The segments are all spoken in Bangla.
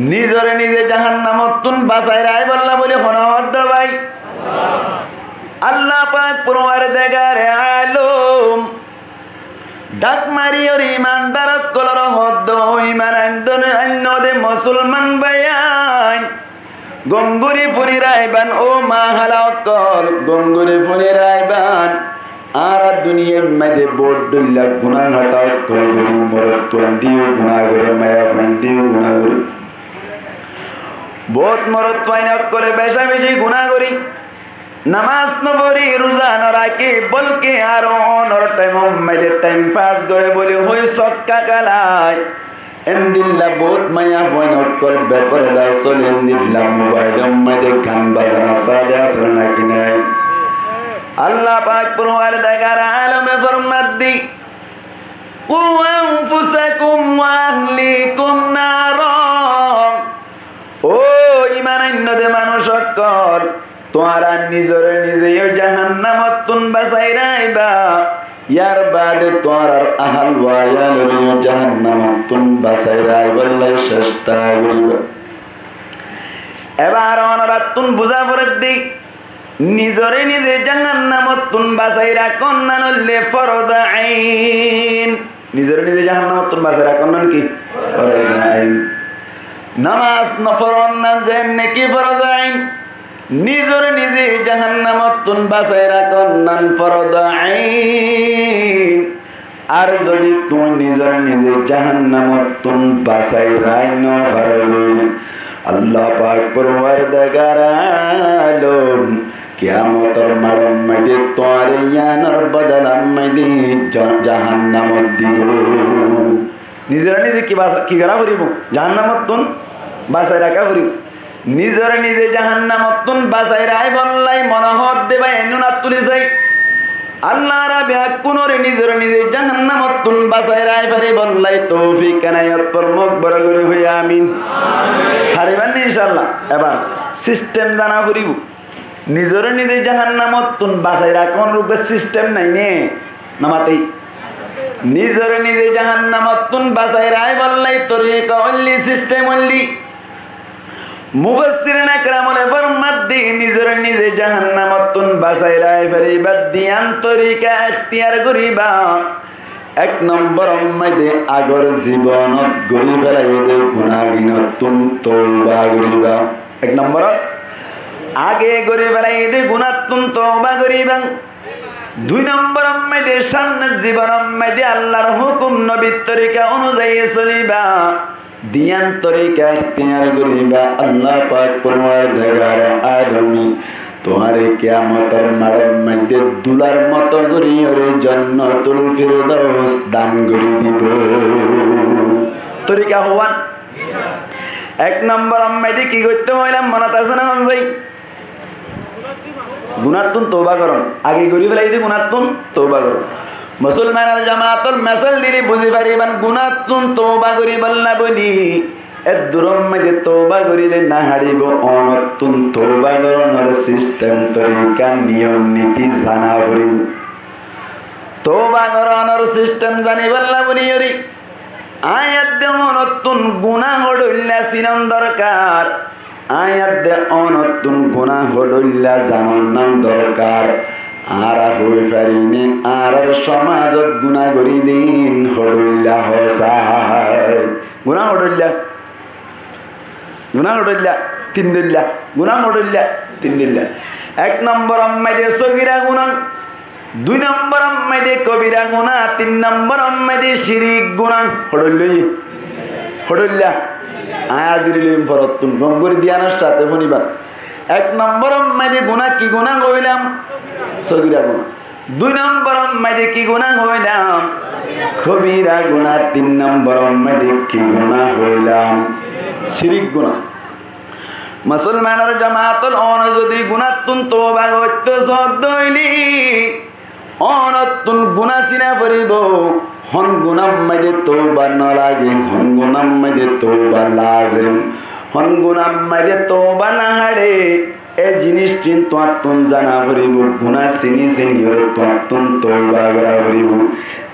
নিজরে নিজে জাহান্নামতুন বাঁচাই রাই বললা বলে হনহদ্দ ভাই আল্লাহ পাক পরওয়ারদিগার আলম ডাক মারিয়র ইমানদার কলর হদ্দ ইমান আন্দে মুসলমান ভাইয়ান গঙ্গুরি ফুরি রাইবান ও মা হালাকল গঙ্গুরি ফুরি রাইবান আর দুনিয়ার মধ্যে বড় গুনাহ হতাও করি মরতন দিও গুনাহ করে মায়া ফান দিও গুনাহ করে বহুত মরত পাইনা করে বেশা বেশি গুনাহ করি নামাজ নবরি রোজা নরাকে বলকে আর অনর টাইম মধ্যে টাইম পাস করে বলি হই সক্কা কালাই এন্দিল্লা বহুত মায়া ফাইনা কল ব্যাপার দা চলে এন্দিল্লা মোবাইল মধ্যে গান বাজানা সাদা আসরনা কিনাই আল্লাহ পাক পরওয়ারদিগার আলমে ফরমাত দি কু আনফুসাকুম ওয়া আহলিকুম নারা ও ঈমানান্নদে মানুষ সকল তোমরা নিজরে নিজে জাহান্নামতুন বাঁচাই রাইবা ইয়ার বাদে তোমরা আহল ওয়ায়াল জাহান্নামতুন বাঁচাই রাইবা চেষ্টা করিবা এবার অনরাতুন বুঝা পড়ে দি নিজরে নিজে জাহান্নামতুন বাঁচাই রাখুন না নলে ফরজ আইন নিজরে নিজে জাহান্নামতুন বাঁচাই রাখুন না কি ফরজ আইন নামাজ নফরন না যেন নাকি ফরজ আইন নিজরে নিজে জাহান্নামতুন বাঁচাই রাখুন না ফরজ আইন আর যদি তুই নিজরে নিজে জাহান্নামতুন বাঁচাই রাই ন ফরজ আল্লাহ পাক পরওয়ারদিগার আলম কিয়ামতের মাঠের মধ্যে তোর ইয়ানোর বদলাম মধ্যে জাহান্নামত দিব নিজেরা নিজে কি করা করিব জাহান্নামতুন বাঁচাই রাখা করিব নিজেরা নিজে জাহান্নামতুন বাঁচাই রাই বললাই মনোহর দেবা এনু না তুলি যাই আল্লাহ রাব্বি কোনরে নিজের নিজে জাহান্নামতুন বাঁচাই রাই পারে বললাই তৌফিক কানায়াত পরমক বড় করে হই আমিন হারিবান ইনশাআল্লাহ এবার সিস্টেম জানা করিব নিজরে নিজে জাহান্নামতুন বাঁচাই রাখুন রূপে সিস্টেম নাই নে নামাতেই নিজরে নিজে জাহান্নামতুন বাঁচাই রাই বললাই তরিকা অনলি সিস্টেম অনলি মুফাসসিরিন আকরামুল ফরমাত দি নিজরে নিজে জাহান্নামতুন বাঁচাই রাই পারিবা দিয়ান তরিকা ইখতিয়ার করিবা এক নম্বর মধ্যে আগর জীবনত গরি ফেলাই দে গুনাহগিনতুন তওবা করিবা এক নম্বর আগে গরি ফেলাই দে গুনাহতুন তওবা করিবা দুই নম্বর মধ্যে সামনে জীবন মধ্যে আল্লাহর হুকুম নবীর তরিকা অনুযায়ী চলিবা দিয়ান তরিকা ইখতিয়ার করিবা আল্লাহ পাক পরওয়ারদিগার আলমী তোমারে কিয়ামতের মাঠের মধ্যে দুলার মতো করিয়রে জান্নাতুল ফিরদাউস দান করে দিব তরিকা হওয়ান এক নম্বর মধ্যে কি করতে হইলাম মনে আছে না হনজাই গুনাহতুন তওবা করুন আগে করি ফেলাই দি গুনাহতুন তওবা করুন মুসলমানের জামাতুল মাসাল দিলি বুঝি পারিবান গুনাহতুন তওবা করি বললা বলি এর দূরম মধ্যে তওবা করিলে না হারিব অনতুন তওবা করার সিস্টেম তরিকা নিয়ম নীতি জানা করিব তওবা করার সিস্টেম জানি বললা বলি ওরি আয়াত দে অনতুন গুনাহ হইলা সিনন দরকার আয়াত দে অনতুন গুনাহ হইলা জানান দরকার আর হই পারিনি আর সমাজত গুনাহ করি দিন হইলা হসায় গুনাহ হইলা গুনাহ হইলা তিন দিল্লা গুনাহ হইলা তিন দিল্লা এক নম্বর মধ্যে সগীরা গুনাহ দুই নম্বর মধ্যে কবিরা গুনাহ তিন নম্বর মধ্যে শিরিক গুনাহ হইলা আজিরিলিম ফরতুন গঙ্গুরি দিয়ানোর সাথে ফনিবা এক নম্বর মধ্যে গুনাহ কি গুনাহ হইলাম সগীরা গুনাহ দুই নম্বর মধ্যে কি গুনাহ হইলাম কবিরা গুনাহ তিন নম্বর মধ্যে কি গুনাহ হইলাম শিরিক গুনাহ মুসলমানের জামাতুল অন যদি গুনাহতুন তওবা করতে সদ্দ হইলি অনতুন গুনাহ সিনা পড়িব হন গুনাহ মধ্যে তওবা না লাগে হন গুনাহ মধ্যে তওবা লাজিম হন গুনাহ মধ্যে তওবা না হারে এই জিনিস চিন্তাতুন জানা পড়িব গুনাহ চিনি চিনি তুন তওবা করা পড়িব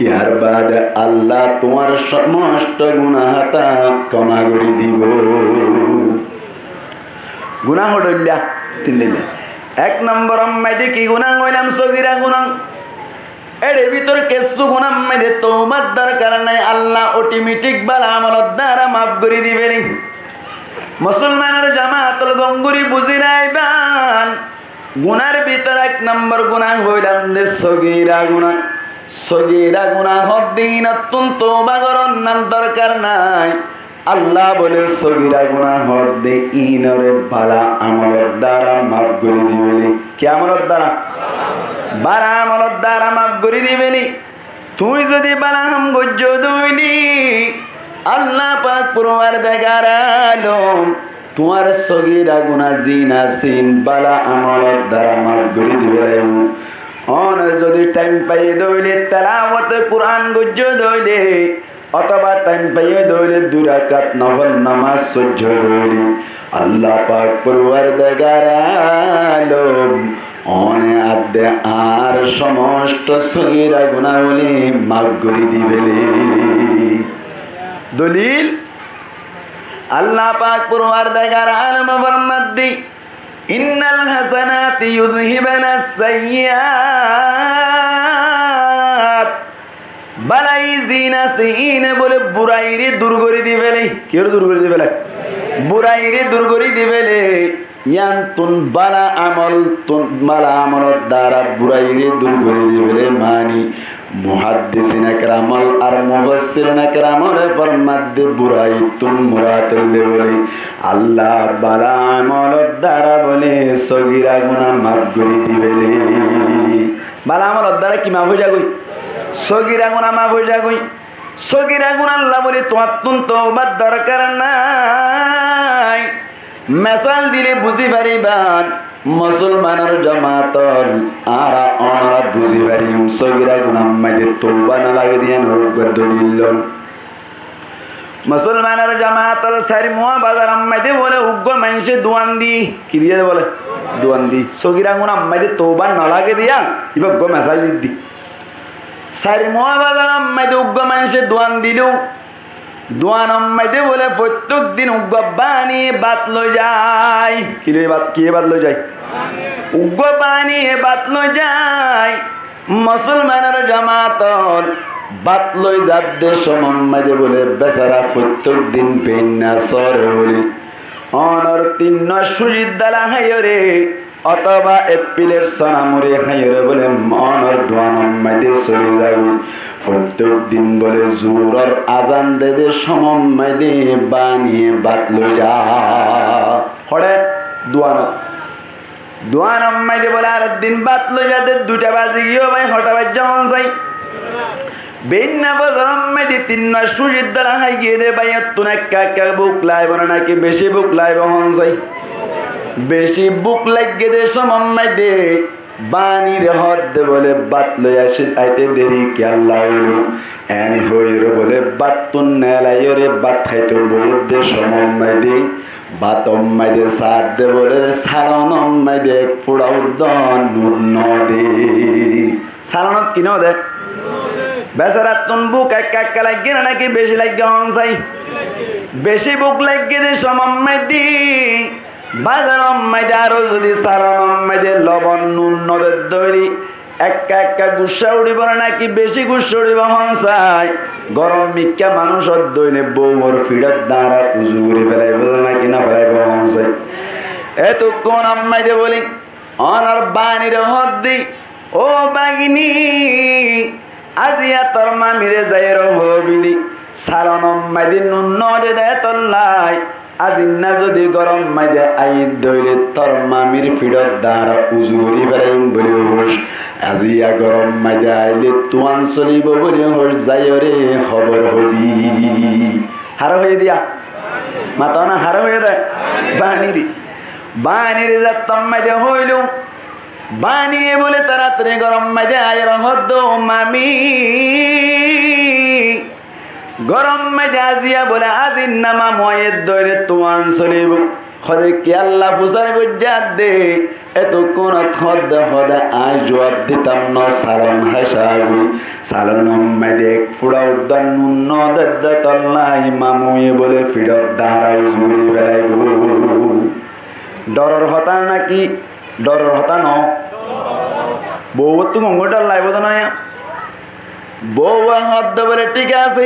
ইয়ার বাদে আল্লাহ তোমার সমস্ত গুনাহতা ক্ষমা করে দিব গুনাহ হইলা তিন দিলে এক নম্বর মাইদে কি গুনাহ হইলাম সগীরা গুনাহ এর ভিতর কিছু গুনাহ মাইদে তওবার দরকার নাই আল্লাহ অটোমেটিক বালা আমলত দ্বারা মাফ করে দিবেন মুসলমানের জামাতুল গঙ্গুরি বুঝি রাইবান গুনার ভিতর এক নম্বর গুনাহ হইলাম যে সগীরা গুনাহ হদ্দিন তওবা করার নাম দরকার নাই আল্লাহ বলে সগীরা গুনাহ হদ্দে ইনরে বালা আমলত দ্বারা মাফ করে দিবেন কি আমলত দ্বারা বালা আমলত দ্বারা মাফ করে দিবেন তুই যদি বালা আম গজ্জ দইলি আল্লাহ পাক পরওয়ারদিগার আলম তোমার সগীরা গুনাহ জিনা সিন বালা আমলত দ্বারা মাফ করে দিবেন অন যদি টাইম পাই দইলে তেলাওয়াত কোরআন গজ্জ দইলে অথবা টাইম পাইয়ে দইলে 2 রাকাত নফল নামাজ সহ্য দইলে আল্লাহ পাক পরওয়ারদিগার আলম অনে আদে আর সমস্ত সগীরা গুনাহগুলি মাফ করে দিবেলে দলিল আল্লাহ পাক পরওয়ারদিগার আলম ফরমাদ্দি ইন্নাল হাসানাতি ইউযহিবানাস সাইয়্যাত বালাই জিনা সিন বলে বুরাইরে দূর করে দিবেলে কি দূর করে দিবেলে বুরাইরে দূর করে দিবেলে ইয়ান তুন বালা আমল দ্বারা বুরাইরে দূর করে দিবেলে মানি মুহাদ্দিসিন একরামল আর মুফাসসিরিন একরামল ফরমাদ্দে বুরাই তুন মুরাতুল বলে আল্লাহ বালা আমল দ্বারা বলে সগীরা গুনাহ মাফ করে দিবেলে বালা আমল দ্বারা কি মাফ হয়ে যাগই সগীরা গুনাহ মাফ হয়ে যাগই সগীরা গুনাহ আল্লাহ বলে তোমার তুন তওবার দরকার নাই মেসাল দিলে বুঝি পারিবান মুসলমানের জামাতর আর অনরা বুঝি পারিম সগীরা গুনাহ মাইদে তওবা না লাগে দিয়ান হোক দলিল মুসলমানের জামাতর সারি মুয়া বাজার মাইদে বলে উগ্গ মানুষে দুয়ান দি কি দিয়ে বলে দুয়ান দি সগীরা গুনাহ মাইদে তওবা না লাগে দিয়া ইবগ মেসাল দি সারি মুয়া বাজার মাইদে উগ্গ মানুষে দুয়ান দিলু দোয়ান মাইদে বলে প্রত্যেক দিন উগ্গ পানি বাত লই যায় কি বাত লই যায় উগ্গ পানি বাত লই যায় মুসলমানের জামাতর বাত লই যাবে সমমাইদে বলে বেচারা প্রত্যেক দিন বেন্না সর বলে অনর 3 সুজিত দালা হাইরে অথবা এপ্রিলের সোনামুরি হাইরে বলে অনর দোয়ান মাইদে চলে যাবে প্রত্যেক দিন বলে জোরের আজান দে সমমাইদে বানিয়ে বাত লই যা হড়ে দোয়ান মাইদে বলে আর দিন বাত লই যাতে 2টা বাজে গিয়ে ভাই হঠাৎ যখন যাই বেন্না বাজার মাইদে 3 সুজিত দ্বারা হাই গিয়ে দে ভাই তুন একা বুক লাইব না নাকি বেশি বুক লাইব হন যাই বেশি বুক লাগে দে সমমাইদে বানির হদ বলে বাত লই আসে আইতে দেরি কি আল্লাহ এন হইর বলে বাতুন নেলাইরে বাত খাইতে বলে দে সমমাইদে বাতম মাইদে সাদ দে বলে সালন মাইদে ফুড়াউ দন নদে সালনত কি ন দে বেচারা তুন বুক একা লাগে না নাকি বেশি লাগে হন চাই বেশি বুক লাগে দে সমমাইদে বাজার মাইদে আরো যদি সালন মাইদে লবণ নুন নদের দইরি একা গুসা উড়িব না নাকি বেশি গুসা উড়িব হনসাই গরম মিক্কা মানুষের দইলে বউর ফিরত দাঁড়া উজু করে ফেলাই বলে নাকি না ফেলাইব হনসাই এত কোন আম্মাইদে বলি অনার বানির হদ্দি ও বাগিনী আজিয়া তোর মামিরে যাই হবিদি সালন মাইদে নুন নদে দেয় তল্লাই আজিন্না যদি গরম মাইদে আই দইলে তোর মামির ফিরত দাঁড়া উজু করি ফেলাইম বলে হোস আজিয়া গরম মাইদে আইলে তুয়ান চলিব বলে হোস যাই রে খবর হবি হার হয়ে দিয়া মাতা না হার হয়ে দেয় বানিরে যাতাম মাইদে হইল বানিয়ে বলে তাড়াতাড়ি গরম মাইদে আয় হদ্দ মামি গরম মাইদে আজিয়া বলে আজিন নামা ময়ের দইরে তুয়ান চলিব হদে কি আল্লাহ ফুসার গজ্জাত দে এত কোন খদ হদে আই জবাব দিতাম ন সালন হাসাবি সালন মাইদে ফুড়া উদ্দান নুন দদ্দ তল্লাই মামুয়ে বলে ফিরত দাঁড়াই জুড়ি ফেলাইব ডরর হতা নাকি ডরর হতা ন বউ তো গঙ্গ ডর লাইব তো নয় বউ হদ্দ বলে ঠিক আছে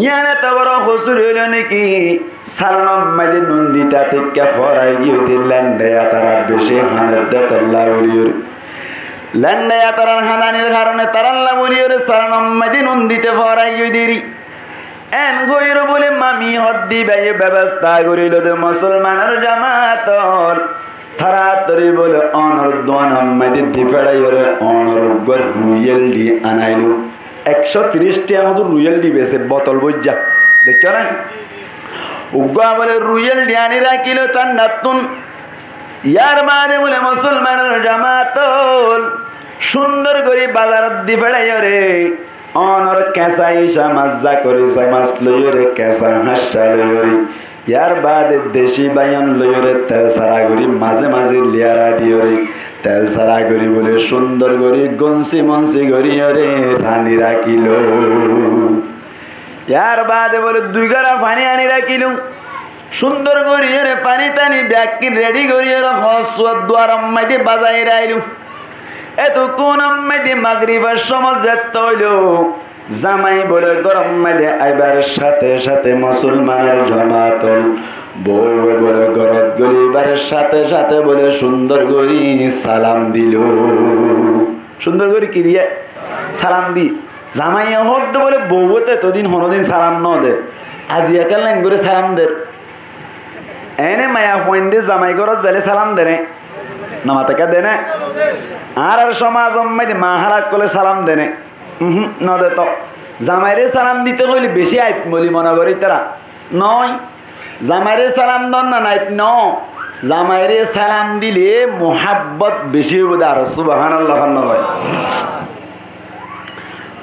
ইয়ানে তো বড় হসুর হইল নাকি সারনম মাঝে নন্দিতা থেকে ফরাই গিয়ে দিলেন তারা বেশি হানের দেতল্লা বলিওর ল্যান্ডায়া তারার হানানির কারণে তারাল্লা বলিওর সারনম মাঝে নন্দিতে ফরাই গিয়ে দেরি এন গইর বলে মামি হদ্দি বাইয়ে ব্যবস্থা করিল দে মুসলমানের জামাতর তাড়াতাড়ি বলে অনর দোয়ান মাঝে দি ফেড়াইয়ের অনর গর রুয়েল ডি আনাইলো 130 টাকা মতো রুয়েল ডি বেছে বোতল বইজা দেখো না উগা বলে রুয়েল ডি আনি রাখিল ঠান্ডাতুন ইয়ার বাদে বলে মুসলমানের জামাতল সুন্দর করে বাজারত দি ফেড়াইরে অনর কেঁচা ইসা মাজা করিছে মাছ লইরে কেঁচা হাঁসা লইরে ইয়ার বাদে দেশি বায়ন লইরে তেল সারা করি মাঝে মাঝে লিয়ারা দিয়রে তেল সারা করি বলে সুন্দর করি গনসি মনসি করি রে রানি রাখিল ইয়ার বাদে বলে 2 গড়া পানি আনি রাখিল সুন্দর করি রে পানি টানি ব্যাগকি রেডি করি রে হসওয়াত দুয়ার মাইতে বাজাই রাইলু এত কোন মাইতে মাগরিবার সময় যেত হইল জামাই বলে গরম মাইতে আইবার সাথে সাথে মুসলমানের জামাতল বউ বলে গরত গলিবার সাথে সাথে বলে সুন্দর করি সালাম দিল সুন্দর করে কি দিয়ে সালাম দি জামাই হোক তো বলে বউতে এতদিন হনদিন সালাম ন দে আজি একাল লাইন করে সালাম দে এনে মায়া ফোন দিয়ে জামাই ঘরত যাইলে সালাম দে নামা টাকা দে না আর সমাজ মাইতে মা হারাক করলে সালাম দে ন দে তো জামাইরে সালাম দিতে হইলে বেশি আইপ বলি মনে করি তারা নয় জামাইরে সালাম দন না নাইপ ন জামাইরে সালাম দিলে মোহাব্বত বেশি হইব আর সুবহানাল্লাহ নয়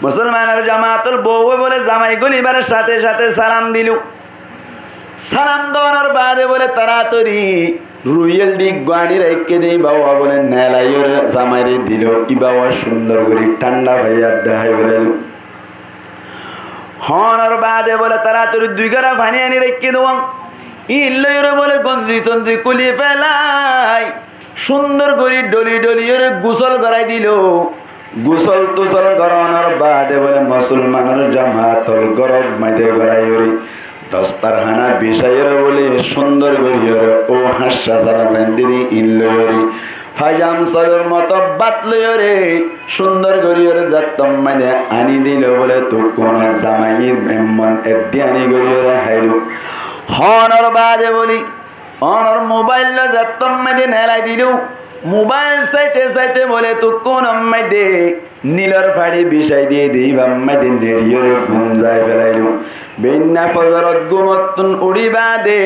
মুসলমানের জামাতুল বউ বলে জামাই গলিবার সাথে সাথে সালাম দিল সালাম দেওয়ার বাদে বলে তাড়াতাড়ি রুয়েল ডিক গানি রেখে দেই বাবা বলে নেলাইয়ের জামাইরে দিল ই বাবা সুন্দর করে ঠান্ডা ভাইয়া দেখাই বলে হনর বাদে বলে তাড়াতাড়ি 2 গড়া পানি আনি রেখে দেব ইল্লয়ের বলে গঞ্জি তঞ্জি কুলি ফেলাই সুন্দর করে ডলি ডলিয়ের গোসল করাই দিল গোসল তোসল করানোর বাদে বলে মুসলমানের জামাতল গরব মাইদে গড়াইরি দস্তারখানা বিষয়ের বলে সুন্দর করিয়র ও হাস্যা সারা ব্যান্দিদি ইনলয়রি ফাজাম সলের মতো বাতলয়রে সুন্দর করিয়র যাত্তম মানে আনি দিল বলে তো কোন জামাইয়ের এমন এদ্দিয়ানি করিয়র হাইলু হনর বাদে বলি অনর মোবাইল যাত্তম মানে নেলাই দিল মোবাইল চাইতে চাইতে বলে তো কোন আম্মাইতে নীলর ফাড়ি বিষাই দিয়ে দিই বাম্মাইতে রেডিওরে ঘুম যায় ফেলাইলু বেন্না ফজরত ঘুমতুন উড়িবা দে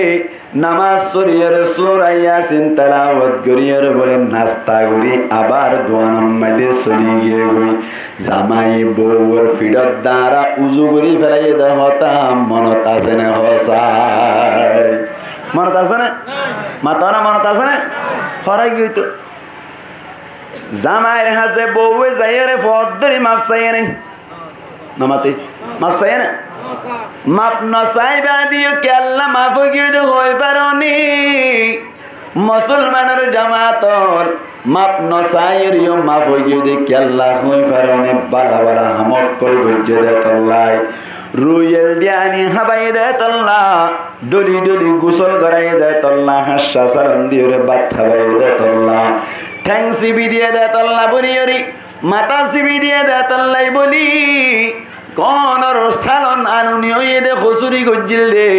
নামাজ সরিয়র সুরাইয়া সিনতালাওয়াত করিয়র বলে নাস্তা করি আবার দোয়ান আম্মাইতে চলি গিয়ে গই জামাই বউর ফিডত দ্বারা উজু করি ফেলাই দহতা মনত আছে না হসাই মনত আছে না মাতানা মনত আছে না হরাই গই তো জামাইর হাসে বউয়ে যাইরে ফদরি মাফ চাইনে নামাতে মাফ চাইনে মাপ নসাইবা দিও কে আল্লাহ মাফ গিয়ে হই পারনি মুসলমানের জামাতর মাপ নসাইরিও মাফ গিয়ে কে আল্লাহ হই পারনি বালা বালা হামক কল গজ্জে দে তল্লাই রুয়েল দিয়ানি হাবাই দে তল্লা ডলি ডলি গোসল করাই দে তল্লা হাস্যা সারন দিয়ে বাত খাবাই দে তল্লা ঠ্যাং সিবি দিয়ে দে তল্লা বলিয়রি মাথা সিবি দিয়ে দে তল্লাই বলি কোনর সালন আনুনি হয়ে দে খসুরি গজ্জিল দে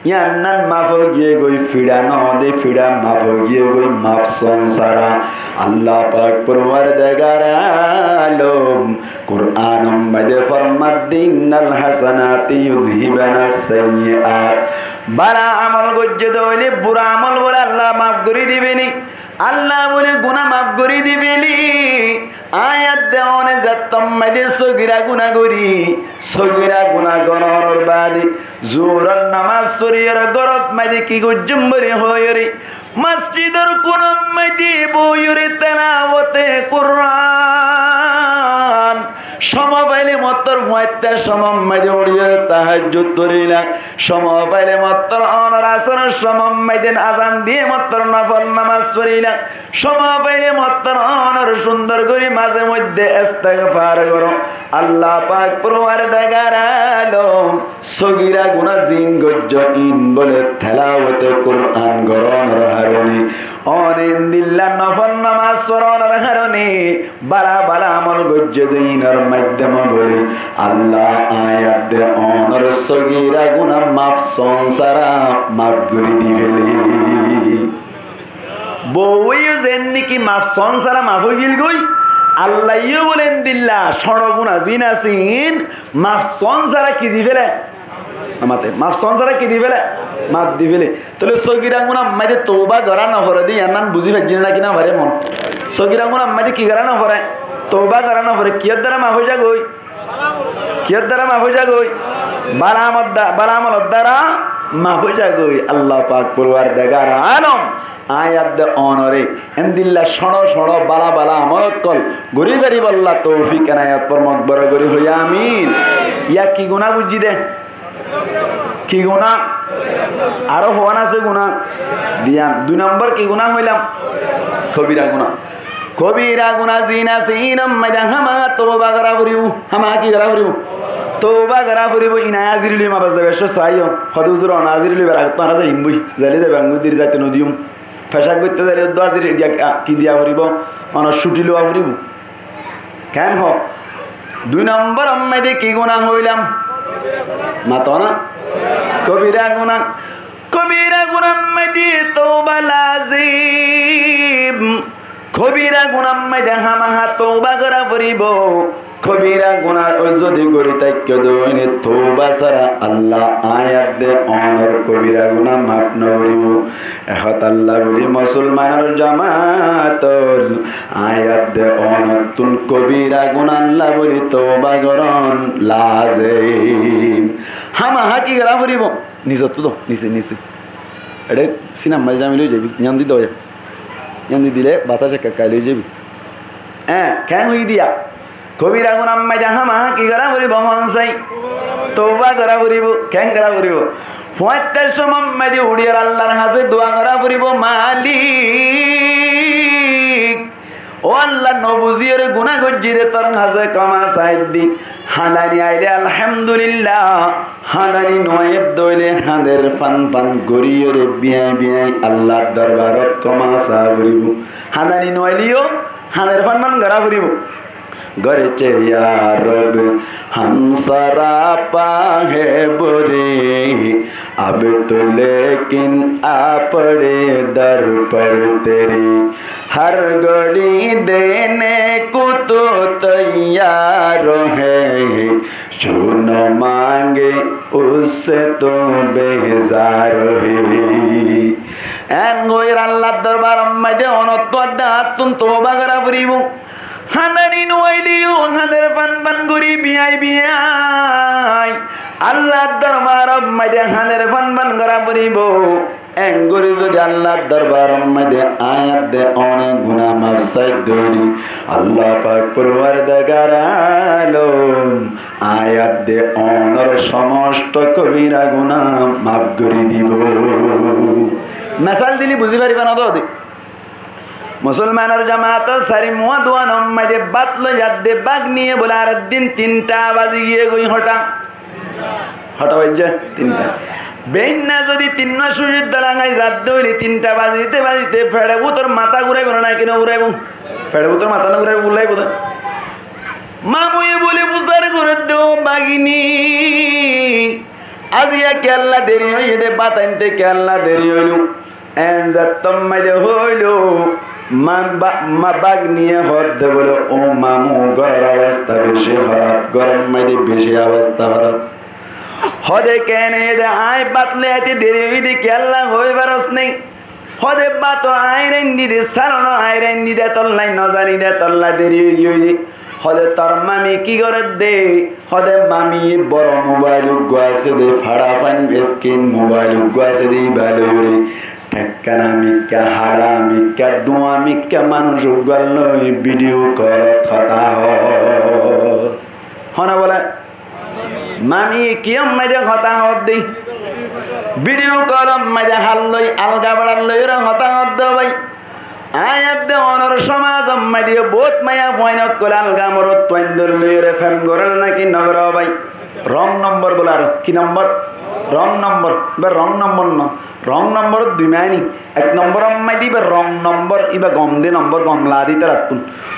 ইয়ান্নান মাফ গিয়ে গই ফিডা ন দে ফিডা মাফ গিয়ে গই মাফ সংসারা আল্লাহ পাক পরওয়ারদিগার আলম কুরআনম মাদে ফরমাদ্দিনাল হাসানাতি ইউযহিবানাস সাইয়্যাত বারা আমল গজ্জে দইলে বুরা আমল বলে আল্লাহ মাফ করে দিবেনি আল্লাহ বলে গুনাহ মাফ করে দিবেনি আয়াত দেওয়ানে যাত্তম মাইদে সগিরা গুনাহ করি সগিরা গুনাহ গণর বাদে জোরান নামাজ সরিয়ার গরত মাইদে কি গজ্জম্বরি হয়রে মসজিদের কোন মাইদে বইরে তেলাওয়াতে কুরআন সময় পাইলে মত্তর ভয়তার সময় মাঝে উড়িয়ে তাহাজ্জুদ করিলা সময় পাইলে মত্তর অনর আসরের সময় মাঝে আজান দিয়ে মত্তর নফল নামাজ পড়িলা সময় পাইলে মত্তর অনর সুন্দর করে মাঝে মধ্যে ইস্তেগফার করো আল্লাহ পাক পরওয়ারদিগার আলম সগীরা গুনাহ জিন গজ্জ ইন বলে তেলাওয়াতে কুরআন গরনের হারণে অনেন দিল্লা নফল নামাজ পড়ার হারণে বালা বালা আমল গজ্জ দিনের মাধ্যমে বলে আল্লাহ আয়াত দে অনর সগীরা গুনাহ মাফ সংসারা মাফ করে দিবেলে বউইও যেন কি মাফ সংসারা মাফ হয়ে গেল গই আল্লাহইও বলেন দিল্লা সড়গুনা জিন আসিন মাফ সংসারা কি দিবেলে আমাতে মাফ সংসারা কি দিবেলে মাফ দিবেলে তাহলে সগীরা গুনাহ মাঝে তওবা করা না করে দি আনান বুঝি পাচ্ছি না কিনা ভারে মন সগীরা গুনাহ মাঝে কি করা না করে তওবা করা না করে কিয়র দ্বারা মাফ হয়ে যাগই কিয়র দ্বারা মাফ হয়ে যাগই বালামল দ্বারা মাফ হয়ে যাগই আল্লাহ পাক পরওয়ারদিগার আলম আয়াত দে অনরে এন্দিল্লা সড় সড় বালা বালা আমল কল গরি গরি আল্লাহ তৌফিক এনায়াত পরমক বড় গরি হইয়া আমিন ইয়া কি গুনাহ বুঝি দে কি গুনাহ আরো হওয়ান আছে গুনাহ দিয়ান 2 নম্বর কি গুনাহ হইলাম কবিরা গুনাহ কবিরা গুনাহ জিনা সিনাম মাদা হামা তওবা করা করিব হামা কি করা করিব তওবা করা করিব ইনা আজিরলি মা বাজবে সাইও হদুজুর নাজিরলি বেরা তারা যাই ইমবই জালি দে বাঙ্গুদির জাতে নদিউম ফেশাক করতে যাইলে দোয়াজির দিয়া কি দিয়া করিব অন ছুটি লওয়া করিব কেন হ 2 নম্বর আম্মাইদে কি গুনাহ হইলাম মাতো না কবিরা গুনাহ মাদি তওবা লাজিম কবিরা গুনাহ মাদি হামাহা তওবা করা পড়িব কবিরা গুনাহ যদি করি তাইক্য দইনে তওবা সারা আল্লাহ আয়াত দে অনর কবিরা গুনাহ মাফ নকরিব এহত আল্লাহ বলি মুসলমানের জামাতল আয়াত দে অনর তুন কবিরা গুনাহ আল্লাহ বলি তওবা করন লাজিম হামাহা কি করা পড়িব নিচে তো নিচে এডে সিনেমা জামি লই যাবি নিয়ন্দি দয়া নিয়ন্দি দিলে বাতাসে কাকাই লই যাবি কেন হই দিয়া কবিরা গুনাহ মাইদা হামা কি করা করিব মনসাই তওবা করা করিব কেন করা করিব ফয়তার সময় মাইদে উড়িয়ার আল্লাহর কাছে দোয়া করা করিব মালিক ও আল্লাহ নবুজির গুনাহ গজ্জিরে তোর কাছে ক্ষমা চাইদি হানানি আইলে আলহামদুলিল্লাহ হানানি নয়ের দইলে হাঁদের ফান গরিয়রে বিয়াই আল্লাহর দরবারত ক্ষমা চা করিব হানানি নইলিও হাঁদের ফান গড়া করিব घर चे यारब हम सरापा है बुरे अब तो लेकिन आ पड़े दर पर तेरी हर घड़ी देने को तो तैयार है जो न मांगे उससे तो बेजार है एन गोयर अल्लाह दरबार में दे अनत्व दातुन तोबा करा फरिबो হানানি নইলিও হানের পান করি বিয়াই আল্লাহর দরবার মধ্যে হানের পান করা পড়িব এঙ্গরি যদি আল্লাহর দরবার মধ্যে আয়াত দে অনেক গুনাহ মাফ সাইদ দরি আল্লাহ পাক পরওয়ারদিগার আলম আয়াত দে অনর সমস্ত কবিরা গুনাহ মাফ করে দিব মিসাল দিলি বুঝি পারিবা না তো মুসলমানের জামাত সারি মুয়া দোয়া নম্মাইদে বাতলো যাদে বাগ নিয়ে বলে আর দিন 3টা বাজে গিয়ে গই হটা বাজে 3টা বেইনা যদি 3 সূর্যের দলাঙ্গাই জাত দইলে 3টা বাজিতে ফেড়াবো তোর মাথা ঘুরাইব না কেন ঘুরাইব ফেড়াবো তোর মাথা না ঘুরাইব বললাই বোধ মামুয়ে বলে বুঝার করে দেও বাগিনী আজিয়া কে আল্লাহ দেরি হইয়ে দে বাতাইতে কে আল্লাহ দেরি হইল এনজাতম মাইদে হইল মা বাগ নিয়ে হদ বলে ও মামু গর অবস্থা বেশি খারাপ গরম মাইদে বেশি অবস্থা খারাপ হদে কেনে দে আয় বাতলে আতে দেরি হইতে কে আল্লাহ হইবারস নেই হদে বাত আইরেন দিদে সারণ আইরেন দিদে তল্লাই নজারি দে তল্লা দেরি হইয়ে হদে তোর মামি কি করে দে হদে মামি বড় মোবাইল আছে দে ফাড়া ফাইন স্ক্রিন মোবাইল আছে দে ভালো রে ঠেকানা মিক্কা হারা মিক্কা দোয়া মিক্কা মানুষ গল ভিডিও কর কথা হনে বলে মামি কিয়ম মাইদে হতাহত দেই ভিডিও কল মাইদে হাল লই আলগা বাড়ার লই হতাহত দে ভাই আয়াত দে অনর সমাজ মাইদে বহুত মায়া ফয়নক কল আলগা মরত তোয়ান্দর লই রে ফেম গরল নাকি নগর ভাই রং নম্বর বলে আর কি নম্বর রং নম্বর বা রং নম্বর ন রং নম্বর দুই মাইনি এক নম্বর অম্মাই দিবে রং নম্বর ইবা গম দে নম্বর গমলা দিতে রাখুন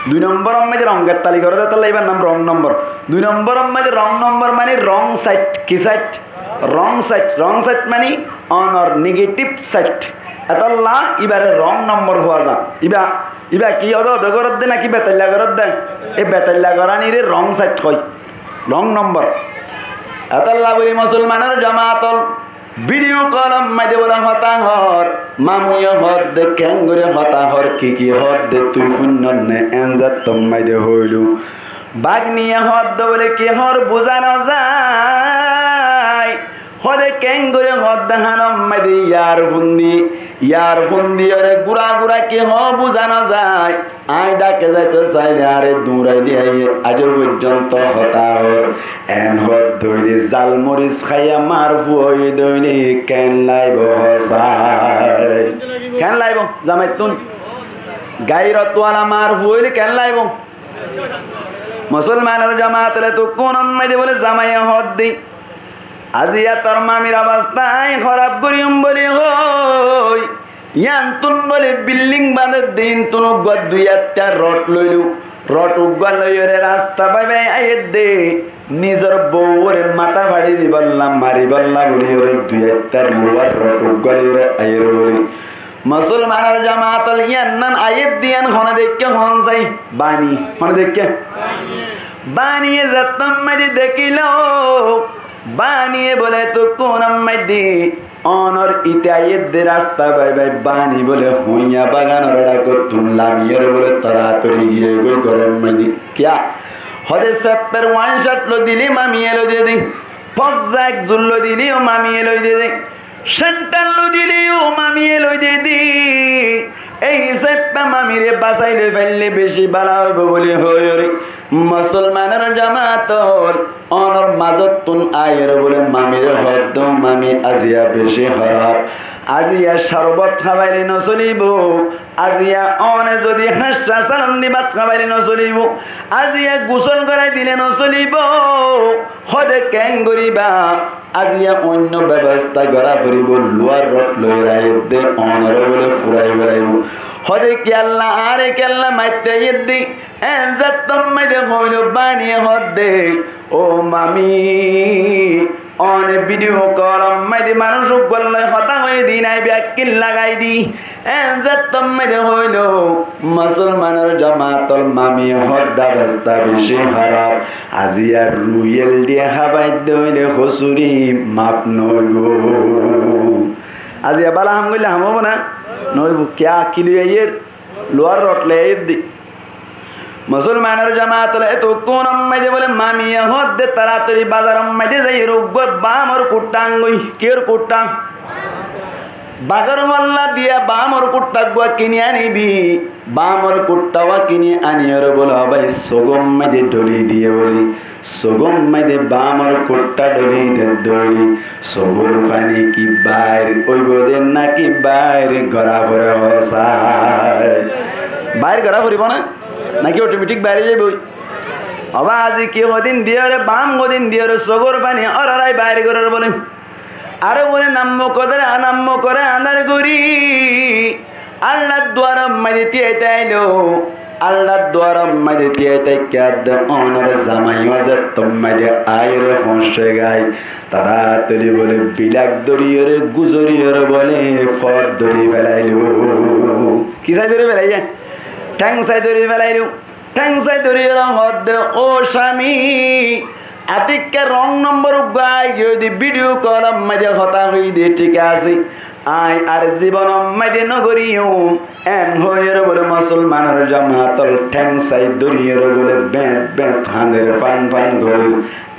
দুই নম্বর অম্মাই রঙের তালি করে তাহলে এবার নাম রং নম্বর দুই নম্বর অম্মাই রং নম্বর মানে রং সাইড কি সাইড রং সাইড মানে অনর নেগেটিভ সাইড এতলা এবারে রং নম্বর হওয়া যা ইবা কি অদগরত দে নাকি বেতাল্লা করত দে এই বেতাল্লা করানিরে রং সাইড কয় রং নম্বর এতলা বলি মুসলমানের জামাতল ভিডিও কলম মাইদে বলা হতাহর মামুয় হদ দে ক্যাঙ্গুরে হতাহর কি হদ দে তুই শূন্য নে এনজাত তম মাইদে হইলু বাঘ নিয়ে হদ দে বলে কি হর বোঝানো যায় হরে ক্যাঙ্গুরে হদ দেখানম মাইদে ইয়ার ফুন্দি আরে গুড়া কি হ বোঝানো যায় আই ডাকে যাইতে চাইলে আরে দৌড়াইলি আইয়ে আজ পর্যন্ত হতাহর এন হদ দইলে জাল মরিচ খাইয়া মার ফুই দইলে কেন লাইব হসাই কেন লাইব জামাইতুন গাইরতওয়ালা মার ফুইলে কেন লাইব মুসলমানের জামাতলে তো কোন মাইদে বলে জামাইয়া হদ দেই আজিয়া তোর মামির অবস্থায় খারাপ করিম বলি হই ইয়ান তুন বলে বিল্ডিং বাঁধের দিন তুন দুই একটা রট লইলু রট উগা লইরে রাস্তা পাইবে আইয়ে দে নিজের বউরে মাথা ভাড়ি দি বললাম মারি বললাম বলি ওরে দুই একটা লোয়ার রট উগা লইরে আইয়ে বলি মুসলমানের জামাতল ইয়ান নান আইয়ে দিয়ান হনে দেখে হন যাই বানি হনে দেখে বানিয়ে যতম মারি দেখিল বানিয়ে বলে তো কোন মাইদি অনর ইতায়ের দে রাস্তা বাই বানি বলে হুইয়া বাগানর ডাকো তুমলামিয়ের বলে তাড়াতাড়ি গিয়ে গই গরম মাইদি কিয়া হদে সেপ্পের ওয়ান শট লো দিলি মামি এলো দিয়ে দি ফকজাক জুল্লো দিলি ও মামি এলো দিয়ে দি সেন্টার লো দিলি ও মামি এলো দিয়ে দি এই সেপ্পে মামিরে বাসাইলে ফেললে বেশি বালা হইব বলে হই রে মুসলমানের জামাতল অনর মাজত তুন আয়ের বলে মামির হদ মামি আজিয়া বেশি খারাপ আজিয়া শরবত খাবাইলে নচলিব আজিয়া অনে যদি হাঁসা চালন্দি ভাত খাবাইলে নচলিব আজিয়া গোসল করাই দিলে নচলিব হদে কেং করিবা আজিয়া অন্য ব্যবস্থা করা ফুরিব লোয়ার রট লই রাইত দে অনর বলে ফুরাই বেড়াইব হদে কেল্লা আরে কেল্লা মাইতে ইদ্দি এনজাত তম্মাইদে হইল বানিয়ে হদে ও মামি অনে ভিডিও কলম মাইদে মানুষ গল্লে হতা হয়ে দি নাই ব্যাকিল লাগাই দি এনজাত তম্মাইদে হইল মুসলমানের জামাতল মামি হদ্দা বস্তা বেশি খারাপ আজিয়া রুয়েল দিয়ে খাবাই দইলে হসুরি মাফ নইব আজিয়া বালা হাম গইলে হামব না নইব কিয়া কিলিয়ের লোয়ার রটলে দি মুসলমানের জামাতলে এত কোন মাইদে বলে মামিয়া হদ দে তাড়াতাড়ি বাজার মাইদে যাই রোগ বামর কুটাঙ্গই কের কুটা বাগর মল্লা দিয়া বামর কুট্টা গুয়া কিনে আনিবি বামর কুট্টাওয়া কিনে আনিয়র বলে ভাই সগম মাইদে ডলি দিয়ে বলি সগম মাইদে বামর কুট্টা ডলি দে দড়ি সগুর পানি কি বাইর ওইব দে নাকি বাইর গড়া ভরে হসায় বাইর গড়া ভরিব না নাকি অটোমেটিক বাইরে যাবে অবা আজি কি হদিন দিয়ে রে বাম হদিন দিয়ে রে সগর পানি অরাই বাইরে করার বলে আরো বলে নাম্য করে আনার গরি আল্লাহ দ্বার মাঝে তাইলো আল্লাহ দ্বার মাঝে তাই কাদ অনর জামাই ওয়াজত তোমাদে আইরে ফসে গাই তাড়াতাড়ি বলে বিলাক দরিয়রে গুজরিয়রে বলে ফট দরি ফেলাইলো কি সাই দরি ফেলাইয়া ঠ্যাং সাই দরি ফেলাইলো ঠ্যাং সাই দরিয়র হদ ও স্বামী আতিককে রং নম্বর গাই যদি ভিডিও কলম মাঝে হতা হই দিয়ে ঠিক আছে আই আর জীবন মাঝে নগরীও এন হইর বলে মুসলমানের জামাতল ঠ্যাং সাই দরিয়র বলে বেঁত বেঁত হানের ফান ফান গল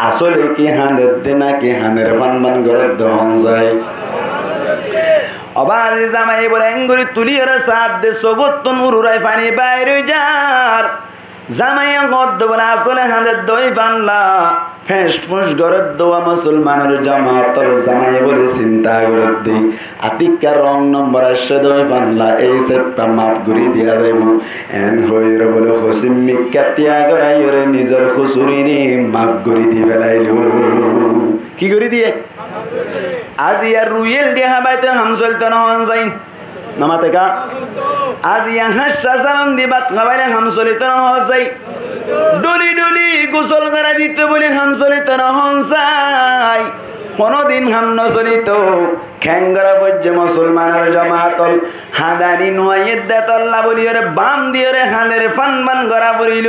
আসলে কি হানের দেনা কি হানের ফান ফান গড় দহন যায় আবার জামাই বলে এঙ্গুরি তুলিয়র সাথ দে সগত নুরাই পানি বাইরে যার জামাইয়া গদ্দ বলে আসলে হাঁদের দই পাল্লা ফেস ফুস গরদ দোয়া মুসলমানের জামাতর জামাই বলে চিন্তা গরদ দি আতিকার রং নম্বর আসছে দই পাল্লা এই সেটটা মাপ ঘুরি দিয়া যাইব এন হইর বলে হসিম মিকাতিয়া গড়াই ওরে নিজের খুসুরি নি মাপ ঘুরি দি ফেলাইল কি করে দিয়ে আজ ইয়ার রুয়েল দিয়ে হাবাইতে হামসল তো নহন যাই নামাতে কা আজ ইয়া হাসা সালাম দি বাত খাবাইলে হামসল তো নহন যাই ডলি ডলি গোসল করা দিতে বলে হামসল তো নহন যাই কোনদিন হাম নচলিত খ্যাঙ্গরা বজ্জে মুসলমানের জামাতল হাদানি নোয়াইয়ের দেতল্লা বলি ওরে বাম দিয়ে রে হাঁদের ফান ফান করা পড়িল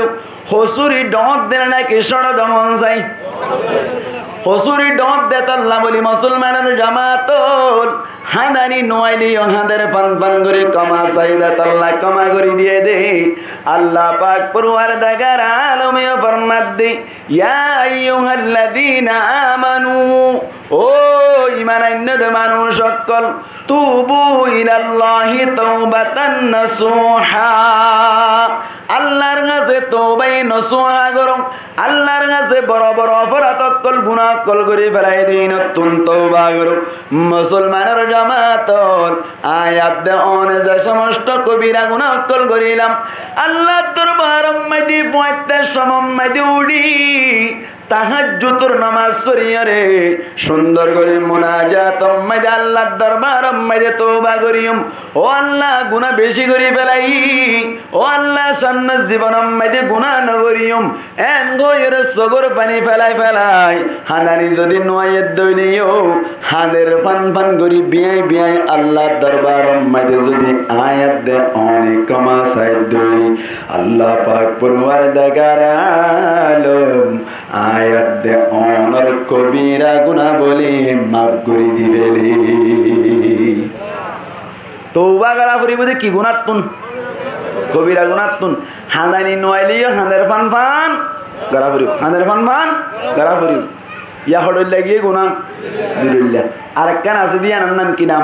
হসুরি ডট দেন নাকি সড় দমন যাই হসুরি ডট দেতল্লা বলি মুসলমানের জামাতল হাদানি নোয়াইলি হাঁদের ফান ফান করে কমা চাই দেতল্লা কমা করে দিয়ে দে আল্লাহ পাক পরওয়ারদিগার আলমে ফরমাত দে ইয়া আইয়ুহাল্লাযীনা আমানু ও ঈমানান্বিত মানুষ সকল তুবু ইলাল্লাহি তাওবাতান নাসুহা আল্লাহর কাছে তওবাই নসুহা করো আল্লাহর কাছে বড় বড় অপরাধ অকল গুনাহ অকল করে ফেলাই দেই নতুন তওবা করো মুসলমানের জামাতল আয়াত দে অনে যে সমস্ত কবিরা গুনাহ অকল করিলাম আল্লাহর দরবারম মধ্যে পয়তে সমম মধ্যে উড়ি তাহাজ্জুদের নামাজ পড়িয়ারে সুন্দর করে মুনাজাত মধ্যে আল্লাহর দরবারম মধ্যে তওবা করিম ও আল্লাহ গুনাহ বেশি করে ফেলাই ও আল্লাহ সামনের জীবনম মধ্যে গুনাহ ন করিম এন গয়ের সগর পানি ফেলাই ফেলাই হানানি যদি নয়ের দইলিও হাদের ফান ফান করি বিয়াই বিয়াই আল্লাহর দরবারম মধ্যে যদি আয়াত দে অনেক কমা সাইদ দই আল্লাহ পাক পরওয়ারদিগার আলম আয়াত দে অনর কবিরা গুনাহ বলি মাফ করে দিবেলি তওবা করা পরিবর্তে কি গুনাহতুন কবিরা গুনাহতুন হাদানি নয়লিও হাদের ফান ফান গরা পরিব হাদের ফান ফান গরা পরিব ইয়া হড়ল লাগিয়ে গুনাহ বিল্লাহ আরেকখান আছে দিয়া নাম কি নাম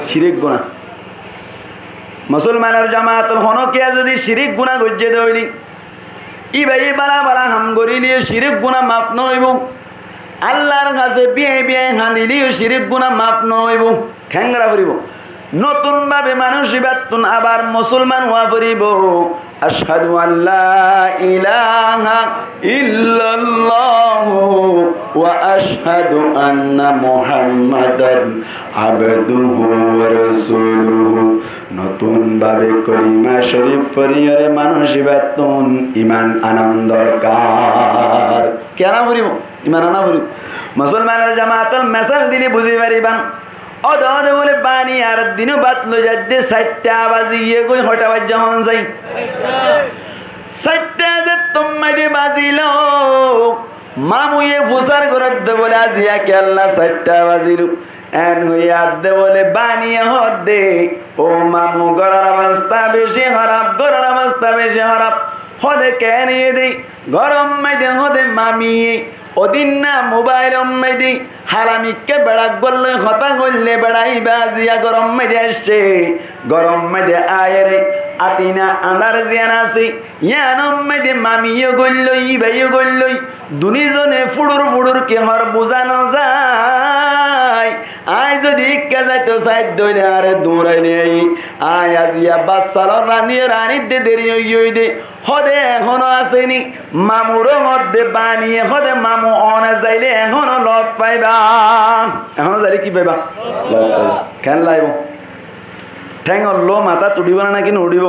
শিরক গুনাহ মুসলমানের জামাতল হনকিয়া যদি শিরক গুনাহ গজ্জে দইলি ইবাই বালা বালা হাম গরিলিও শিরক গুনাহ মাফ নইব আল্লাহর কাছে বিয়ে বিয়ে হাঁদিলিও শিরক গুনাহ মাফ নইব খ্যাংরা করিব নতুন ভাবে মানুষ ইবাতুন আবার মুসলমান হওয়া পড়িব আশহাদু আল্লা ইলাহা ইল্লাল্লাহু ওয়া আশহাদু আন্না মুহাম্মাদান আবদুহু ওয়া রাসূলুহু নতুন ভাবে কলিমা শরীফ পড়িয়ারে মানুষ ইবাতুন ঈমান আনন্দ দরকার কেন পড়িব ঈমান আনা পড়িব মুসলমানের জামাতল মেসাল দিলি বুঝি পারিবান অদে অদে বলে পানি আর দিনও বাতলো যাতে 7টা বাজিয়ে কই হটা বাজ যখন যাই 7টা যে তোমাদের বাজিল মামুয়ে ফুসার করতে বলে আজিয়া কে আল্লাহ 7টা বাজিল এন হইয়া দে বলে বানিয়ে হদে ও মামু গরার অবস্থা বেশি খারাপ গরার অবস্থা বেশি খারাপ হদে কে নিয়ে দেই গরম মেদে হদে মামিয়ে ওদিন না মোবাইল মেদি হারামিকে বেড়া গল্লে হতা গল্লে বেড়াই বাজিয়া গরম মেদে আসছে গরম মেদে আয়রে আতিনা আন্দার জিয়ান আছে ইয়ানম মেদে মামিও গল্লই ভাইও গল্লই দুনিজনে ফুড়ুর ফুড়ুর কে হর বোঝানো যায় আয় যদি কে যাইতো সাইড দইলে আরে দৌড়াইলে আয় আজিয়া বাচ্চাল রানিয়ে রানিতে দেরি হই দে হদে এখনো আসেনি মামুরও মধ্যে বানিয়ে হদে মামু অনে যাইলে এখনো লগ পাইবা এখনো যাইলে কি পাইবা লগ পাইবা কেন লাইব ঠ্যাং অল্লো মাথা তুড়িব না নাকি নড়িব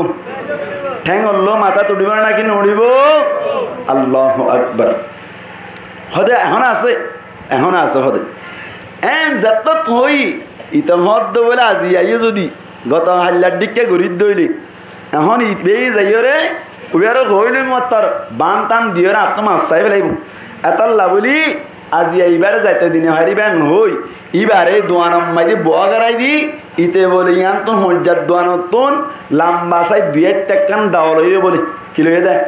ঠ্যাং অল্লো মাথা তুড়িব না নাকি নড়িব আল্লাহু আকবার হদে এখনো আছে হদে এন যত হই ইতম হদ বলে আজি আইও যদি গত হাল্লার দিকে ঘুরি দইলি এখন ইবেই যাইও রে উয়ারও হইল মতর বাম তাম দিও রে আত্মা চাই ফেলাইব এতাল্লা বলি আজি এইবারে যাইতে দিনে হারিবেন হই ইবারে দোয়ানম মাইদি বোয়া গড়াই দি ইতে বলে ইয়ান তো হজ্জাত দোয়ানতুন লাম্বা চাই 2-1 কান দাওল হইবে বলে কি লইয়ে দেয়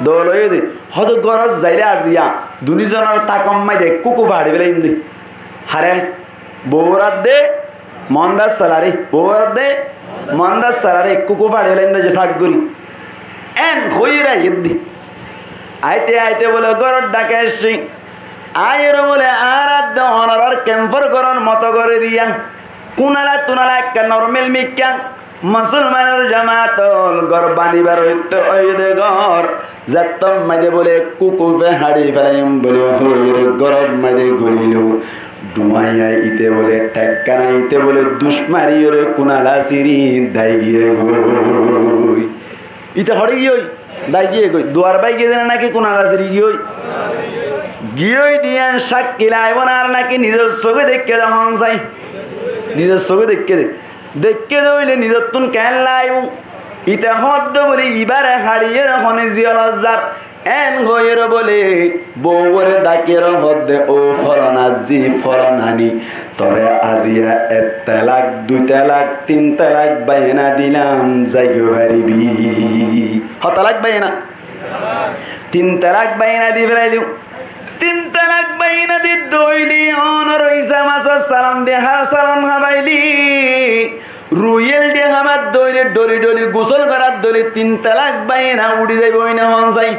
দোল হইয়ে দে হদ গরজ যাইলে আজিয়া দুনিজনের তাকম মাইদে কুকু ভাড়ি ফেলাই দি হারে বৌরাত দে মন্দার সালারি বৌরাত দে মন্দার সালারি কুকু ভাড়ি ফেলাই যে শাক করি এন খইরা ইদ্দি আইতে আইতে বলে গরর ডাকে আসছি আয়ের বলে আর আর ক্যাম্পর গরর মতো করে দিয়া কুনালা তুনালা একটা নরমেল মিক্কা মুসলমানের জামাতল গর বানিবার হইতে ওই দে ঘর যাতম মাঝে বলে কুকুফে হাড়ি ফেলাইম বলে হইর গরব মাঝে ঘুরিল ডুমাইয়া ইতে বলে টেক্কানা ইতে বলে দুশ্মারি ওরে কুনালা সিরি দাই গিয়ে গই ইতে হড়ে গিয়ে দাই গিয়ে গই দুয়ার বাই গিয়ে জানে নাকি কুনালা সিরি গিয়ে গিয়ে দিয়ান সাক্ষী লাইব না আর নাকি নিজের চোখে দেখে যখন চাই নিজের চোখে দেখে দইলে নিজের তুন কেন লাইব ইতে হদ্দ বলি ইবারে হারিয়ে রখনে জিয়লজার এন গয়ের বলে বউরে ডাকের হদ্দে ও ফরন আজি ফরনানি তরে আজিয়া 1 তালাক 2 তালাক 3 তালাক বাইনা দিলাম যাইগো হারিবি হতালাক বাইনা 3 তালাক বাইনা দি ফেলাইলু 3 তালাক বাইনা দি দইলি অনর ইসা মাসা সালাম দে হা সালাম হাবাইলি রুয়েল দে হামাত দইলে ডলি ডলি গোসল করার দলি 3 তালাক বাইনা উড়ি যাইব না হন যাই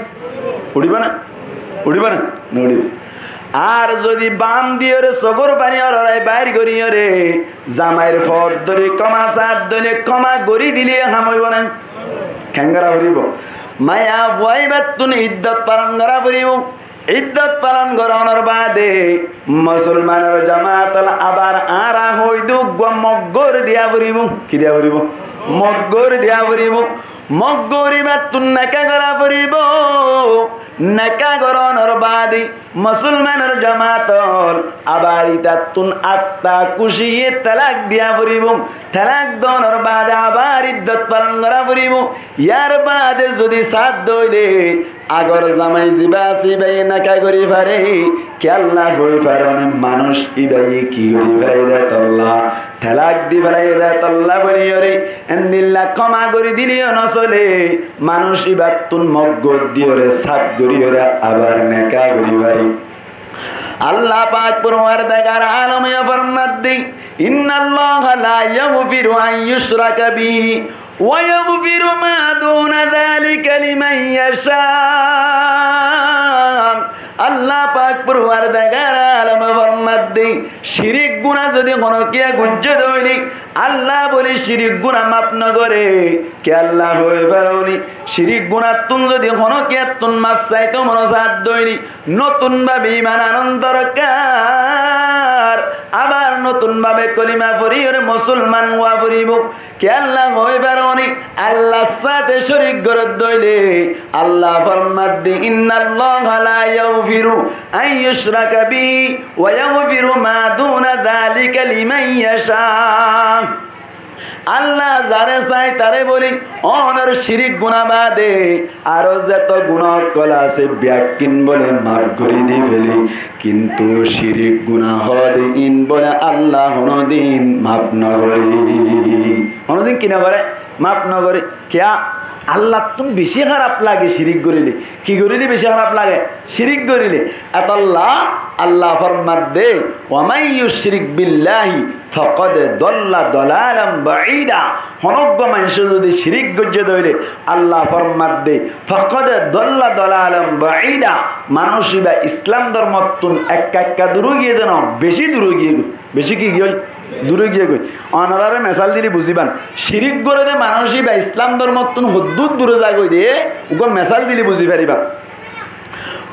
উড়িবা না নড়িব আর যদি বাম দিয়ে রে সগর পানি অরাই বাইর করিও রে জামাইর ফদ ধরে কমা সাত দলে কমা গড়ি দিলে হামইব না খেঙ্গারা হরিব মায়া বইবাত তুন ইদ্দত পালন করা করিব ইদ্দত পালন করানোর বাদে মুসলমানের জামাতল আবার আরা হই দুগ মগর দিয়া করিব কি দিয়া করিব মগর দিয়া করিব মগরিবাত তুন নাকা করা করিব নাকা করানোর বাদে মুসলমানের জামাতল আবার ইতাতুন আত্মা কুশিয়ে তালাক দিয়া করিব তালাক দনোর বাদে আবার ইদ্দত পালন করা করিব ইয়ার বাদে যদি সাথ দইলে আগর জামাই জিবা সিবাই নাকা করি পারে কেল্লা হই পারনে মানুষ ইবাই কি করি ফেলাই দে তল্লা তালাক দি ফেলাই দে তল্লা বলিয়রে এন্দিল্লা ক্ষমা করে দিলিও নচলে মানুষ ইবাতুন মগর দিওরে সাপ করিওরে আবার নাকা করি পারে আল্লাহ পাক পরওয়ারদিগার আলম ফরমাদ্দি ইন্নাল্লাহা লা ইয়াগফিরু আন ইউশরাকা বিহি ওয়া ইয়াগফিরু মা দুনা যালিকা লিমান ইয়াশা আল্লাহ পাক পরওয়ারদিগার আলম ফরমাদ্দি শিরিক গুনাহ যদি কোনো কিয়া গুজ্জে দইলি আল্লাহ বলি শিরিক গুনাহ মাফ না করে কে আল্লাহ হই পারোনি শিরিক গুনাহ তুন যদি কোনো কিয়া তুন মাফ চাইতো মন সাথ দইলি নতুন ভাবে ঈমান আনন্দর কার আবার নতুন ভাবে কলিমা পড়িয়ে মুসলমান হওয়া পড়িব কে আল্লাহ হই পারোনি আল্লাহর সাথে শরীক গরত দইলে আল্লাহ ফরমাদ্দি ইন্নাল্লাহা লা ইয়াগফিরু আন ইউশরাকা বিহি ওয়া ইয়াগফিরু মা দুনা যালিকা লিমান ইয়াশা আল্লাহ যারে চাই তারে বলি অনার শিরিক গুনাহ বাদে আরো যত গুনাহ কলা আছে ব্যাকিন বলে মাফ করে দি ফেলি কিন্তু শিরিক গুনাহ হদে ইন বলে আল্লাহ হনদিন মাফ না করে হনদিন কি না করে মাফ না করে কিয়া আল্লাহ তুমি বেশি খারাপ লাগে শিরিক করিলে কি করিলে বেশি খারাপ লাগে শিরিক করিলে আতাল্লাহ আল্লাহ ফরমাত দে ওয়ামাই ইউশরিক বিল্লাহি ফাকাদ দাল্লা দালালাম বাঈদা হনগ্য মানুষ যদি শিরিক গজ্জে দইলে আল্লাহ ফরমাত দে ফাকাদ দাল্লা দালালাম বাঈদা মানুষিবা ইসলাম ধর্মতুন এক্কা দূরে গিয়ে দেন বেশি দূরে গিয়ে বেশি কি গিয়ে দূরে গিয়ে গই অনারারে মেসাল দিলি বুঝিবান শিরিক করে দে মানুষই বা ইসলাম ধর্মতুন হদ্দুর দূরে যায় গই দে ওকে মেসাল দিলি বুঝি পারিবা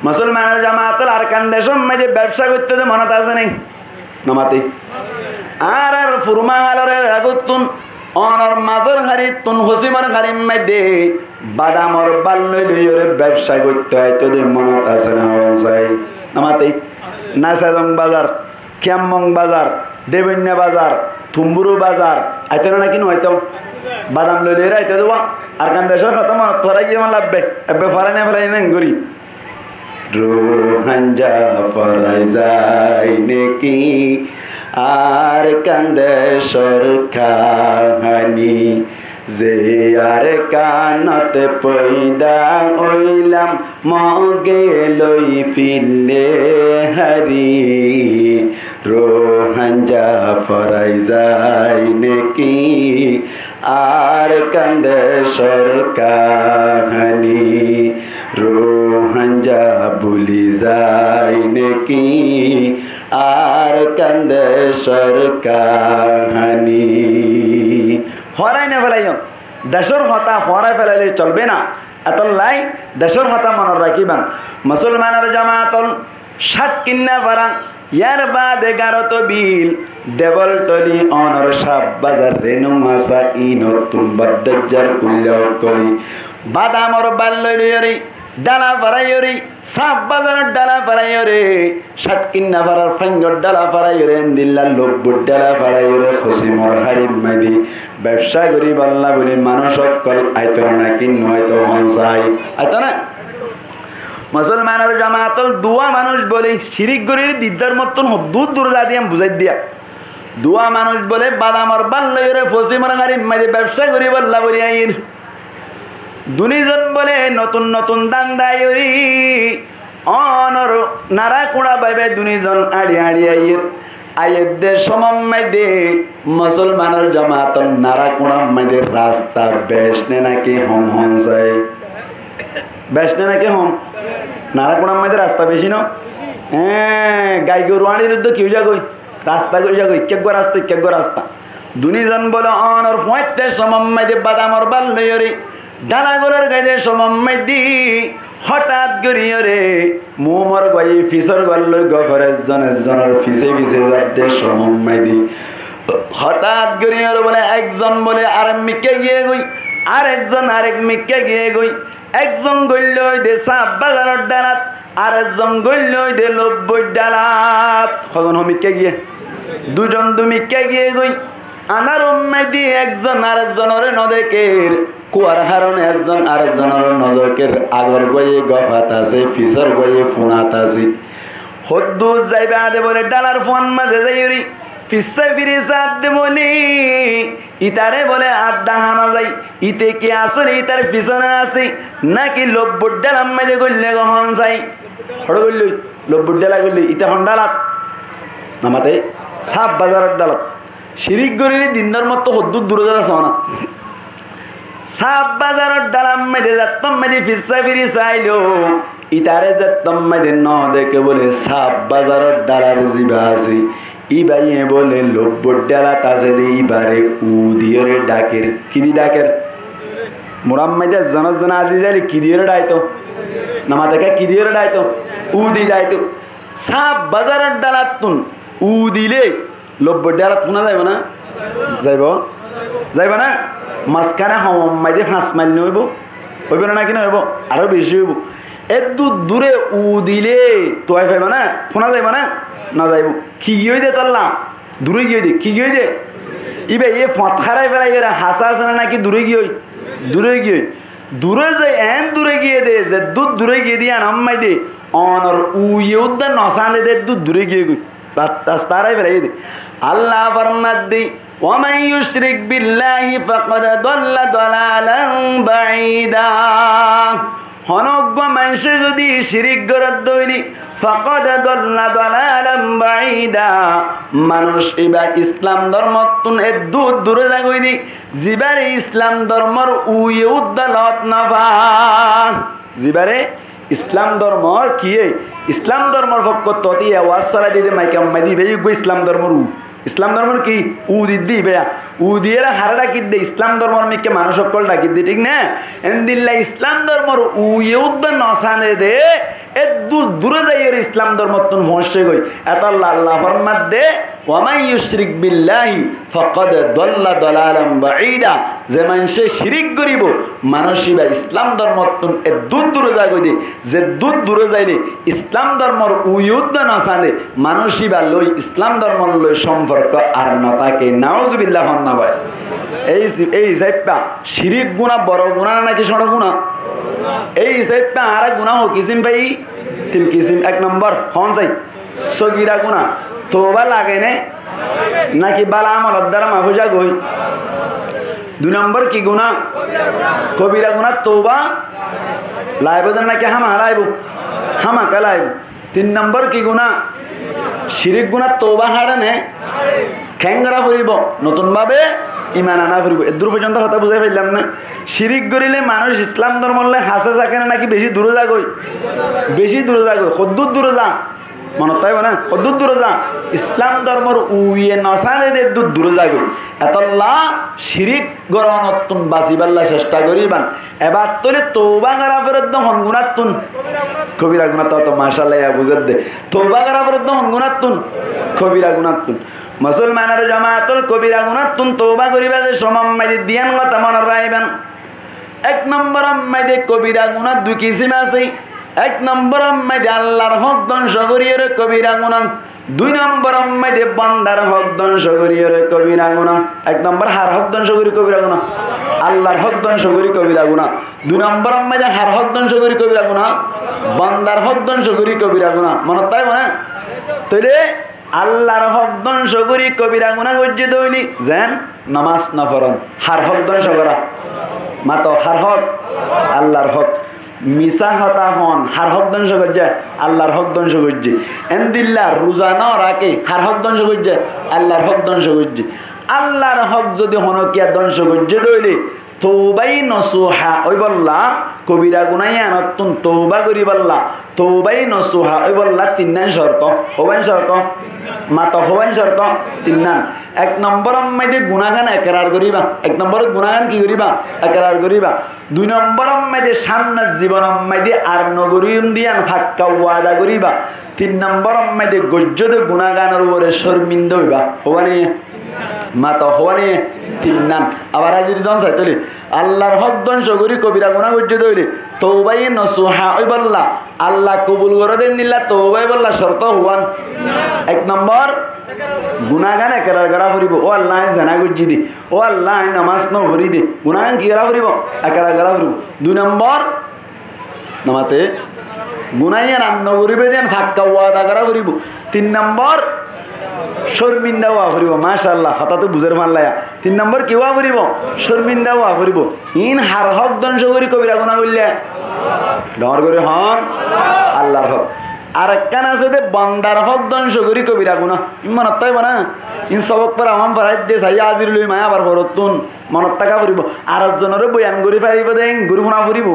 মুসলমানের জামাতল আর কান দেশম মাঝে ব্যবসা করতে যে মনত আছে নেই নামাতে আর ফুরমা হালরে রাগুতুন অনর মাজর হারি তুন হসিমর হারিম মাঝে বাদামর বাল লই লইরে ব্যবসা করতে হয় তো মনত আছে না যায় নামাতে নাসাদং বাজার ক্যামং বাজার দেবন্যা বাজার থুম্বুরু বাজার আইতে না কিনো হয়তো বাদাম লইলে আইতে দেবো আর কান দেশের কথা মনত ফরাই গিয়ে লাগবে এবে ফরাই না ফরাই না করি রোহাঞ্জা ফরাই যায় নাকি আর কান্দেশর কাহানি যে আর কানতে পয়দা হইলাম মগে লই ফিরলে হারি রোহাঞ্জা ফরাই যায় নাকি আর কান্দে সরকাহানি রোহাঞ্জা ভুলি যায় নাকি আর কান্দে সরকাহানি হরাই না ফেলাইম দেশের হতা হরাই ফেলাইলে চলবে না এতলাই দেশের হতা মনে রাখিবান মুসলমানের জামাতল ষাট কিন্না পারান ইয়ার বাদ 11 তবিল ডবল টলি অনর সাব বাজার রেনু মাসা ই নতুন বদ্দার কুল্লাও কলি বাদামর বাল্লরি ডালা পারাইরে সাব বাজার ডালা পারাইরে ষাট কিন্না পারার ফাঙ্গর ডালা পারাইরে দিল্লা লব্বুর ডালা পারাইরে খসিমর হারিম মাদি ব্যবসা করি বল্লা বলি মানুষ সকল আইতো না কিন্ন হয়তো হনসাই আইতো না মুসলমানের জামাতল দুয়া মানুষ বলে শিরিক গরির দিদার মতন দূর দূর যা দিয়ে বুঝাই দিয়া দুয়া মানুষ বলে বাদামর বাল্লরে ফসিমর হারিম মাদি ব্যবসা করি বল্লা বলি আইর দুনিজন বলে নতুন নতুন দান্দায়রি অনর নারা কুড়া পাইবে দুনিজন আড়ি আড়ি আইয়ের আয়ের দে সমম্মাই দে মুসলমানের জামাতন নারা কুড়া মাইদে রাস্তা বেশনে নাকি হম হম যায় বেশনে নাকি হম নারা কুড়া মাইদে রাস্তা বেশি ন হ্যাঁ গাই গরু আড়ির উদ্যোগ কেউ যাগই রাস্তা গই যাগই কেক রাস্তা দুনিজন বলে অনর ফয়েতে সমম্মাই দে বাদামর বাল্লরি ডালাগরের গাইদে সমম্মাই দি হঠাৎ গরিয় রে মোমর গাই ফিসর গল্ল গফরের জনের ফিসে ফিসে যাতে সমম্মাই দি হঠাৎ গরিয়র বলে একজন বলে আর মিকে গিয়ে গই আর একজন আরেক মিকে গিয়ে গই একজন গইল দে সাব বাজারের ডালাত আর একজন গইল দে 90 ডালাত কজন মিকে গিয়ে দুজন মিকে গিয়ে গই আনার উম্মাই দি একজন আরেকজনের নদেকের কুয়ার হারণ একজন আরেকজনের নজকের আগর গয়ে গফাত আছে ফিসর গয়ে ফোনাত আছে হদ্দু যাইবে আদে বলে ডালার ফোন মাঝে যাইরি ফিসে ফিরে সাদ দে বলি ইতারে বলে আড্ডা হানা যাই ইতে কি আসলে ইতার পিছনে আছে নাকি 90 ডালাম মাঝে গল্লে গহন যাই হড় গল্লি 90 ডালা গল্লি ইতে হন ডালাত নামাতে সাব বাজারের ডালাত শিরিক গরির দিনদার মতো হদ্দু দূরে যাচ্ছে না সাব বাজারের ডালাম মেদে যাত্তম মেদে ফিসা ফিরি চাইলো ইতারে যাত্তম মেদে ন দেখে বলে সাব বাজারের ডালার জিবা আছে ইবাইয়ে বলে 90 ডালা তাছে দে ইবারে উদিয়ে ডাকের কি দি ডাকের মুরাম্মাইদে জনজনা আজি যাইলে কি দিয়ে ডাইতো নামাতে কি দিয়ে ডাইতো উদি ডাইতো সাব বাজারের ডালাত তুন উদিলে 90 ডালাত শোনা যাইব না যাইব না মাঝখানে মাইদে 5 মাইল নইব হইব না কি নইব আরো বেশি হইব একটু দূরে উ দিলে তোয়াই পাইব না শোনা যাইব না যাইব কি গিয়ে দে তাল্লা দূরে গিয়ে দে কি গিয়ে দে ইবে এ ফত খারাই ফেলাই এরা হাসা আছে না নাকি দূরে গিয়ে দূরে যাই এন দূরে গিয়ে দে যে দূরে গিয়ে দিয়ে আনাম্মাই দে অনর উয়ে উদ্দান নসানে দে দূরে গিয়ে গই তারাই ফেলাই দে আল্লাহ ফরমাত দি ومن يشرك بالله فقد ضل ضلالا بعيدا হনজ্ঞ মানুষে যদি শিরিক গরত দইলি ফাকাদ দল্লা দালালাম বাঈদা মানুষ ইবা ইসলাম ধর্মতুন এ দূরে যাগই দি জিবারে ইসলাম ধর্মর উয়ে উদ্দালত নভা জিবারে ইসলাম ধর্মর কিয়ে ইসলাম ধর্মর পক্ষ ততি আওয়াজ ছড়াই দিতে মাইকে মাইদি বেই গো ইসলাম ধর্মর ইসলাম ধর্মর কি উ দিদি বেয়া উ দিয়ে হারা ডাকি দে ইসলাম ধর্মর মিকে মানুষ সকল ডাকি দে ঠিক না এন্দিল্লা ইসলাম ধর্মর উ ইউদ্দ নসানে দে এ দূরে যাই ইসলাম ধর্মতুন ভংসে গই এত আল্লাহ ফরমাত দে ওয়ামাই ইউশরিক বিল্লাহি ফাকাদ দাল্লা দালালাম বাঈদা যে মানুষে শিরিক করিব মানুষিবা ইসলাম ধর্মতুন এ দূরে যাই গই দে যে দূরে যাইলে ইসলাম ধর্মর উ ইউদ্দ নসানে মানুষিবা লই ইসলাম ধর্মর লই সম্পর্ক আর নতাকে নাউজুবিল্লাহ না ভাই এই সাইপা শিরিক গুনাহ বড় গুনাহ নাকি ছোট গুনাহ এই সাইপা আর গুনাহ কিসিম ভাই 3 কিসিম 1 নম্বর হন যাই সগীরা গুনাহ তওবা লাগে না নাকি বালা আমল দ্বারা মাফুজা গই 2 নম্বর কি গুনাহ কবিরা গুনাহ তওবা লাইব নাকি হামা কালাইব 3 নম্বর কি গুনাহ শিরিক গুনাহ তওবা হারানে খ্যাংরা ফুরিব নতুনভাবে ইমান আনা ফুরিব। দূর পর্যন্ত কথা বুঝাই ফেললাম না? শিরিক করিলে মানুষ ইসলাম ধর্মলে হাসে থাকে না নাকি বেশি দূরে যাগই? বেশি দূরে যাগই। কদ্দুর দূরে যা মনত তাইব না? কদ্দুর দূরে যা ইসলাম ধর্মর উইয়ে নসানে দে দূরে যাগই। এতল্লা শিরিক গরনতুন বাঁচিবাল্লা চেষ্টা করিবান। এবার তোরে তৌবা করা ফেরত হনগুনাতুন কবিরা গুণাত তো মাশাআল্লাহ বুঝে দে। তৌবা করা ফেরত হনগুনাতুন কবিরা গুণাতুন। মুসলমানের জামাতুল কবিরা গুনাতুন তওবা করিবা যে সমাম্মাইদি দিয়ান কথা মনে রাখবেন। এক নম্বর আম্মাইদে কবিরা গুনাহ দুই কিসিম আছে। এক নম্বর আম্মাইদে আল্লাহর হক ধ্বংস করিয়ে কবিরা গুনাহ। দুই নম্বর আম্মাইদে বান্দার হক ধ্বংস করিয়ে কবিরা গুনাহ। এক নম্বর হার হক ধ্বংস করি কবিরা গুনাহ, আল্লাহর হক ধ্বংস করি কবিরা গুনাহ। দুই নম্বর আম্মাইদে হার হক ধ্বংস করি কবিরা গুনাহ, বান্দার হক ধ্বংস করি কবিরা গুনাহ। মনে তাই মানে তাইলে আল্লাহর হক ধ্বংস করি কবিরা গুনাহ গজ্জে দইলি যেন নামাজ না পড়ন। হার হক ধ্বংস করা মাতো হার হক আল্লাহর হক। মিসা হতা হন হার হক ধ্বংস করছে আল্লাহর হক ধ্বংস করছে। এন্দিল্লা রোজা না রাখে হার হক ধ্বংস করছে আল্লাহর হক ধ্বংস করছে। আল্লাহর হক যদি হনকিয়া ধ্বংস করছে দইলি তৌবাই নসুহা ওই বললা কবিরা গুনাই আনতুন তৌবা করি বললা তৌবাই নসুহা ওই বললা তিননান শর্ত হবান শর্ত মাত হবান শর্ত তিননান। এক নম্বর আম্মাইদে গুনাগান একরার করিবা। এক নম্বর গুনাগান কি করিবা? একরার করিবা। দুই নম্বর আম্মাইদে সামনের জীবন আম্মাইদে আর নগরীম দিয়ান ফাক্কা ওয়াদা করিবা। তিন নম্বর আম্মাইদে গজ্জদে গুনাগানের উপরে শর্মিন্দা হইবা। হবানি মাত হওয়ানি তিন নান। আবার হাজির দন চাইতলি আল্লাহর হক ধ্বংস করি কবিরা গুনাহ গজ্জে দইলে তৌবাই নসুহা ওই বললা আল্লাহ কবুল করে দেন দিল্লা তৌবাই বললা শর্ত হওয়ান। এক নম্বর গুনাগান একরার করা ফুরিব। ও আল্লাহ জানা গজ্জি দি ও আল্লাহ নামাজ ন ভরি দে গুনাগান কি করা ফুরিব? একরার করা ফুরিব। দুই নম্বর নামাতে গুনাইয়া রান্ন করিবে দেন ফাক্কা ওয়াদা করা ফুরিব। তিন নম্বর শর্মিন্দা হওয়া ফুরিব। মাশাআল্লাহ কথা তো বুঝের মানলায়া। তিন নম্বর কি হওয়া ফুরিব? শর্মিন্দা হওয়া ফুরিব। ইন হার হক ধ্বংস করি কবিরা গুনাহ করলে ডর করে হন আল্লাহর হক। আর একখান আছে দে বান্দার হক ধ্বংস করি কবিরা গুনাহ। মনত তাই না? ইন সবক পর আমার পাড়াই দে চাই আজির লই মায়া আবার ঘরতুন মনত টাকা ফুরিব। আর একজনের বয়ান করি পারিব দে গুরু শুনা ফুরিব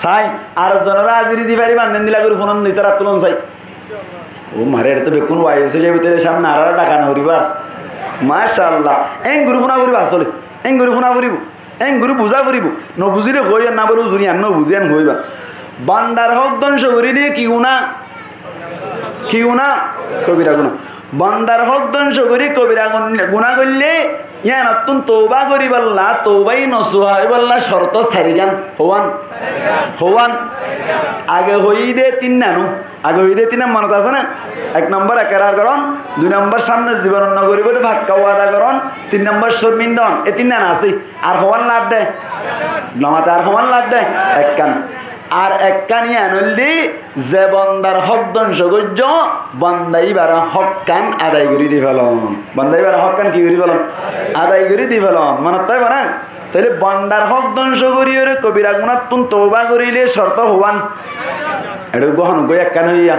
চাই। আর একজনের আজিরি দি পারি বান্ধেন দিলা করে ফোন দিতে রাত তুলন চাই। ও মারে এটা তো বেকুন ওয়াইছে যে ভিতরে সামনে আর টাকা না হরিবার। মাশাআল্লাহ এং গুরু ফোনা ফুরিব আসলে এং গুরু ফোনা ফুরিব এং গুরু বুঝা ফুরিব। নবুঝিলে হই আর না বলে জুরি আর নবুঝি আন হইবা। বান্দার হক ধ্বংস করি দিয়ে কি গুণা? কি গুণা? কবিরা গুণা। বান্দার হক ধ্বংস করি কবিরা গুণা করলে ইয়া নতুন তৌবা করি বললা তৌবাই নসুহা বললা শর্ত সারিগান হওয়ান হওয়ান। আগে হই দে তিন নানু আগে হই দে তিন মনত আছে না? এক নম্বর একরার করন, দুই নম্বর সামনে জীবন নগরীব ভাক্কা ওয়াদা করন, তিন নম্বর শর্মিন্দন। এ তিন নান আছে আর হওয়ান লাভ দেয় নামাতে আর হওয়ান লাভ দেয় এক কান। আর এক কানি আনলি যে বন্দার হক ধ্বংস করছ বন্দাইবার হক কান আদায় করে দি ফেলম। বন্দাইবার হক কান কি করি ফেলম? আদায় করে দি ফেলম। মনত তাই না? তাহলে বন্দার হক ধ্বংস করি কবিরা গুনাহ তুন তওবা করিলে শর্ত হওয়ান। এটা গহন গই এক কান হইয়া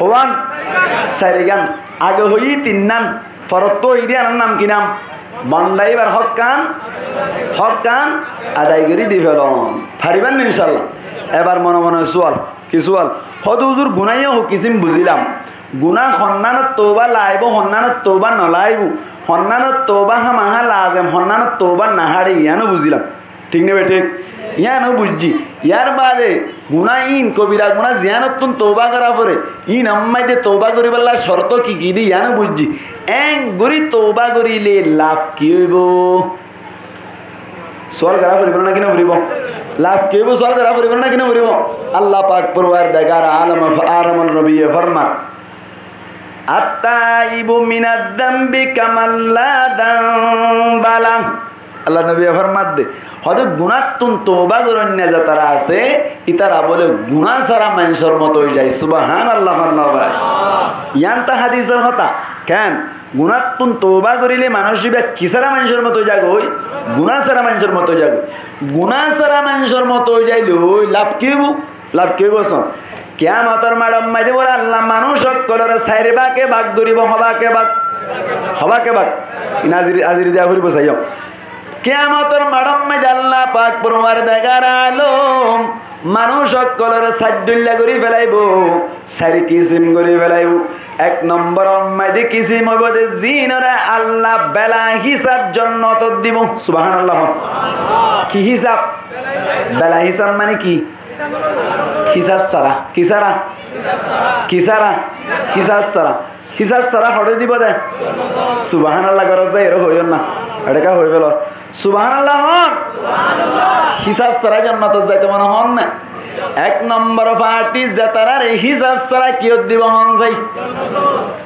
হওয়ান চারি গান। আগে হই তিন নান ফরত তো হই দিয়ার নাম কি নাম? বন্দাইবার হক কান আদায় করে দি ফেলম। পারিবেন না ইনশাআল্লাহ? এবার মনে মনে সোয়াল কি সোয়াল? হয়তো হুজুর গুনাইও কিসিম বুঝিলাম। গুনাহ হন্নানত তওবা লাইব হন্নানত তওবা নলাইব হন্নানত তওবা হামাহা লাজেম হন্নানত তওবা নাহারে ইয়ানো বুঝিলাম। ঠিক নেবে ঠিক ইয়ানো বুঝছি। ইয়ার বাদে গুনাহ ইন কবিরা গুনাহ জিয়ানতুন তওবা করা পরে ইন আম্মাইতে তওবা করিবাল্লা শর্ত কি কি দি ইয়ানো বুঝছি। এং গরি তওবা করিলে লাভ কি হইব? সোয়াল করা ফুরিব না কিনা ফুরিব? লাভ কি হইব? সোয়াল করা ফুরিব না কিনা ফুরিব? আল্লাহ পাক পরওয়ারদিগার আলম আরমল নবী ফরমান আত্তাইবু মিনাদ যামবি কামাল্লা যামবালা। আল্লাহ নবী ফরমাত দে হয়তো গুনাহ তুন তওবা করেন না যা তারা আছে ইতারা বলে গুনাহ ছাড়া মানুষের মতো হয়ে যায়। সুবহানাল্লাহ। ইয়ানতা হাদিসের কথা কেন? গুনাহ তুন তওবা করিলে মানুষ কি ছাড়া মানুষের মতো যাগ হই? গুনাহ ছাড়া মানুষের মতো যাগ। গুনাহ ছাড়া মানুষের মতো হয়ে যাইলে ওই লাভ কি হইব? লাভ কি হইব? কিয়ামতের মাডম মাইদে বলে আল্লাহ মানুষ সকলের চাইরে ভাগে ভাগ করিব হবাকে ভাগ হবা কেবাক ইনাজির আজির দিয়া ঘুরিব চাইও কিয়ামতের মাঠের মধ্যে আল্লাহ পাক পরওয়ারদিগার আলম মানুষ সকলের সাইডুল্লা করে ফেলাইব, চারি কিসিম করে ফেলাইব। এক নম্বর মধ্যে কিসিম হইব যে জিনরা আল্লাহ বেলা হিসাব জন্নত দিব। সুবহানাল্লাহ। কি হিসাব? বেলা হিসাব মানে কি? হিসাব সারা। কি সারা? কি সারা? হিসাব সারা। হিসাব সারা হড়ে দিব দে। সুবহানাল্লাহ করো যাই এর হইও না, এটা হয়ে গেল। সুবহানাল্লাহ হন। হিসাব সারা জান্নাত যাইতে মনে হন না। এক নম্বর পার্টি যে তারা হিসাব সারা কি দিব হন যাই।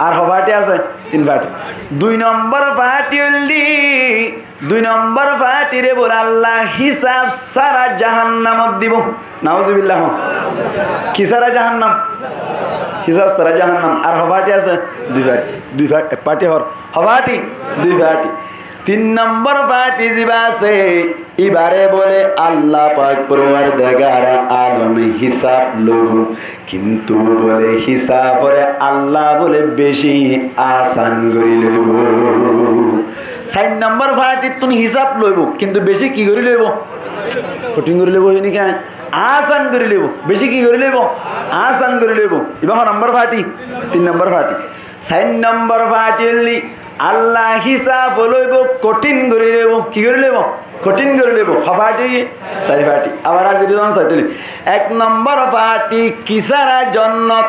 আর হবাটি আছে তিন পার্টি। দুই নম্বর পার্টি হলি দুই নম্বর পার্টি রে বলে আল্লাহ হিসাব সারা জাহান্নামত দিব। নাউজুবিল্লাহ। কি সারা জাহান্নাম? হিসাব সারা জাহান্নাম। আর হবাটি আছে দুই পার্টি। দুই পার্টি হর হবাটি দুই পার্টি। তিন নম্বর পার্টি জিবা আছে এবারে বলে আল্লাহ পাক পরওয়ারদিগার আলম হিসাব লব, কিন্তু বলে হিসাব করে আল্লাহ বলে বেশি আসান করে লইব। 4 নম্বর পার্টি তুমি হিসাব লইব কিন্তু বেশি কি করে লইব? কঠিন করে লইব হয়নি কেন? আসান করে লইব। বেশি কি করে লইব? আসান করে লইব। এবার নম্বর পার্টি 3 নম্বর পার্টি। 4 নম্বর পার্টি হলি আল্লাহ হিসাব লইব কঠিন করে লইব। কি করে লইব? কঠিন করে লইব। হবাটি 4 পার্টি। আবার আজ চাইতে 1 নম্বর পার্টি কিসারা জন্নত।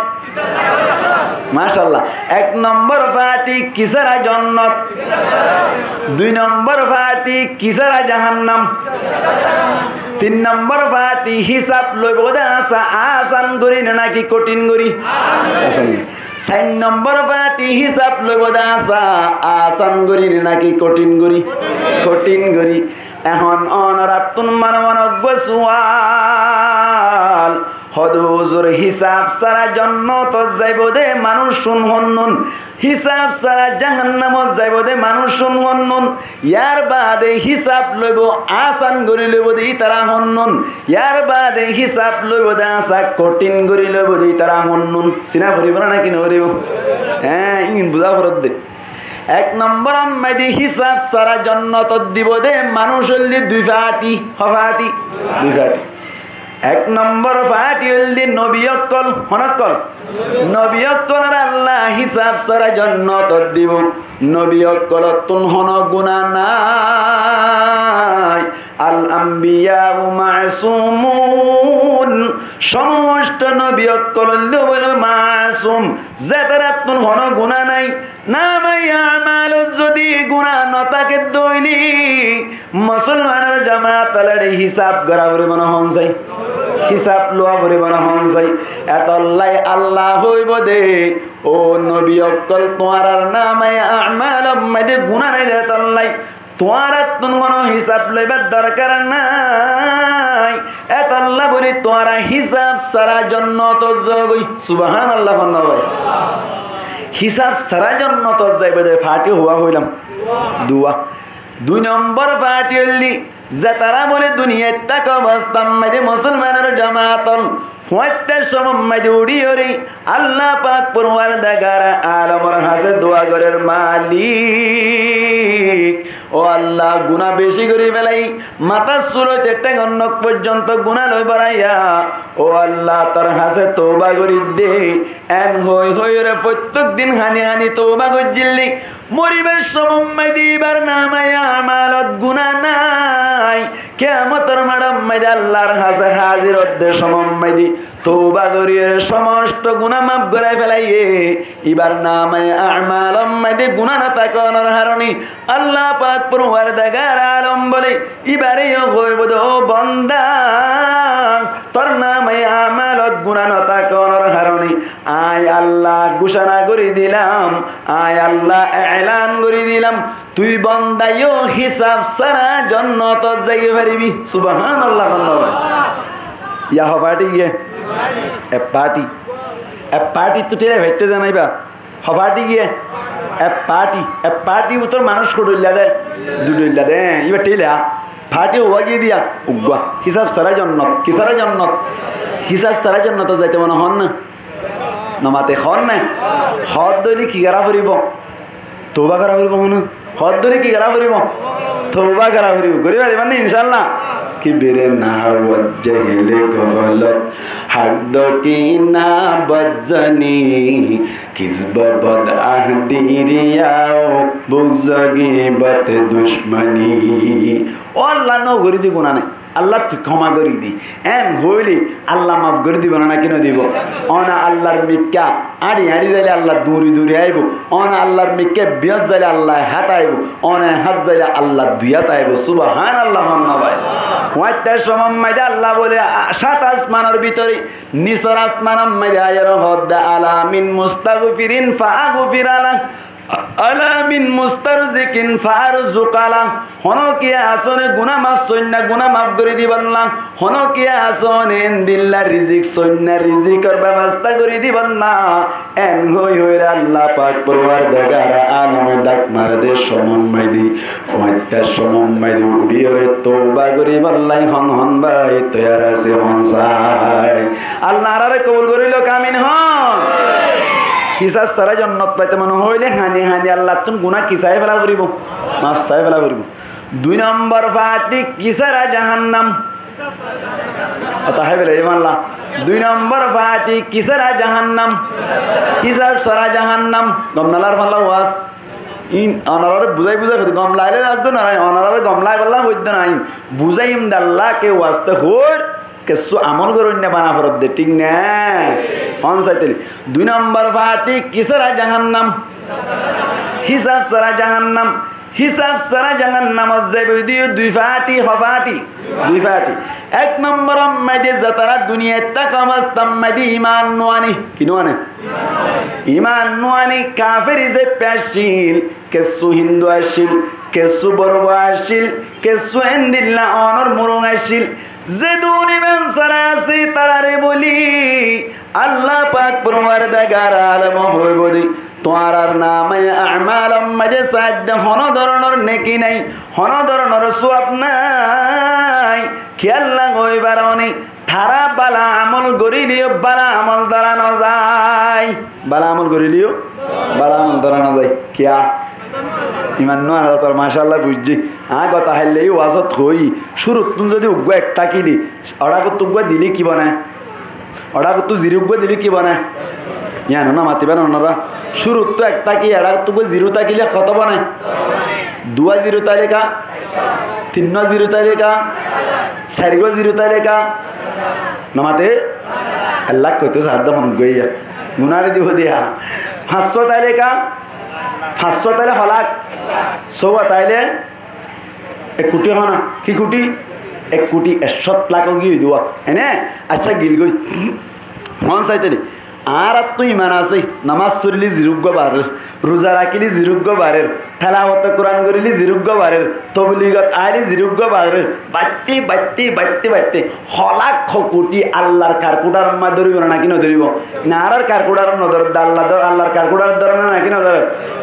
মাশাআল্লাহ। 1 নম্বর পার্টি কিসারা জন্নত। 2 নম্বর পার্টি কিসারা জাহান্নাম। 3 নম্বর পার্টি হিসাব লইব আসান করি না নাকি কঠিন করি? আসান। 4 নম্বর পার্টি হিসাব লইব আসান করি নাকি কঠিন করি? কঠিন করি। এখন অনরাতুন মানব সুয়াল হদুজুর হিসাব সারা জন্নত যাইব দে মানুষ শুন হন্নুন, হিসাব সারা জাহান্নামত যাইব দে মানুষ শুন হন্নুন। ইয়ার বাদে হিসাব লইব আসান করি লইব দে তারা হন্নুন। ইয়ার বাদে হিসাব লইব দে আসা কঠিন করি লইব দে তারা হন্নুন। চিনা ভরিব না কিনা ভরিব? হ্যাঁ ইন বুঝা ভরত দে। 1 নম্বর মেদি হিসাব সারা জন্নত দিব দে মানুষ হলি 2 পার্টি। হবাটি 2 পার্টি। 1 নম্বর পার্টি হলি নবী অকল হনকল। নবী অকল আল্লাহ হিসাব সারা জন্নত দিব। নবী অকল তুন হন গুনাহ নাই। আল আম্বিয়া মাসুমুন। সমস্ত নবী অকল বলে মাসুম, যে তারা তুন হন গুনাহ নাই। না ভাই আমাল যদি গুনাহ নতাকে দইলি মুসলমানের জামাত আলারে হিসাব করা বলে মনে হন যায়। হিসাব লোয়া বলে মনে হন যায়। এতল্লাই আল্লাহ হইব দে ও নবী অকল তোমার নামে আমাল মধ্যে গুনাহ নাই। এতল্লাই তোমার কোনো হিসাব লইবার দরকার নাই। এতল্লাহ বলি তোমার হিসাব সারা জন্নত জগই। সুবহানাল্লাহ। হিসাব সারা জন্নত যাইবে দে ফাটি হওয়া হইলাম দুয়া। 2 নম্বর পার্টি হলি যে তারা বলে দুনিয়ায় তাক অবস্থান মেয়েদের মুসলমানের জামাতল ফয়তে সময় উড়িয়ে আল্লাহ পাক পরওয়ারদিগার আলমের হাসে দোয়া করের মালিক ও আল্লাহ গুনাহ বেশি করে ফেলাই মাথা চুলতে টেঙ্গনক পর্যন্ত গুনাহ লই বাড়াইয়া ও আল্লাহ তার হাসে তওবা করি দে। এন হই হই রে প্রত্যেক দিন হানি হানি তওবা করজিলি মরিবার সময় দিবার নামায়া আমালত গুনাহ নাই। কিয়ামতের মাঠে মধ্যে আল্লাহর হাসে হাজির হতে সময় দি তওবা করিয়ে সমস্ত গুনাহ মাফ করে ফেলাইয়ে এবার নামে আমালম মধ্যে গুনাহ না থাকার কারণে আল্লাহ পাক পরওয়ারদিগার আলম বলে এবারেও হইব ও বান্দা তোর নামে আমালত গুনাহ না থাকার কারণে আয় আল্লাহ ঘোষণা করে দিলাম, আয় আল্লাহ এলান করে দিলাম তুই বান্দায়ও হিসাব সারা জান্নাত যাইতে পারবি। সুবহানাল্লাহ। ইয়া হবাটি গিয়ে এ পার্টি তো টেরে ভেটে জানাইবা হবাটি গিয়ে এ পার্টি তোর মানুষ করইলা দে দুইলা দে এবার টেলা ফাটি হওয়া গিয়ে দিয়া উগা হিসাব সারা জান্নাত। কি সারা জান্নাত? হিসাব সারা জান্নাত যাইতে মনে হন না নমাতে হন না হদ দইলি কি গারা ফুরিব তওবা করা হইব না হদ ধরে কি করা করিব তওবা করা করিব করিবা দিবানি ইনশাআল্লাহ কি বেরে না ওয়াজহিলে গফলত হাদ কি না বজ্জনি কিসব বদ আহদি রিয়াও বুগজগি বত দুশমনি ও আল্লাহ নো গরি দি গুনাহ নাই আল্লাহ ক্ষমা করে দি এম হইলি আল্লাহ মাফ করে দিব না কিনো দিব অনা আল্লাহর মিক্কা আড়ি আড়ি যাইলে আল্লাহ দূরি দূরি আইব অনা আল্লাহর মিক্কে বিয়াজ যাইলে আল্লাহ হাত আইব অনা হাত যাইলে আল্লাহ দুইয়াত আইব সুবহানাল্লাহ ভাই ওয়াইতার সমম মাইদা আল্লাহ বলে সাত আসমানের ভিতরে নিচর আসমানের মাইদা আয়ার হদ আলামিন মুস্তাগফিরিন ফাগফিরালা আলামিন মুস্তারজিকিন ফারজুকালা হনকিয়া আসনে গুনাহ মাফ সন্না গুনাহ মাফ করে দিবাল্লাহ হনকিয়া আসনে দিল্লা রিজিক সন্না রিজিকের ব্যবস্থা করে দিবাল্লাহ এন হই হইরা আল্লাহ পাক পরওয়ারদিগার আলম ডাক মার দে সমন্বয় দি ফয়টা সমন্বয় দি উড়িয়রে তওবা করি বল্লাই হন হন ভাই তৈয়ার আছে মনসাই আল্লাহ আরে কবুল করিল কামিন হন হিসাব সারা জন্নত পাইতে মনে হইলে হানি হানি আল্লাহ তুন গুনাহ কিসাই ফেলা করিব মাফ সাই ফেলা করিব 2 নম্বর ফাটি কিসারা জাহান্নাম কথা হয় বলে ইমানলা 2 নম্বর ফাটি কিসারা জাহান্নাম হিসাব সারা জাহান্নাম গমনালার ফালা ওয়াস ইন অনারে বুঝাই বুঝাই গমলাইলে লাগতো না অনারে গমলাই বললা হইতো না বুঝাইম আল্লাহ কে ওয়াস্তে হর কেসু আমল করুন না বানা ফরত দে ঠিক না অন সাইতেলি 2 নম্বর ফাটি কিসারা জাহান্নাম হিসাব সারা জাহান্নাম হিসাব সারা জাহান্নাম যাইবে দুই ফাটি হফাটি দুই ফাটি 1 নম্বর মাইদে যাতারা দুনিয়া তাকামাস্তাম মাইদে ঈমান নোয়ানি কি নোয়ানে ঈমান নোয়ানি কাফের যে পেশিল কেসু হিন্দু আসিল কেসু বড় আসিল কেসু এন্দিল্লা অনর মুরুং আসিল যে দুনিমান সারা আছে তারারে বলি আল্লাহ পাক পরওয়ারদিগার আলম হইব দি তোমার নামে আমাল মাঝে সাধ্য হন ধরনের নেকি নাই হন ধরনের সওয়াব নাই খেয়াল না হইবার অনেক থারা বালা আমল করিলিও বালা আমল ধরা না যায় বালা আমল করিলিও বালা আমল ধরা না যায় কিয়া ইমান নো আর তোর মাশাআল্লাহ বুঝছি কথা হাইলেই ওয়াজত হই শুরুত তুন যদি উগ্গ একটা কিলি অড়া কত উগ্গ দিলি কি বানায় অড়া কত জিরো উগ্গ দিলি কি বানায় ইয়ানো না মাতিবেন ওনারা শুরুত তো একটা কি এড়া কত জিরো তাকিলে কত বানায় 2 জিরো তালিকা 3 জিরো তালিকা 4 জিরো তালিকা নামাতে আল্লাহ কইতো সারদা মন গইয়া গুনারে দিব দিয়া 500 তালিকা 500 তাইলে হলাক 100 তাইলে 1 কোটি হনা কি কোটি 1 কোটি 100 লাখ কি দিবা এনে আচ্ছা গিল গই মন চাইতেলি আর তুই ইমান আছে নামাজ পড়লি জিরুগ্য বারের রোজা রাখিলি জিরুগ্য বারের তেলাওয়াত কোরআন করিলি জিরুগ্য বারের তবলিগত আইলি জিরুগ্য বারের বাত্তি বাত্তি বাত্তি বাত্তি হলাক কোটি আল্লাহর কারকুডার মা ধরিব না কি নধরিব না আর কারকুডার নধর আল্লাহর কারকুডার ধর না কি নধর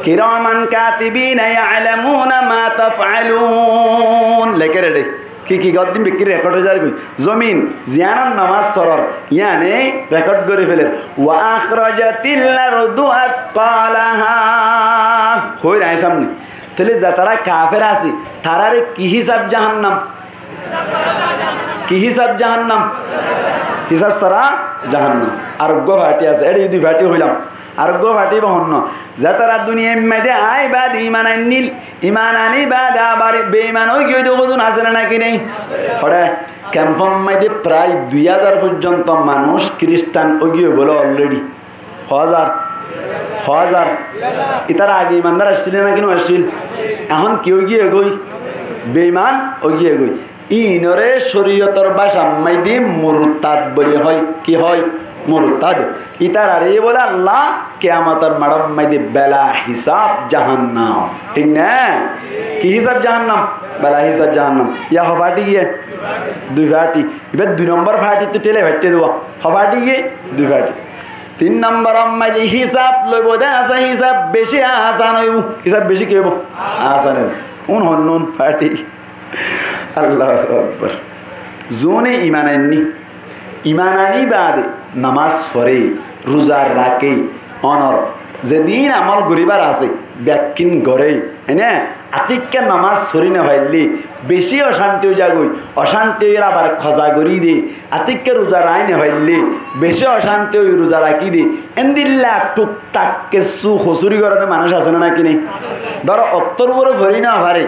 কিরামান কাতিবিনা ইয়ালামুনা মা তাফআলুন লেখে রে কি কি গদ্দিন বিক্রি রেকর্ড হয়ে যায় জমিন জিয়ানাম নামাজ সরর ইয়ানে রেকর্ড করে ফেলেন ওয়া আখরাজাতিল আরদু আতকালাহা হই রাই সামনে তাহলে যারা কাফের আছে তারারে কি হিসাব জাহান্নাম কি হিসাব জাহান্নাম হিসাব সারা জাহান্নাম আরোগ্য ভাটি আছে এডি দুই ভাটি হইলাম আরোগ্য ভাটি বহন্ন যারা দুনিয়ার মধ্যে আই বাদ ঈমান আনিল ঈমান আনি বাদ আবার বেঈমান হই গিয়ে দেখুন আছে নাকি নেই হড়ে ক্যাম্পম মধ্যে প্রায় 2000 পর্যন্ত মানুষ খ্রিস্টান ওগিয়ে বলে অলরেডি হাজার ইতারা আগে ইমানদার আসছিল না কেন আসছিল এখন কেউ গিয়ে গই বেঈমান ওগিয়ে গই ইনরে শরীয়তর ভাষা মাইদে মুরতাদ বলি হয় কি হয় মুরতাদ ইতার আরে বলে আল্লাহ কিয়ামতের মাড়ম মাইদে বেলা হিসাব জাহান্নাম ঠিক না কি হিসাব জাহান্নাম বেলা হিসাব জাহান্নাম ইয়া হবাটি গিয়ে দুই ফাটি এবার 2 নম্বর ফাটি তো টেলে ভাটতে দেওয়া হবাটি গিয়ে দুই ফাটি 3 নম্বর মাইদে হিসাব লইব দে আসা হিসাব বেশি আসান হইব হিসাব বেশি কি হইব আসান হইব হন্নুন ফাটি আল্লাহু আকবার জোনে ঈমান আননি ঈমান আনি বাদে নামাজ পড়ে রোজা রাখে অনর যেদিন আমল গরিবার আছে ব্যাকিন গড়েই এনে আতিককে নামাজ ছড়ি না ভাইলি বেশি অশান্তি হয়ে যাগই অশান্তি হয়ে আবার খজা গড়ি দে আতিককে রোজা রায় না ভাইলি বেশি অশান্তি হয়ে রোজা রাখি দে এন্দিল্লা টুকটাক কেসু হসুরি করতে মানুষ আছে না নাকি নেই ধরো অত্তর বড় ভরি না ভারে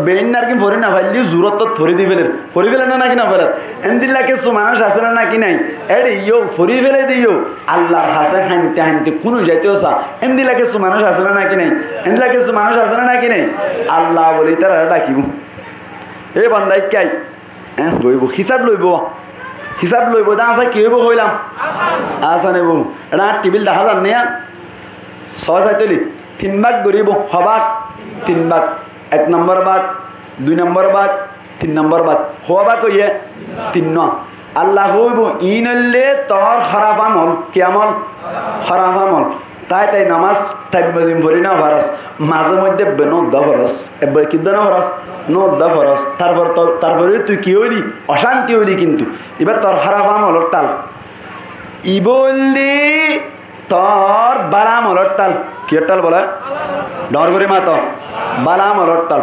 বেইন আর কি ভরি না ভাইলি জোরত ফরি দি ফেলেন ফরি ফেলে না নাকি না ফেলে এন্দিল্লা কেসু মানুষ আছে না নাকি নাই এরে ইয়ো ফরি ফেলে দিও আল্লাহর হাসে হানতে হানতে কোনো যাইতেও চা এন্দিল্লা কেসু মানুষ আছে না নাকি নাই এন্দিল্লা কেসু মানুষ আছে না নাকি নাই আল্লাহ বলি তারা ডাকিব এ বান্দাই কাই হ্যাঁ হইব হিসাব লইব দা আছে কি হইব হইলাম আসা নেব এটা টিবিল দেখা যান নেয়া ছয় চাইতলি 3 ভাগ ধরিব হবাক 3 ভাগ 1 নম্বর ভাগ 2 নম্বর ভাগ 3 নম্বর ভাগ হওয়া কইয়ে 3 ন আল্লাহ হইব ইনলে তোর খারাপ আমল কি আমল খারাপ আমল তাই নামাজ টাইম ভরি না ফরস মাঝে মধ্যে ন ফরস এবার কিন্তু না ফরস ন ফরস তারপরে তুই কি হইলি অশান্তি হইলি কিন্তু এবার তোর খারাপ আমল টাল ই বললি তোর বালা আমল টাল কি টাল বলে ডর করে মাত বালা আমল টাল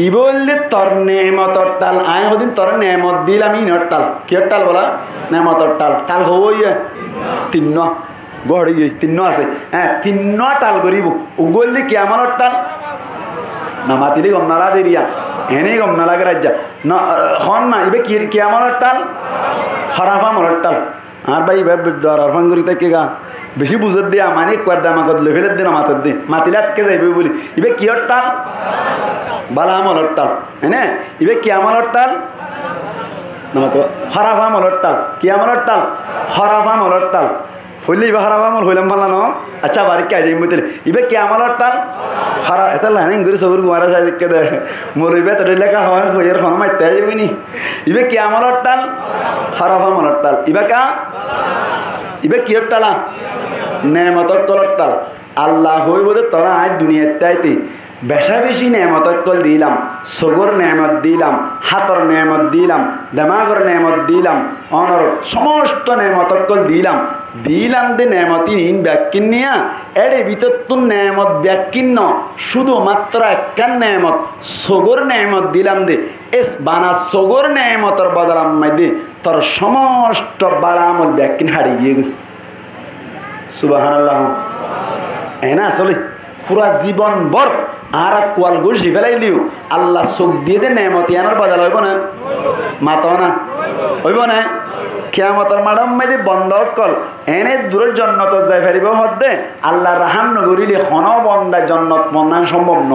ই বললি তোর নেমতর টাল আয় হদিন তোর নেমত দিলাম ইনর টাল কি টাল বলা নেমতর টাল টাল হইয়ে 3 গড়ি 3 আছে হ্যাঁ 3 টাল করিব উগললি কি আমার টাল না মাতিলি গম নালা দেরিয়া এনে গম নালা রাজ্যা না হন না ইবে কি আমার টাল খারাপ আমার টাল আর ভাই দরার ফাঙ্গুরি থেকে গা বেশি বুঝত দিয়া মানে কর দাম আগত লেভেলের দিন মাথার দিন মাতিলে আটকে যাইবে বলি ইবে কি টাল বালা আমলর টাল এনে ইবে কি আমলর টাল না তো খারাপ আমলর টাল কি আমলর টাল খারাপ আমলর টাল হইলে ইবা খারাপ আমল হইলাম পারলা ন আচ্ছা বাড়ি কে আইডিম বইতে ইবে কি আমলর টাল খারাপ এটা লাইন করে সবর গুয়ারা যায় কে দে মোর ইবে তো লেখা হয় কইর খন মাইতে যাবি নি ইবে কি আমলর টাল খারাপ আমলর টাল ইবে কি টালা নেমতর তলর টাল আল্লাহ হইব যে তোরা আজ দুনিয়াতে আইতে বেশা বেশি নেমতকল দিলাম সগর নেমত দিলাম হাতর নেমত দিলাম দেমাগর নেমত দিলাম অনর সমস্ত নেমতকল দিলাম দে নেমতি ইন ব্যাকিন নিয়া এড়ে ভিতর তুন নেমত ব্যাকিন্ন শুধুমাত্র একখান নেমত সগর নেমত দিলাম দে এস বানা সগর নেমতর বদলাম মাই দে তোর সমস্ত বালামল ব্যাকিন হারিয়ে গিয়ে সুবহানাল্লাহ এনা আসলে পুরা জীবন ভর আর কোয়াল গুছি ফেলাইলিও আল্লাহ চোখ দিয়ে দে নেমতি আনার বদল হইব না মাতাও না হইব না কিয়ামতের মাডম মাইদি বন্ধ কল এনে দূরের জন্নত যাই ফেরিব হদ্দে আল্লাহ রাহাম নগরিলে খন বন্দা জন্নত মন্দান সম্ভব ন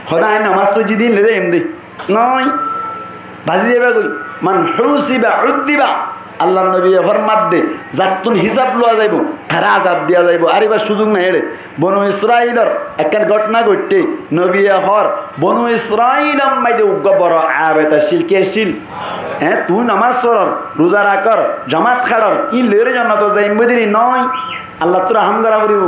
সদায় নামাজ সজি দিন লেদে এমদি নয় বাজি যাবে কই মান হুসিবা উদ্দিবা আল্লাহ নবী ফরমাত দে যাতুন হিসাব লওয়া যাইব তারা আযাব দিয়া যাইব আর এবার সুযোগ নাই এড়ে বনু ইসরাইলের একটা ঘটনা ঘটতে নবী হর বনু ইসরাইল মাইদে উগ্র বড় আবেতা শিল হ্যাঁ তুই নামাজ সরর রোজা রাখর জামাত খাড়র ই লেরে জান্নাত যাইম বদিরি নয় আল্লাহ তোরা হামদারা করিব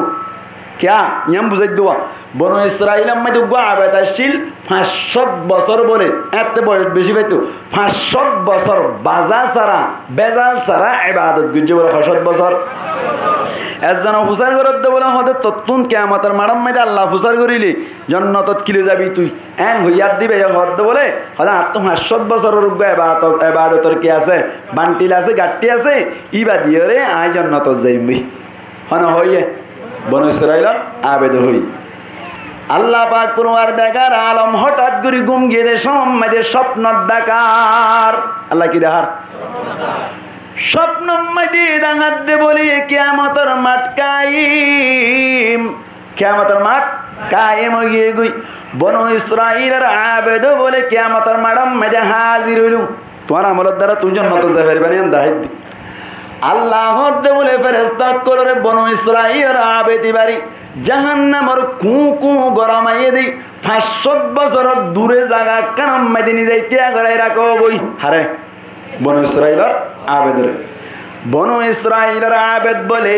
क्या यम बुझाই দেওয়া বনু ইসরাইল মধ্যে উগ্র আবেদাশীল 500 বছর বলে এত বয়স বেশি পাইতো 500 বছর বাজা সারা বেজাল সারা ইবাদত গুজে বলে 500 বছর একজন ফুসার করত বলে হতে ততুন কিয়ামতের মাড়ম মধ্যে আল্লাহ ফুসার করিলি জান্নাতত কিলে যাবি তুই এন হইয়াত দিবে হতে বলে হদা 500 বছরের উগ্র ইবাদতর কি আছে বান্টিল আছে গাট্টি আছে ইবা দিয়ে রে আই জান্নাতত যাইবি হন হইয়ে বনু ইসরাইলের আবেদ হই আল্লাহ পাক পুরোয়ার দেখার আলম হঠাৎ করে ঘুম গিয়ে দে সম্মাদের স্বপ্ন দেখার আল্লাহ কি দেখার স্বপ্ন মাইদি ডাঙাত দে বলি কিয়ামতের মাঠ কায়েম কিয়ামতের মাঠ কায়েম হয়ে গই বনু ইসরাইলের আবেদ বলে কিয়ামতের মাঠম মাঝে হাজির হইল তোমার আমলের দ্বারা তুই জান্নাত যাবে বানি আমি দাহিদ দি আল্লাহ বলে ফেরেশতা করে বনু ইসরাইল আবেদি বাড়ি জাহান্নামের কু গরমাইয়ে দি 500 বছর দূরে জায়গা কানাম মেদিনী যাইতে গড়াই রাখো বই হারে বনু ইসরাইলের আবেদরে বনু ইসরাইলের আবেদ বলে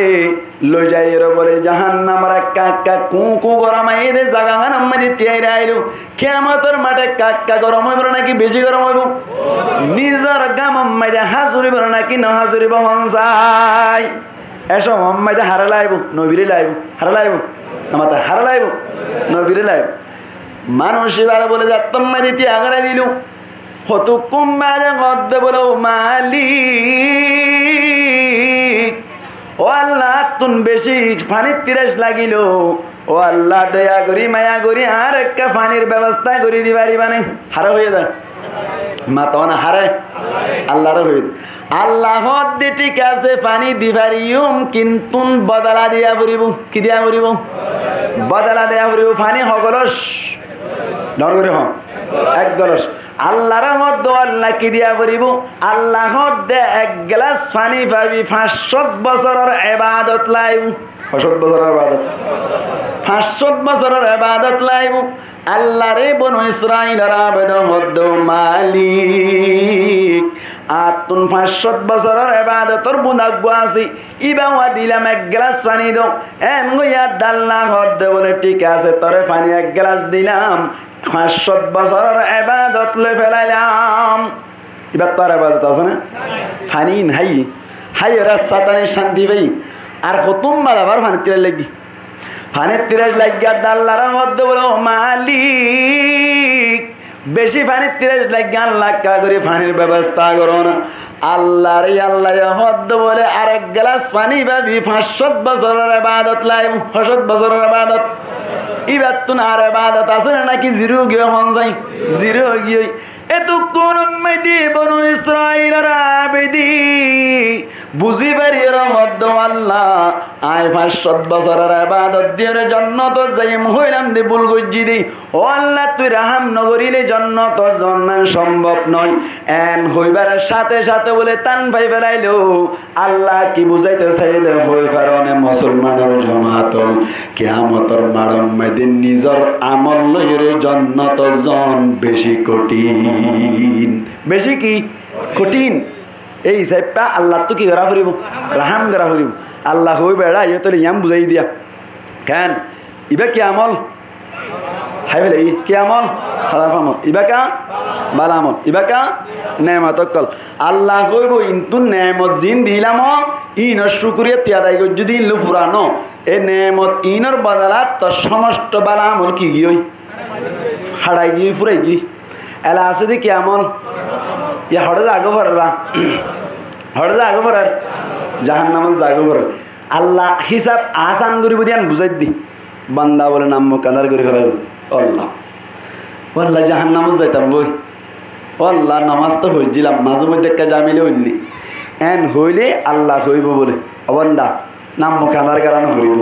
লই যাইর বলে জাহান্নামের কাকা কু গরমাইয়ে দে জায়গা কানাম মেদি তিয়াইরা আইলো কিয়ামতের মাঠে কাকা গরম হইব নাকি বেশি গরম হইব নিজের গাম মেদে হাজুরিব নাকি না হাজুরিব হনসাই এসব মোহাম্মদে হারা লাইব নবীরে লাইব হারা লাইব আমার হারা লাইব নবীরে লাইব মানুষ এবার বলে যাত্তম দিতে আগারে দিল হতু কুম্বারে গদ্দ বলো মালিক ও আল্লাহ তুন বেশি পানির তিরাস লাগিল ও আল্লাহ দয়া করি মায়া করি আর একটা পানির ব্যবস্থা করে দিবারি মানে হারা হয়ে যায় মা তখন হারে আল্লাহর হয়ে আল্লাহ ঠিক আছে পানি দিবারিম কিন্তু বদলা দিয়া পড়িব কি দিয়া পড়িব বদলা দেয়া পড়িব পানি হগলস ডর করে হ এক গলস আল্লাহর মধ্যে আল্লাহ কি দিয়া পড়িব আল্লাহ দে এক গ্লাস পানি পাবি 500 বছরের ইবাদত লাইব 500 বছরের ইবাদত 500 বছরের ইবাদত লাইব আল্লাহরে বনু ইসরাইলের আবেদন হদ্দ মালিক আতুন 500 বছরের ইবাদতর বুনাগ্য আছে ইবাওয়া দিলাম এক গ্লাস পানি দাও এন গইয়া আল্লাহ হদ্দ বলে ঠিক আছে তোরে পানি এক গ্লাস দিলাম 500 বছরের ইবাদত লই ফেলাইলাম এবার তোর ইবাদত আছে না পানি নাই হাই ওরা সাতানে শান্তি ভাই আর খতম বাবার পানি তিরাজ লাগি পানির তিরাজ লাগিয়া আল্লাহর মধ্যে বলো মালিক বেশি পানির তিরাজ লাগিয়া আল্লাহ কা করে পানির ব্যবস্থা করো না আল্লাহর আল্লাহ হদ্দ বলে আরেক গ্লাস পানি পাবি 500 বছরের ইবাদত লাইব 500 বছরের ইবাদত এবার তো আর ইবাদত আছে নাকি জিরো গিয়ে হন যাই জিরো গিয়ে এতক্ষণ উম্মতি বনু ইসরাইলের আবেদি বুঝি পারি এর মধ্যে আল্লাহ আয় 500 বছরের ইবাদত দিয়ে জান্নাত যাইম হইলাম দি ভুল গজ্জি দি ও আল্লাহ তুই রাহাম নগরিলে জান্নাত জন্মান সম্ভব নয় এন হইবার সাথে সাথে বলে তান ভাই ফেলাইলো আল্লাহ কি বুঝাইতে চাইলে হই কারণে মুসলমানের জামাত কিয়ামতের মাড়ন মেদিন নিজের আমল লইরে জান্নাত জন বেশি কঠিন বেশি কি কঠিন এই হিসাবটা আল্লাহ তো কি করা ফুরিব রাহাম করা ফুরিব আল্লাহ হই বেড়া ইয়ে তো ইয়াম বুঝাই দিয়া কেন ইবা কি আমল হাই বলে কি আমল খারাপ আমল ইবা কা বালা আমল ইবা কা নেমত কল আল্লাহ কইব ইন্তু নেমত জিন দিলাম ইনর শুকরিয়া তিয়াদাই গো যদি ইনলু ফুরানো এ নেমত ইনর বদলাত তো সমস্ত বালা আমল কি গিয়ে হাড়াই গিয়ে ফুরাই গিয়ে এলা আছে দি কি আমল ইয়া হড়ে জাগো ভরা হড়ে জাগো ভরার জাহান্নামে জাগো ভরা আল্লাহ হিসাব আসান করিব দিয়ান বুঝাই দি বান্দা বলে নাম কাদার করে ফেলাইব আল্লাহ আল্লাহ জাহান্নামে যাইতাম বই আল্লাহ নামাজ তো হইছিলাম মাঝে মধ্যে একটা জামিলে হইলি এন হইলে আল্লাহ হইব বলে অবান্দা নাম কাদার কারণে হইব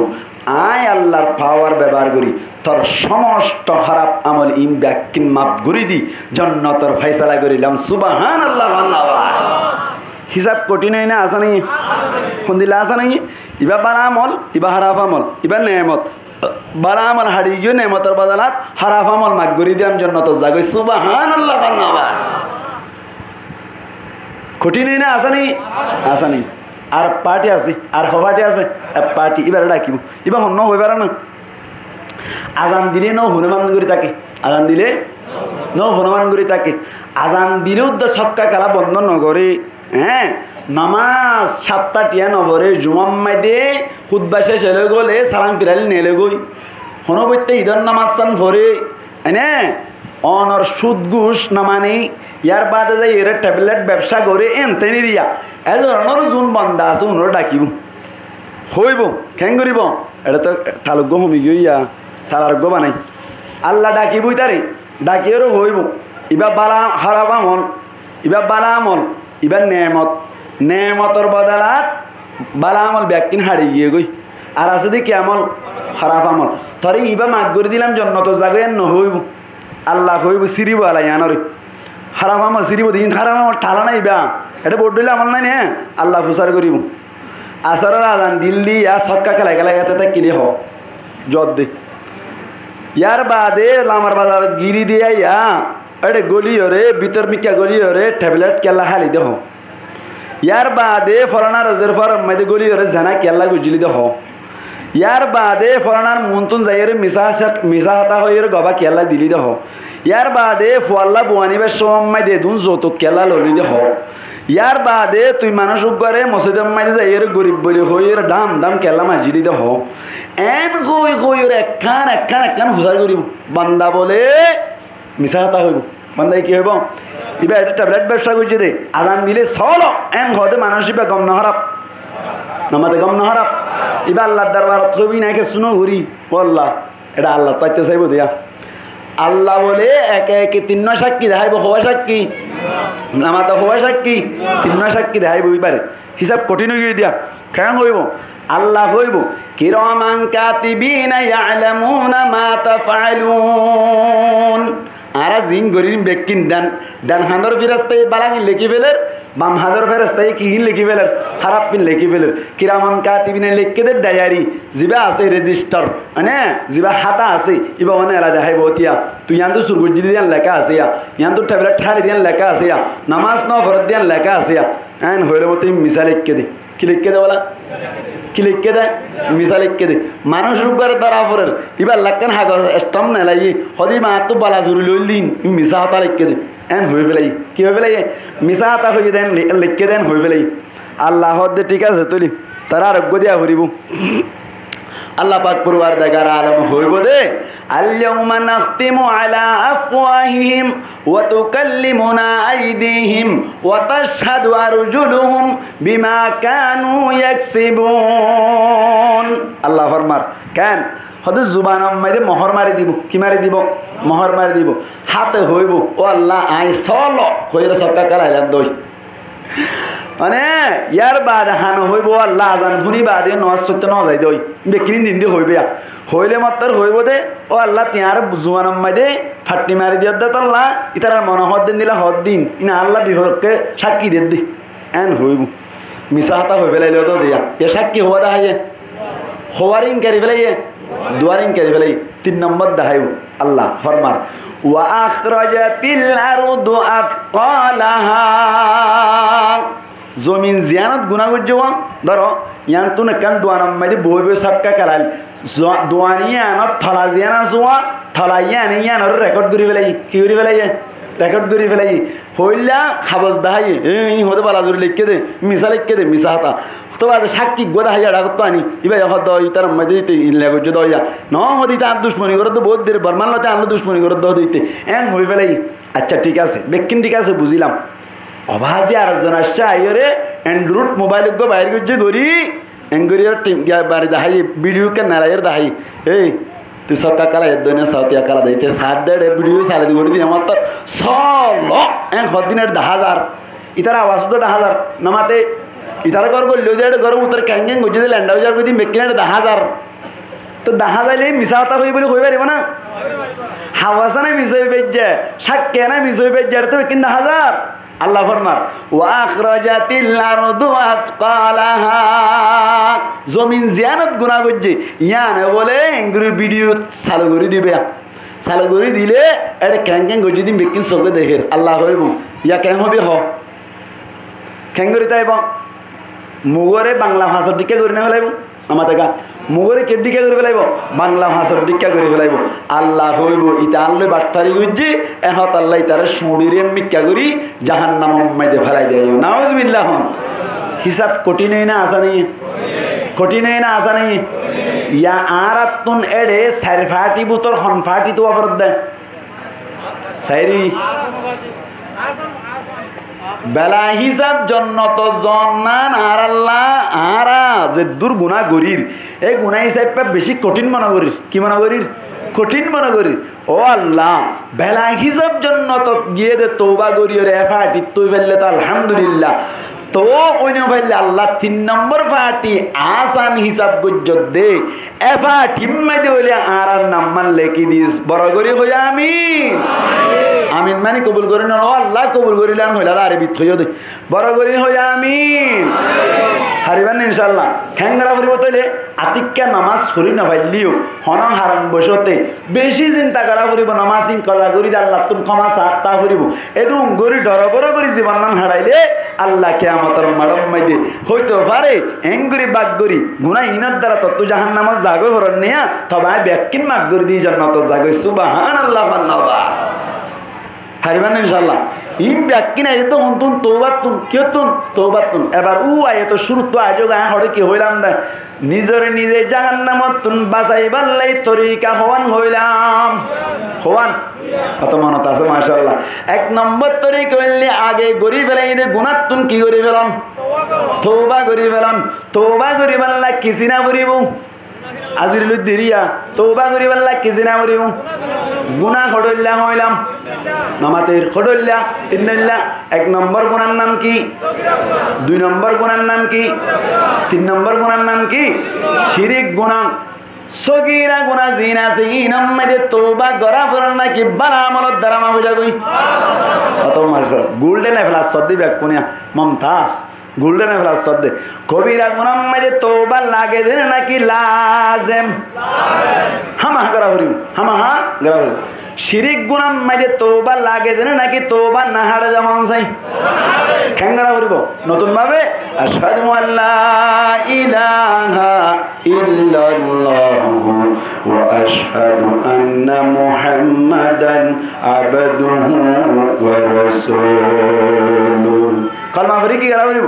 আয় আল্লাহর পাওয়ার ব্যবহার করি তোর সমস্ত খারাপ আমল ইম ব্যাকিন মাপ করি দি জান্নাতের ফয়সালা করিলাম সুবহানাল্লাহ হিসাব কঠিন হয় না আসা নাই কোন দিলা আসা নাই ইবা বালা আমল ইবা খারাপ আমল ইবা নেমত বালা আমল হারি গিয়ে নেমতের বদলাত খারাপ আমল মাপ করি দিলাম জান্নাতের জায়গা সুবহানাল্লাহ কঠিন হয় না আসা নাই আসা নাই আর পার্টি আছে আর হবাটি আছে পার্টি এবার ডাকিব এবার অন্য হইবার না আজান দিলে ন হনুমান করে থাকে আজান দিলে ন হনুমান করে থাকে আজান দিলেও তো ছক্কা খেলা বন্ধ নগরে হ্যাঁ নামাজ 7টা টিয়া নগরে জুমাম্মাই দে খুতবা শেষ হলে গলে সালাম ফিরালি নেলে গই হন বইতে ঈদের নামাজ চান ভরে এনে অনর সুদ ঘুষ নামানি ইয়ার বাদে যাই এর ট্যাবলেট ব্যবসা করে এনতেনি রিয়া এ ধরনের যোন বান্দা আছে উনার ডাকিব হইব খেং করিব এটা তো ঠালুগ্য হমি গিয়া ঠালারোগ্য বানাই আল্লাহ ডাকিবই তারে ডাকিয়েরও হইব ইবা বালা খারাপ আমল ইবা বালা আমল ইবা নেমত নেমতর বদলাত বালা আমল ব্যাকিন হারিয়ে গিয়ে গই আর আছে দেখি আমল খারাপ আমল ধরে ইবা মাগ করে দিলাম জন্নত জাগায় নহইব আল্লাহ হইব সিরিব আলাই আনরে খারাপ আমল সিরিব দিন খারাপ আমল ঠালা নাই বা এটা বোর্ড দিলে আমল নাই নে আল্লাহ ফুসার করিব আসরের আজান দিল্লি ইয়া ছক্কা খেলাই খেলাই এতে কিলি হ জব দে ইয়ার বাদে লামার বাজার গিরি দিয়া ইয়া এটা গলি হরে ভিতর মিকা গলি হরে ট্যাবলেট কেলা হালি দেহ ইয়ার বাদে ফরানা রজের ফর মেদে গলি হরে জানা কেলা গুজলি দেহ ইয়ার বাদে ফরানার মন্তুন যাইরে মিশা হাতা হইরে গবা কেলা দিলি দেহ ইয়ার বাদে ফুয়াল্লা বুয়ানিবার সময় দে দুন যত কেলা ললি দে হ ইয়ার বাদে তুই মানুষ উপরে মসজিদের মাঝে যাই এর গরিব বলি হই এর দাম দাম কেলা মাঝি দিতে হ এন কই কই ওর একখান হুসার করিব বান্দা বলে মিশা কথা হইব বান্দাই কি হইব এবার একটা ট্যাবলেট ব্যবসা করছে দে আজান দিলে চলো এন হতে মানুষ এবার গম না হারাপ নামাতে গম না হারাপ এবার আল্লাহর দরবারত কবি নাকি শুনো ঘুরি বললা এটা আল্লাহ তাইতে চাইব দিয়া আল্লাহ বলে একে একে 3 সাক্ষী দেখাইব হওয়া সাক্ষী নামাতে হওয়া সাক্ষী 3 সাক্ষী দেখাইব এবারে হিসাব কঠিন হয়ে দিয়া কেন হইব আল্লাহ হইব কিরামান কাতিবিনা ইয়ালামুনা মা তাফআলুন আরা জিন গরিম বেকিন ডান হাঁদর ফেরেশতায় বালাগি লিখি ফেলের বাম হাঁদর ফেরেশতায় কি লিখি ফেলের খারাপ পিন লিখি ফেলের কিরামান কাতিবিনা লিখকে দে ডায়ারি জিবা আছে রেজিস্টার মানে জিবা হাতা আছে ইবা মানে এলা দেখাইব তিয়া তুই ইয়ান তো সুরগুজি দিয়ান লেখা আছে ইয়ান তো ট্যাবলেট ঠাড়ি দিয়ান লেখা আছে নামাজ ন ফরত দিয়ান লেখা আছে এন হইলে মতো মিশা লিখকে দে কি লিখকে দে বলা কি লিখকে দেয় মিশা লিখকে দে মানুষ রূপের দ্বারা পরের এবার লাগান হাগ স্টাম্প নেলাই হদি মা তো বালা জুড়ি লইলিন মিশা হাতা লিখকে দে এন হয়ে পেলাই কি হয়ে পেলাই মিশা হাতা হয়ে দেন লিখকে দেন হয়ে পেলাই আল্লাহ দে ঠিক আছে তুলি তারা আরোগ্য দিয়া করিব আল্লাহ পাক পরওয়ারদিগার আলম হইব দে আল-ইয়াউমা নাখতিমু আলা আফওয়াহিহিম ওয়া তুকাল্লিমুনা আইদিহিম ওয়া তাশহাদু আরজুলুহুম বিমা কানু ইয়াকসিবুন আল্লাহ ফরমার কেন হদ জুবান মাইদে মোহর মারি দিব কি মারি দিব মোহর মারি দিব হাতে হইব ও আল্লাহ আই চলো কইরা সক্কা কালাইলাম দই মানে ইয়ার বাদ হানো হইব আল্লাহ আজান শুনি বাদে নজ সত্য ন যাই দই বেকিনি দিন দিয়ে হইবে হইলে মাত্র হইব দে ও আল্লাহ তিয়ার জুয়ান দে ফাটি মারি দিয়ার দে আল্লাহ ইতার মনে হদ দিন দিলা হদ দিন ইনা আল্লাহ বিভরকে সাক্ষী দিয়ে দি এন হইব মিশা হাতা হয়ে ফেলাইলে তো দিয়া এ সাক্ষী হওয়া দেখাইয়ে হওয়ারিং কারি ফেলাইয়ে দুয়ারিং কারি ফেলাই 3 নম্বর দেখাইব আল্লাহ ফরমার ওয়া আখরাজাতিল আরদু আতকালাহা জমিন জিয়ানত গুণা করছে ধরো ইয়ান তো নাকান দোয়ানাম মাইদে বই বই সাক্কা কালাল দোয়ানিয়ানত থলা জিয়ানা জোয়া থলা ইয়ানে ইয়ানর রেকর্ড করি ফেলাই কি করি ফেলাই রেকর্ড করি ফেলাই হইলা খাবজ দাহাই এই হতে পালা জুড়ি লিখকে দে মিশা লিখকে দে মিশা হাতা তো বাদে সাক্ষী গোদা হাইয়া ডাকতো আনি ইবা হদ ইতার মাইদে ইল্লা করছে দইয়া ন হদি তা দুশ্মনী করে তো বহুত দের বর্মানলতে আনলো দুশ্মনী করে দ দিতে এন হই ফেলাই আচ্ছা ঠিক আছে বেকিন ঠিক আছে বুঝিলাম অভাজি আরেকজন আসছে আইরে অ্যান্ড্রয়েড মোবাইল গো বাইরে করছে গরি এঙ্গরিয়ার টিম বাড়ি দাহাই ভিডিও কে নারায়ের দাহাই এই তুই সক্কা কালা এর দইনে সাউতিয়া কালা দিতে সাত দেড় ভিডিও সালে গড়ি দিয়ে আমার তো সলো এক হদিনের 10,000 ইতার আওয়াজ তো 10,000 নামাতে ইতার ঘর গল্লি দেড় ঘর উত্তর ক্যাঙ্গেং গুজি দিয়ে ল্যান্ডা উজার গদি মেকিনের 10,000 তো 10,000 মিশা হতা হই বলে কই পারিব না হাওয়াসা না মিশা হই বেজ্জে সাক্কে না মিশা হই বেজ্জে তো কিন 10,000 আল্লাহ ফরমার ওয়া আখরাজাতিল আরদু আতকালাহা জমিন জিয়ানত গুনাহ করছে ইয়ানে বলে এঙ্গুরি ভিডিও চালু করে দিবে চালু করে দিলে এটা ক্যাং গজি দিন বেকিন চোখে দেখের আল্লাহ হইব ইয়া কেন হবে হ ক্যাং করে তাইব মুগরে বাংলা ভাষার দিকে করে না ফেলাইব আমার দেখা মুগরে কে দিকে করে ফেলাইব বাংলা ভাষার দিকে করে ফেলাইব আল্লাহ হইব ইতা আনলে বাট্টারি গুজি এহত আল্লাহ ইতারে সুড়িরে মিক্কা করি জাহান্নাম মাইদে ফেলাই দেয় নাউজুবিল্লাহ হিসাব কঠিন না আসা নেই কঠিন না আসা নেই ইয়া আরাতুন এডে সারফাটি বুতর হনফাটি তো অপরাধ দেয় সাইরি বেলা হিসাব জন্নত জন্নান আর আল্লাহ আরা যে দূর গুণা গরির এই গুণা হিসাব বেশি কঠিন মনে করিস কি মনে করির কঠিন মনে করি ও আল্লাহ বেলা হিসাব জন্নত গিয়ে দে তৌবা করি রে ফাটি তুই ফেললে তো আলহামদুলিল্লাহ তো ওইনে ফেললে আল্লাহ 3 নম্বর ফাটি আসান হিসাব গুজ্জত দে এফা ঠিম্মাই দে হইলে আর নাম মান লেখি দিস বড় করি হই আমিন আমিন মানে কবুল করি না আল্লাহ কবুল করিলাম হইলা আরবি থইও দে বড় করি হই আমিন হারিবান ইনশাআল্লাহ খেঙ্গরা ফুরিব তইলে আতিক্কা নামাজ ফুরি না ভাইলিও হন হারাম বসতে বেশি চিন্তা করা ফুরিব নামাজ ইন কলা করি আল্লাহ তুমি ক্ষমা সাতটা ফুরিব এদুম গরি ডরবর করি জীবন মান হারাইলে আল্লাহ কিয়ামতের মাড়ম মাইদে হইতে পারে এঙ্গুরি বাগ গরি গুনাহ ইনার দ্বারা তত জাহান্নামে জাগো হরন নিয়া তবে ব্যাকিন মাগ গরি দি জান্নাত জাগো সুবহানাল্লাহ আল্লাহ হারিবেন ইনশাল্লাহ। ইম ব্যাকি নাই তো তুন তৌবাতুন কেউ তুন তৌবাতুন এবার আয় তো শুরু তো আজ হরে কি হইলাম না নিজরে নিজে জাহান্নামত তুন বাঁচাই বাল্লাই তরিকা হওয়ান হইলাম হওয়ান অত মনত আছে মাশাআল্লাহ। 1 নম্বর তরিকা হইলে আগে গরি ফেলাই দে গুনাহ তুন কি করি ফেলন তওবা করি ফেলন তওবা করি বাল্লা কিছু না করিব আজির লুদ্দিরিয়া তওবা করি বাল্লা কিছু না করিব গুনাহ হড়ল্লা হইলাম নামাতের হড়ল্লা 3 নম্বর 1 নম্বর গুনার নাম কি 2 নম্বর গুনার নাম কি 3 নম্বর গুনার নাম কি শিরিক গুনাহ সগীরা গুনাহ জিনা সিনাম মধ্যে তওবা করা পড়া নাকি বালা আমলত দ্বারা মাফ হয়ে যাবে অত মাশাআল্লাহ গোল্ডেন প্লাস সদ্দি ব্যাকুনিয়া মমতাজ গোল্ডেন প্লাস সদ্দি কবিরা গুনাহ মধ্যে তওবা লাগে দেন নাকি লাজেম হামা করা পড়ি হামা করা পড়ি শিরিক গুনাহ মধ্যে তওবা লাগে দেন নাকি তওবা না হাড়ে যেমন চাই কেঙ্গারা পড়িব নতুন ভাবে আশহাদু আল্লা ইলাহা ইল্লাল্লাহু ওয়া আশহাদু আন্না মুহাম্মাদান আবদুহু ওয়া রাসূলুহু কলমা পড়ি কি করা পড়িব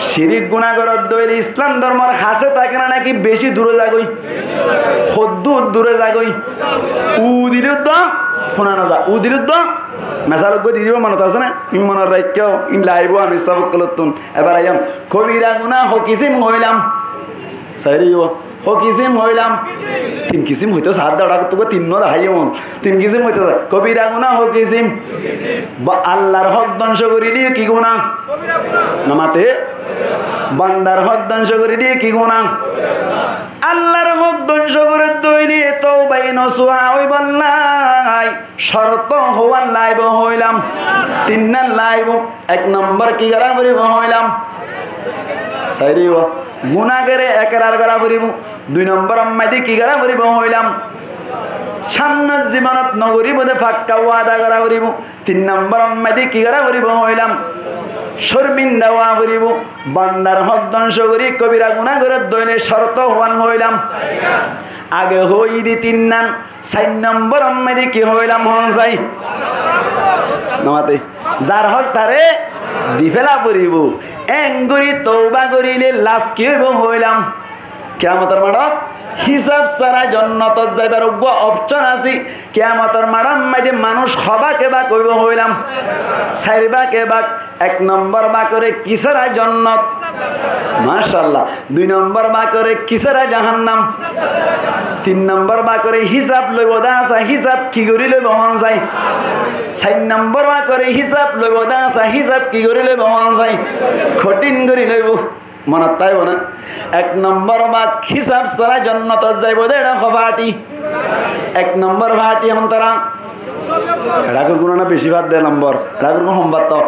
শিরিক গুনাহ করত দইলে ইসলাম ধর্মের হাসে থাকে না নাকি বেশি দূরে যাগই হদ্দুর দূরে যাগই উদিরুদ্ধ ফোনানো যা উদিরুদ্ধ মেসালক দি দিব মনত আছে না ইন মনের রাইক্য ইন লাইব আমি সবক কলতুন এবার আইম কবিরা গুনাহ হকিসিম হইলাম সাইরিও হকিসিম হইলাম 3 কিসিম হইতো সাত দাড়া তো 3 ন হাইও 3 কিসিম হইতো কবিরা গুনাহ হকিসিম আল্লাহর হক ধ্বংস করিলি কি গুনাহ কবিরা গুনাহ নামাতে বান্দার হক ধ্বংস করিলি কি গুনাহ আল্লাহর হক ধ্বংস করে তৈরি তওবা নসুহা হই বললাই শর্ত হওয়ার লাইব হইলাম 3 না লাইব 1 নম্বর কি করা পড়িব হইলাম সাইরিও গুনাহগারে একরার করা পড়িব 2 নম্বর আম্মাদি কি করা পড়িব হইলাম সামনে জীবনত নগরী বদে ফাক্কা ওয়াদা করা পড়িব 3 নম্বর আম্মাদি কি করা পড়িব হইলাম শর্মিন্দা ওয়া করিব বান্দার হক ধ্বংস করি কবিরা গুনাহ করে দইলে শর্ত হওয়ান হইলাম আগে হই দি 3 নাম 4 নম্বর আম্মাদি কি হইলাম হন যাই নামাতে যার হক তারে দিফেলা পড়িব এঙ্গুরি তওবা করিলে লাভ কি হইব হইলাম কিয়ামতের মাঠত হিসাব ছাড়া জান্নাত যাইবার অপশন আছে কিয়ামতের মাঠের মধ্যে মানুষ হবাকে বা কইব হইলাম ছাইরবা কে বা 1 নম্বর বা করে কিসেরা জান্নাত মাশাআল্লাহ 2 নম্বর বা করে কিসেরা জাহান্নাম 3 নম্বর বা করে হিসাব লইব দাসা হিসাব কি করি লইব হন যায় 4 নম্বর বা করে হিসাব লইব দাসা হিসাব কি করি লইব হন যায় কঠিন করি লইব মনত তাইব না 1 নম্বর বা হিসাব ছাড়া জান্নাত যাইব দেড় খবাটি 1 নম্বর ভাটি অন্তরা রাগর গুণ না বেশি বাদ দে নম্বর রাগর গুণ সম্বাদ তো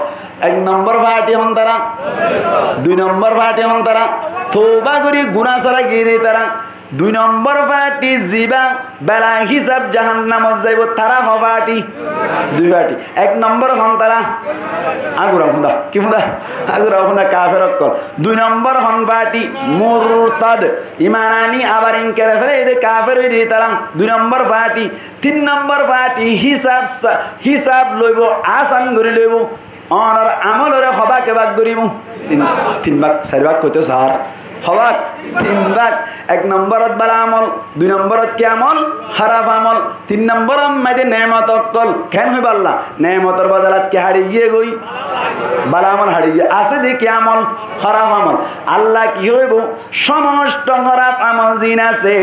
1 নম্বর ভাটি অন্তরা 2 নম্বর ভাটি অন্তরা তওবা করি গুনাহ ছাড়া গিয়ে দেই তারা 2 নম্বর ভাটি জিবা বেলা হিসাব জাহান্নামত যাইব তারা হবাটি 2 ভাটি 1 নম্বর হন তারা আগুরা খুদা কি খুদা আগুরা খুদা কাফের কল 2 নম্বর হন ভাটি মুরতাদ ইমানানি আবার ইনকার ফেলে এতে কাফের হই দেই তারা 2 নম্বর ভাটি 3 নম্বর ভাটি হিসাব লইব আসান করে লইব অনার আমলরে হবা কে ভাগ করিব 3 ভাগ 4 ভাগ কইতো স্যার হবাক 3 ভাগ 1 নম্বরত বালা আমল 2 নম্বরত কি আমল খারাপ আমল 3 নম্বর মধ্যে নেয়ামত অকল কেন হই বাল্লা নেয়ামতর বদলাত কি হারি গিয়ে গই বালা আমল হারি গিয়ে আছে দি কি আমল খারাপ আমল আল্লাহ কি হইব সমস্ত খারাপ আমল জিন আছে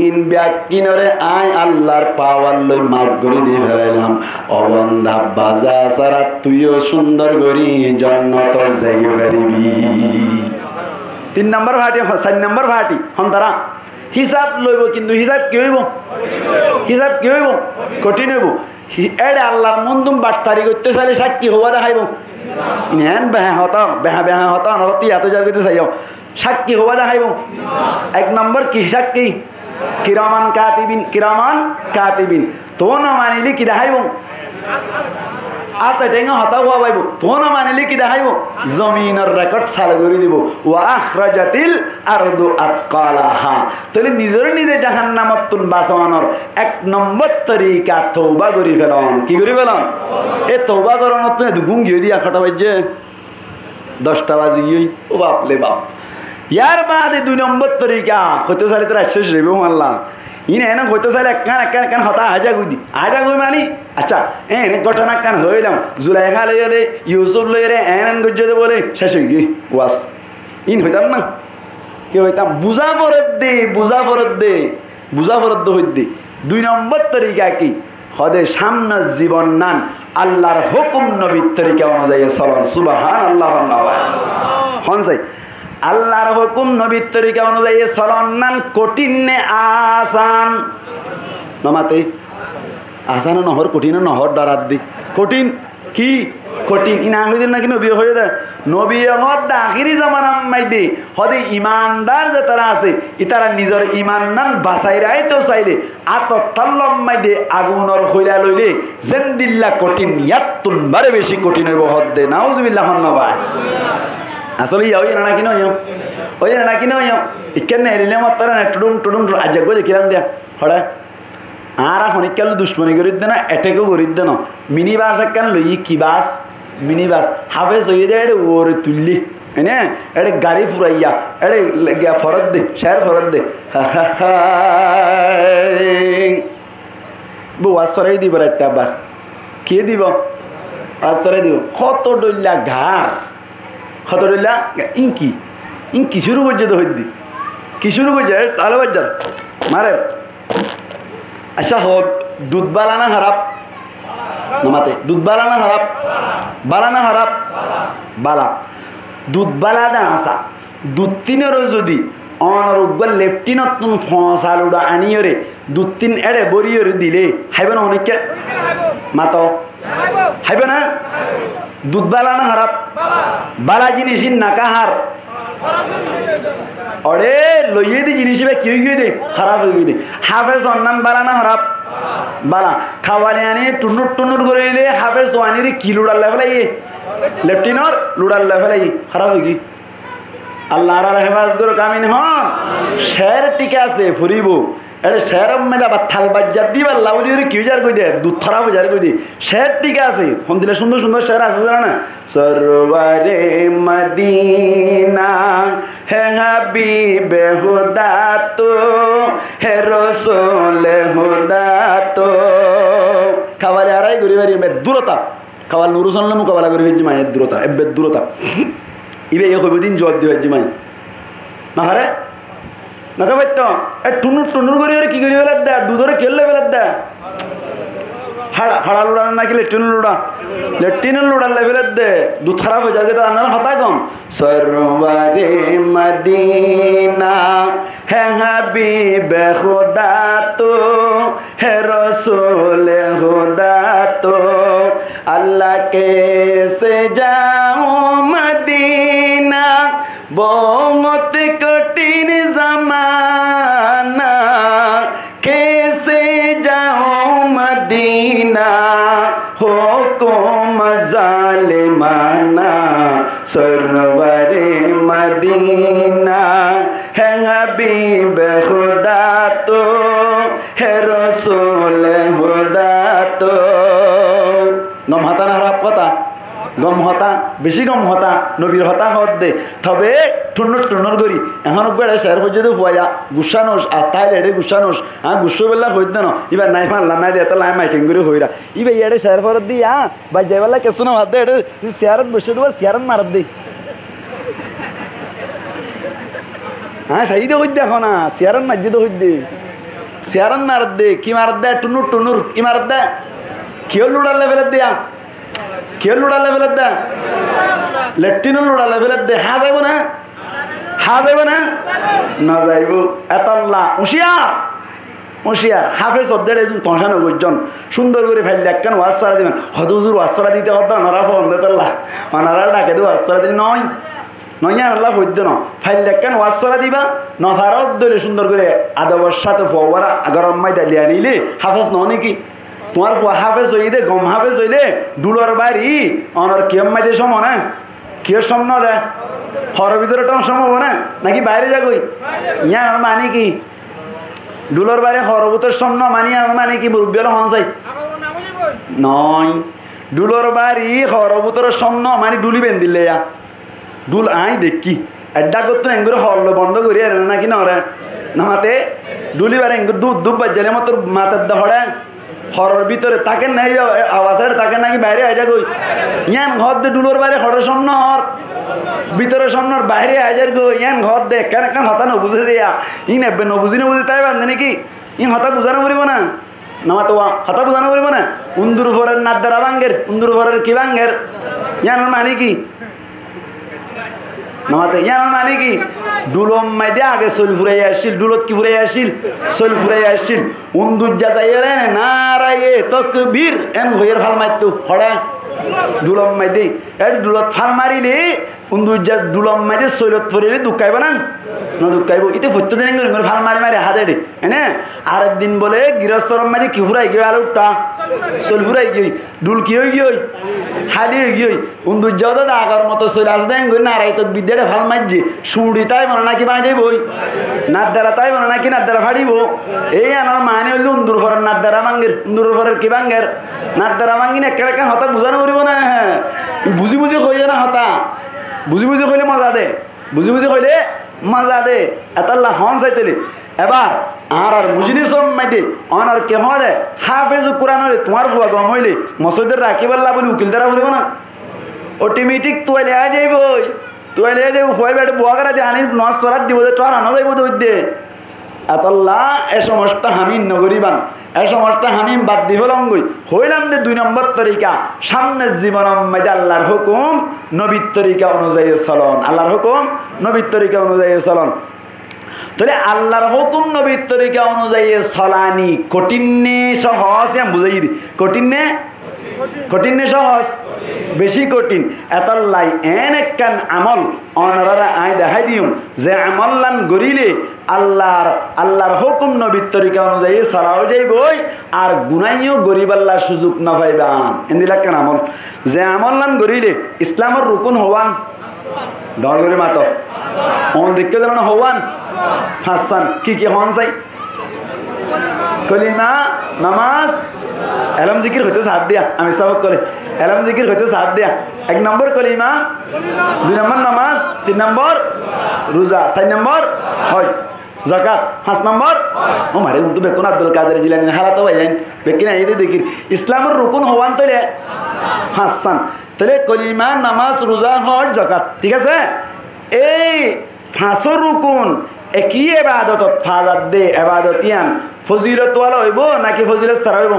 ইন ব্যাকিনরে আই আল্লাহর পাওয়ার লই মাফ করে দি ফেলাইলাম অবন্ধা বাজা সারা তুইও সুন্দর করি জান্নাত যাই পারিবি 3 নম্বর ভাটি 4 নম্বর ভাটি হন তারা হিসাব লইব কিন্তু হিসাব কি হইব হিসাব কি হইব কঠিন হইব এডে আল্লাহর মন্দুম বাটতারি করতে চাইলে সাক্ষী হওয়া দেখাইব নেন বেহা হতা নরতি এত জায়গা করতে চাইও সাক্ষী হওয়া দেখাইব 1 নম্বর কি সাক্ষী কিরামান কাতিবিন তো না মানিলি কি দেখাইব আতা টেঙ্গা হতা হওয়া পাইব তোনা মানিলে কি দেখাইব জমিনের রেকর্ড চালু করে দিব ওয়া আখরাজাতিল আরদু আতকালাহা তাহলে নিজের নিজে জাহান্নামত তুন বাঁচানোর 1 নম্বর তরিকা তওবা করি ফেলন কি করি ফেলন এই তওবা করানোর তো গুঙ্গি দিয়া খাটা বাজে 10টা বাজি গই ও বাপলে বাপ ইয়ার বাদে 2 নম্বর তরিকা হতে চাইলে তোরা শেষ হইব আল্লাহ ইনে এনে হইতে চাইলে একখান হতা হাজা গুই মানি আচ্ছা এনে ঘটনা কান হইলাম জুলাইখা লইলে ইউসুফ লইরে এন গজ্জে বলে শেষ হই গই ওয়াস ইন হইতাম না কি হইতাম বুঝা ফরত দে হইত দে 2 নম্বর তরিকা কি হদে সামনে জীবন নান আল্লাহর হুকুম নবীর তরিকা অনুযায়ী চলন সুবহানাল্লাহ হনসাই আল্লাহর হুকুম নবীর তরিকা অনুযায়ী চলন নান কঠিন নে আসান নমাতে আসান নহর কঠিন নহর ডরাত দি কঠিন কি কঠিন ইনা হইদিন নাকি নবী হয়ে দেয় নবী হদ আখিরি জামানাম মাইদি হদে ইমানদার যে তারা আছে ইতারা নিজের ইমান নান বাঁচাই রাইতো চাইলে আততাল্লম মাইদে আগুনর হইলা লইলে জেন্দিল্লা কঠিন ইয়াতুন বারে বেশি কঠিন হইব হদ দে নাউজুবিল্লাহ নবাই আসলে ইয়া ওই নাকি নয় ওই নাকি নয় ইকেন এরিলে মাত্রা না টুডুম আজ গো দেখিলাম দিয়া হড়া আর হনিকাল দুশ্মনী করি দে না এটেকও করি দে না মিনি বাস একখান লই কি বাস মিনি বাস হাফেজ হয়ে দেয় এটা ওরে তুললি হ্যাঁ এটা গাড়ি ফুরাইয়া এটা ফরত দে শেয়ার ফরত দে বউ আশ্রয় দিব একটা আবার কে দিব আশ্রয় দিব কত ডইলা ঘাড় কত ডইলা ইনকি শুরু করছে তো হইদি কি শুরু করছে তাহলে বাজার মারে আচ্ছা হোক দুধ বালানা হারাপ নামাতে দুধ বালানা হারাপ বালানা হারাপ বালা দুধ বালানা আসা দুধ তিনেরও যদি অনারোগ্য লেফটিনত তুমি ফসালুডা আনিয়রে দুধ তিন এড়ে বরিয়রে দিলে হাইবে না অনেককে মাত হাইবে না দুধ বালানা হারাপ বালা জিনিস নাকাহার অরে লইয়ে দি জিনিস কি হয়ে দে খারাপ হয়ে দে হাফেজ অন্যান বালা না খারাপ বালা খাওয়ালে আনি টুনুর করিলে হাফেজ ওয়ানির কি লুড়ার লেভেল লেফটিনর লুড়ার লেভেল খারাপ হয়ে গি আল্লাহ হেফাজ করে কামিন হন শের টিকে আছে ফুরিব এটা শের মেয়েরা বা থাল বাজ্জার দিবার লাউরি কি যার কই দে দুধ থরা বুঝার কই দে শের টিকে আছে ফোন দিলে সুন্দর শের আছে জানা না সরওয়ারে মদিনা হে হাবিবে খুদা তো হে রাসূল খুদা তো খাওয়ালে আরাই করি বাড়ি দূরতা খাওয়াল নুরু সাল্লাম মোকাবেলা করে হয়েছে মায়ের দূরতা এবার দূরতা ইবে এ কইব দিন জবাব দিয়ে মাই না হারে না খাবাই তো টুনুর করি কি করি বেলার দে দুধরে খেললে বেলার দে হাড়া লুড়া নাকি লেট্রিনের লুড়ার লেভেলের দে দুধ খারাপ হয়ে যাবে আপনার হতা কম সরওয়ারে মদিনা হে হাবিবে খুদা তো হে রাসূল খুদা তো আল্লাহ कैसे जाऊं मदीना बहुत कठिन जमाना कैसे जाऊं मदीना हुकुम जालिमाना सरवरे मदीना है हबीब खुदा तो है रसूल खुदा तो গম হতা না খারাপ কথা গম হতা বেশি গম হতা নবীর হতা হত দে তবে টুনুর করি এখন বেড়ে শেয়ার পর্যন্ত হওয়া গুসানোস আস্থা হলে এড়ে গুসানোস হ্যাঁ গুসো বেলা হইত না এবার নাই ফানলাম নাই দিয়ে লাই মাইকিং করে হইরা ইবে এড়ে শেয়ার ফরত দি হ্যাঁ বা যাইবেলা কেসো না হাত দে এড়ে শেয়ারত বসে দেবো শেয়ারত মারত দিই হ্যাঁ সাই দে হইত দেখো না শেয়ারত মার্জি তো হইত দে শেয়ারত মারত দে কি মারত দে টুনুর কি মারত দে কেউ লুড়ার লেভেলের দেয়া কেউ লুড়ার লেভেলের দে লেট্রিনও লুড়ার লেভেলের দে হা যাইব না না যাইব এতল্লা হুঁশিয়ার হাফেজ অর্ধের একজন তসানো গুজন সুন্দর করে ফেললে একখান ওয়াজ সরা দিবেন হদুজুর ওয়াজ সরা দিতে হতো ওনারা ফোন দেতল্লা ওনারা ডাকে দেবো ওয়াজ সরা দিন নয় আল্লাহ হইত না ফাইল একখান ওয়াজ সরা দিবা নফারত ধরে সুন্দর করে আদবর সাথে ফওয়ারা গরম মাইদা লিয়া নিলে হাফেজ ন নাকি তোমার হাফেজ হইদে গম হাফেজ হইলে ডুলর বাড়ি অনর কিয়ম মাইতে সম না কিয়র সম ন দে হর ভিতরে টং সম হবো না নাকি বাইরে যাগই ইয়া মানে কি ডুলর বাড়ি হর ভিতর সম ন মানি মানে কি মুরব্বী হলো হনসাই নয় ডুলর বাড়ি হর ভিতর সম ন মানে ডুলি বেন দিলে ডুল আই দেখি এড্ডা করতো এঙ্গুর হরলো বন্ধ করি আর নাকি নরে নামাতে ডুলি বারে এঙ্গুর দুধ দুধ বাজলে মতো মাথার দহড়া হরর ভিতরে তাকে নাই আওয়াজ তাকে নাকি বাইরে আইজা গই ইয়ান ঘর দে ডুলোর বাইরে হরের সামনে হর ভিতরে সামনে বাইরে আইজার গো ইয়ান ঘর দে কেন কেন হতা নবুঝে দেয়া ই নেবে নবুঝি নবুঝি তাই বান্ধে নাকি ই হতা বুঝানো করিব না নামা তো হতা বুঝানো করিব না উন্দুর ভরের নাদ্দারা বাঙ্গের উন্দুর ভরের কি বাঙ্গের ইয়ান মানে কি নামাতে ইয়ান মানে কি ডুলম মাইদে আগে চল ফুরাই আসছিল ডুলত কি ফুরাই আসছিল চল ফুরাই আসছিল উন্দুজ্জা যাইরে নারায়ে তাকবীর এন হইয়ের ফাল মাইতো হড়া ডুলম মাইদে এর ডুলত ফাল মারিলে উন্দুজ্জা ডুলম মাইদে চলত ফুরিলে দুকাইব না ন দুকাইব ইতে ফত্য দিন করে ফাল মারি মারি হাতে দে হ্যাঁ আর একদিন বলে গৃহস্থরম মাইদে কি ফুরাই গিয়ে আলুটা চল ফুরাই গিয়ে ডুল কি হই গিয়ে হালি হই গিয়ে উন্দুজ্জা তো আগর মতো চলে আস দেন করে নারাই তো বিদ্যাটা ভাল মারছে সুড়ি তাই মনে নাকি বাঁধে বই নাদ্দারা তাই মনে নাকি নাদ্দারা ফাড়িব এই আমার মানে হইলে উন্দুর ঘরের নাদ্দারা ভাঙ্গের উন্দুর ঘরের কি ভাঙ্গের নাদ্দারা ভাঙ্গিন একে একে হতা বুঝানো করিব না হ্যাঁ বুঝি বুঝি কইয়ে না হতা বুঝি বুঝি কইলে মজা দে বুঝি বুঝি কইলে মজা দে এতাল্লা হন চাইতেলি এবার আর মুজনি সব মাইতে অনার কেহ দে হাফেজ কোরআন হইলে তোমার ফুয়া গম হইলে মসজিদের রাখিবাল্লা বলে উকিল দ্বারা বলিব না অটোমেটিক তোয়ালে আ যাইব তোয়ালে যাইব ফুয়াই বেড়ে বুয়া করা যে আনি নস তোরাত দিব যে তোর আনা যাইব দৌড় দে এতল্লা এ সমস্ত হামিন নগরিবান এ সমস্ত হামিম বাদ দিব লঙ্গই হইলাম যে 2 নম্বর তরিকা সামনের জীবন মাইদে আল্লাহর হুকুম নবীর তরিকা অনুযায়ী চলন আল্লাহর হুকুম নবীর তরিকা অনুযায়ী চলন তাহলে আল্লাহর হুকুম নবীর তরিকা অনুযায়ী চলানি কঠিন নে সহজ আমি বুঝাই দিই কঠিন নে সহজ বেশি কঠিন এতলাই এন একখান আমল অনারা আয় দেখাই দিউন যে আমল্লান গরিলে আল্লাহর হুকুম নবীর তরিকা অনুযায়ী চলাও যাইবই আর গুনাইও গরিব আল্লাহ সুযোগ না পাইবান এন্দিলাক্কান আমল যে আমল্লান গরিলে ইসলামের রুকুন হওয়ান ডর করে মাত অন দেখতে জানো না হওয়ান হাসান কি কি হন চাই কলিমা নামাজ এলম জিকির হইতে সাথ দিয়া আমি সবক করে এলম জিকির হইতে সাথ দিয়া 1 নম্বর কলিমা 2 নম্বর নামাজ 3 নম্বর রোজা 4 নম্বর হজ যাকাত 5 নম্বর ও মারে উন্তু বেকুন আব্দুল কাদের জিলানী হালাতো ভাইজান বেকিনা এই দেখির ইসলামের রুকুন হওয়ান তলে হাসান তাহলে কলিমা নামাজ রোজা হজ যাকাত ঠিক আছে এই 5 রুকুন একই ইবাদত ফাজাত দে ইবাদতিয়ান ফজিলত ওয়ালা হইব নাকি ফজিলত ছাড়া হইব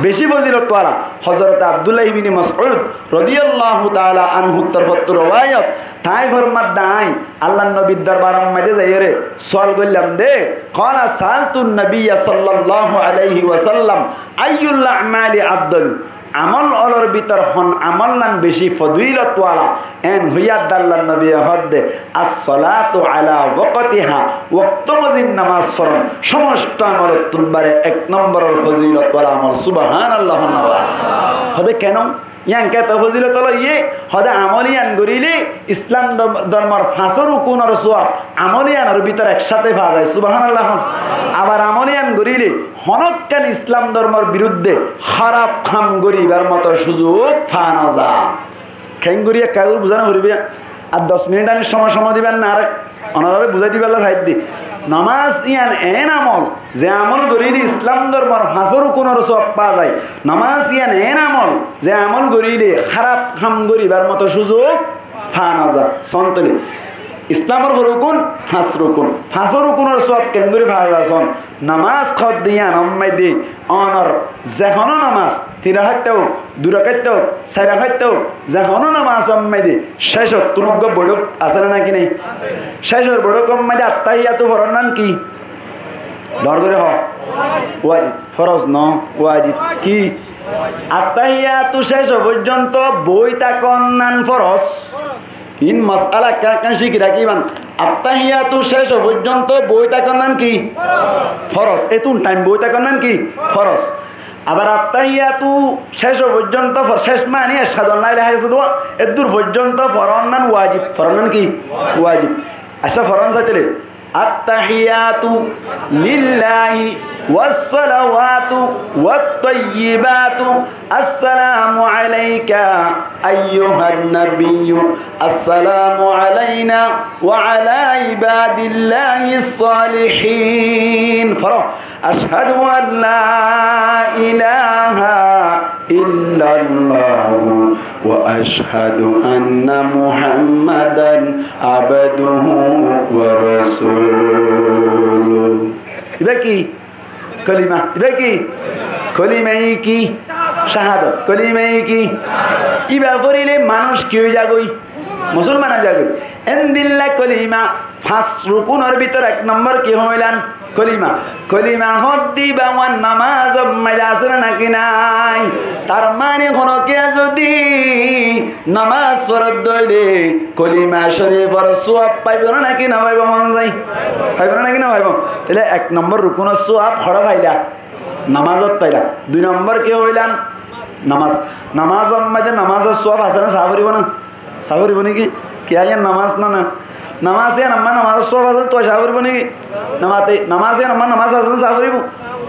বেশি ফজিলত ওয়ালা হযরত আব্দুল্লাহ ইবনে মাসউদ রাদিয়াল্লাহু তাআলা আনহু তরফত রওয়ায়াত তাই ফরমাত দাই আল্লাহর নবীর দরবারের মধ্যে যাইরে সওয়াল করলাম দে ক্বালা সালতুন নবী সাল্লাল্লাহু আলাইহি ওয়াসাল্লাম আইয়ুল আমালি আফদল আমল অলর ভিতর হন আমল্লান বেশি ফজিলত ওয়ালা এন হুইয়াত দাল্লান নবী হদ্দে as-salatu ala ওয়াক্তিহা ওয়াক্ত মজিন নামাজ পড়ন সমস্ত আমল তুনবারে 1 নম্বরের ফজিলত ওয়ালা আমল সুবহানাল্লাহ হদে কেন ইয়ান কে তো ফজিলত হলো হদে আমলিয়ান গরিলে ইসলাম ধর্মের 5 রুকুনের সওয়াব আমলিয়ানের ভিতর একসাথে পাওয়া যায় সুবহানাল্লাহ আবার আমলিয়ান গরিলে হনকান ইসলাম ধর্মের বিরুদ্ধে খারাপ কাম গরিবার মতো সুযোগ পাওয়া যায় খেঙ্গুরিয়া কাগজ বুঝানো করিবে আর 10 মিনিট আনের সময় দিবেন না আরে ওনারা বুঝাই দিবে আল্লাহ সাইড নামাজ ইয়ান এন আমল যে আমল গরিলে ইসলাম ধর্মের 5 রুকুনের সওয়াব পাওয়া যায় নামাজ ইয়ান এন আমল যে আমল গরিলে খারাপ কাম গরিবার মতো সুযোগ পাওয়া যায় সন্তলি ইসলামের রুকুন 5 রুকুন 5 রুকুনের সওয়াব কেন্দ্রে পাওয়া যায় নামাজ খদ দিয়া নম্মাই দি অনর যেহনো নামাজ 3 রাকাত 2 রাকাত 4 রাকাত যেহনো নামাজ নম্মাই দি শেষ তুনুগ্গ বড়ক আছে না কি নাই শেষর বড়ক নম্মাই দি আত্তাহিয়াতু ফরজ নাম কি ডর করে হ ওয়াজিব ফরজ ন ওয়াজিব কি আত্তাহিয়াতু শেষ পর্যন্ত বইতা কন্নান ফরজ ইন মাসআলা কান শিখি রাখিবান আত্তাহিয়াতু শেষ পর্যন্ত বইতা কন্নান কি ফরজ এতুন টাইম বইতা কন্নান কি ফরজ আবার আত্তাহিয়াতু শেষ পর্যন্ত শেষ মানে আশহাদু আল্লা ইলাহা ইল্লাল্লাহ এদুর পর্যন্ত ফরমান ওয়াজিব ফরমান কি ওয়াজিব আচ্ছা ফরমান চাইতে আত্তাহিয়াতু লিল্লাহি والصلوات والطيبات السلام عليك أيها النبي السلام علينا وعلى عباد الله الصالحين فرح أشهد أن لا إله إلا الله وأشهد أن محمدا عبده ورسوله بكي কলিমা এটা কি কলিমাই কি শাহাদাত কলিমাই কি ইবা করিলে মানুষ কি হয়ে যাগই মুসলমান যাগই এন্দিল্লা কলিমা পাঁচ রুকুনের ভিতর এক নম্বর কি হইলান কলিমা কলিমা হদ্দি বাওয়ান নামাজ মাজাসর নাকি নাই তার মানে কোনো কে যদি নামাজ ফরজ দইলে কলিমা শরীফর সওয়াব পাইব নাকি না পাইব মন যাই পাইব নাকি না পাইব তাহলে এক নম্বর রুকুনের সওয়াব হড় পাইলা নামাজত পাইলা দুই নম্বর কি হইলান নামাজ নামাজ মধ্যে নামাজের সওয়াব আছে না সাবরিব না সাবরিব নাকি কে আইন নামাজ না না नमाज़े नम्मा नमाज सो फसल तो शावर बनेगी नमाते नमाज़े नम्मा नमाज असल शावरी बु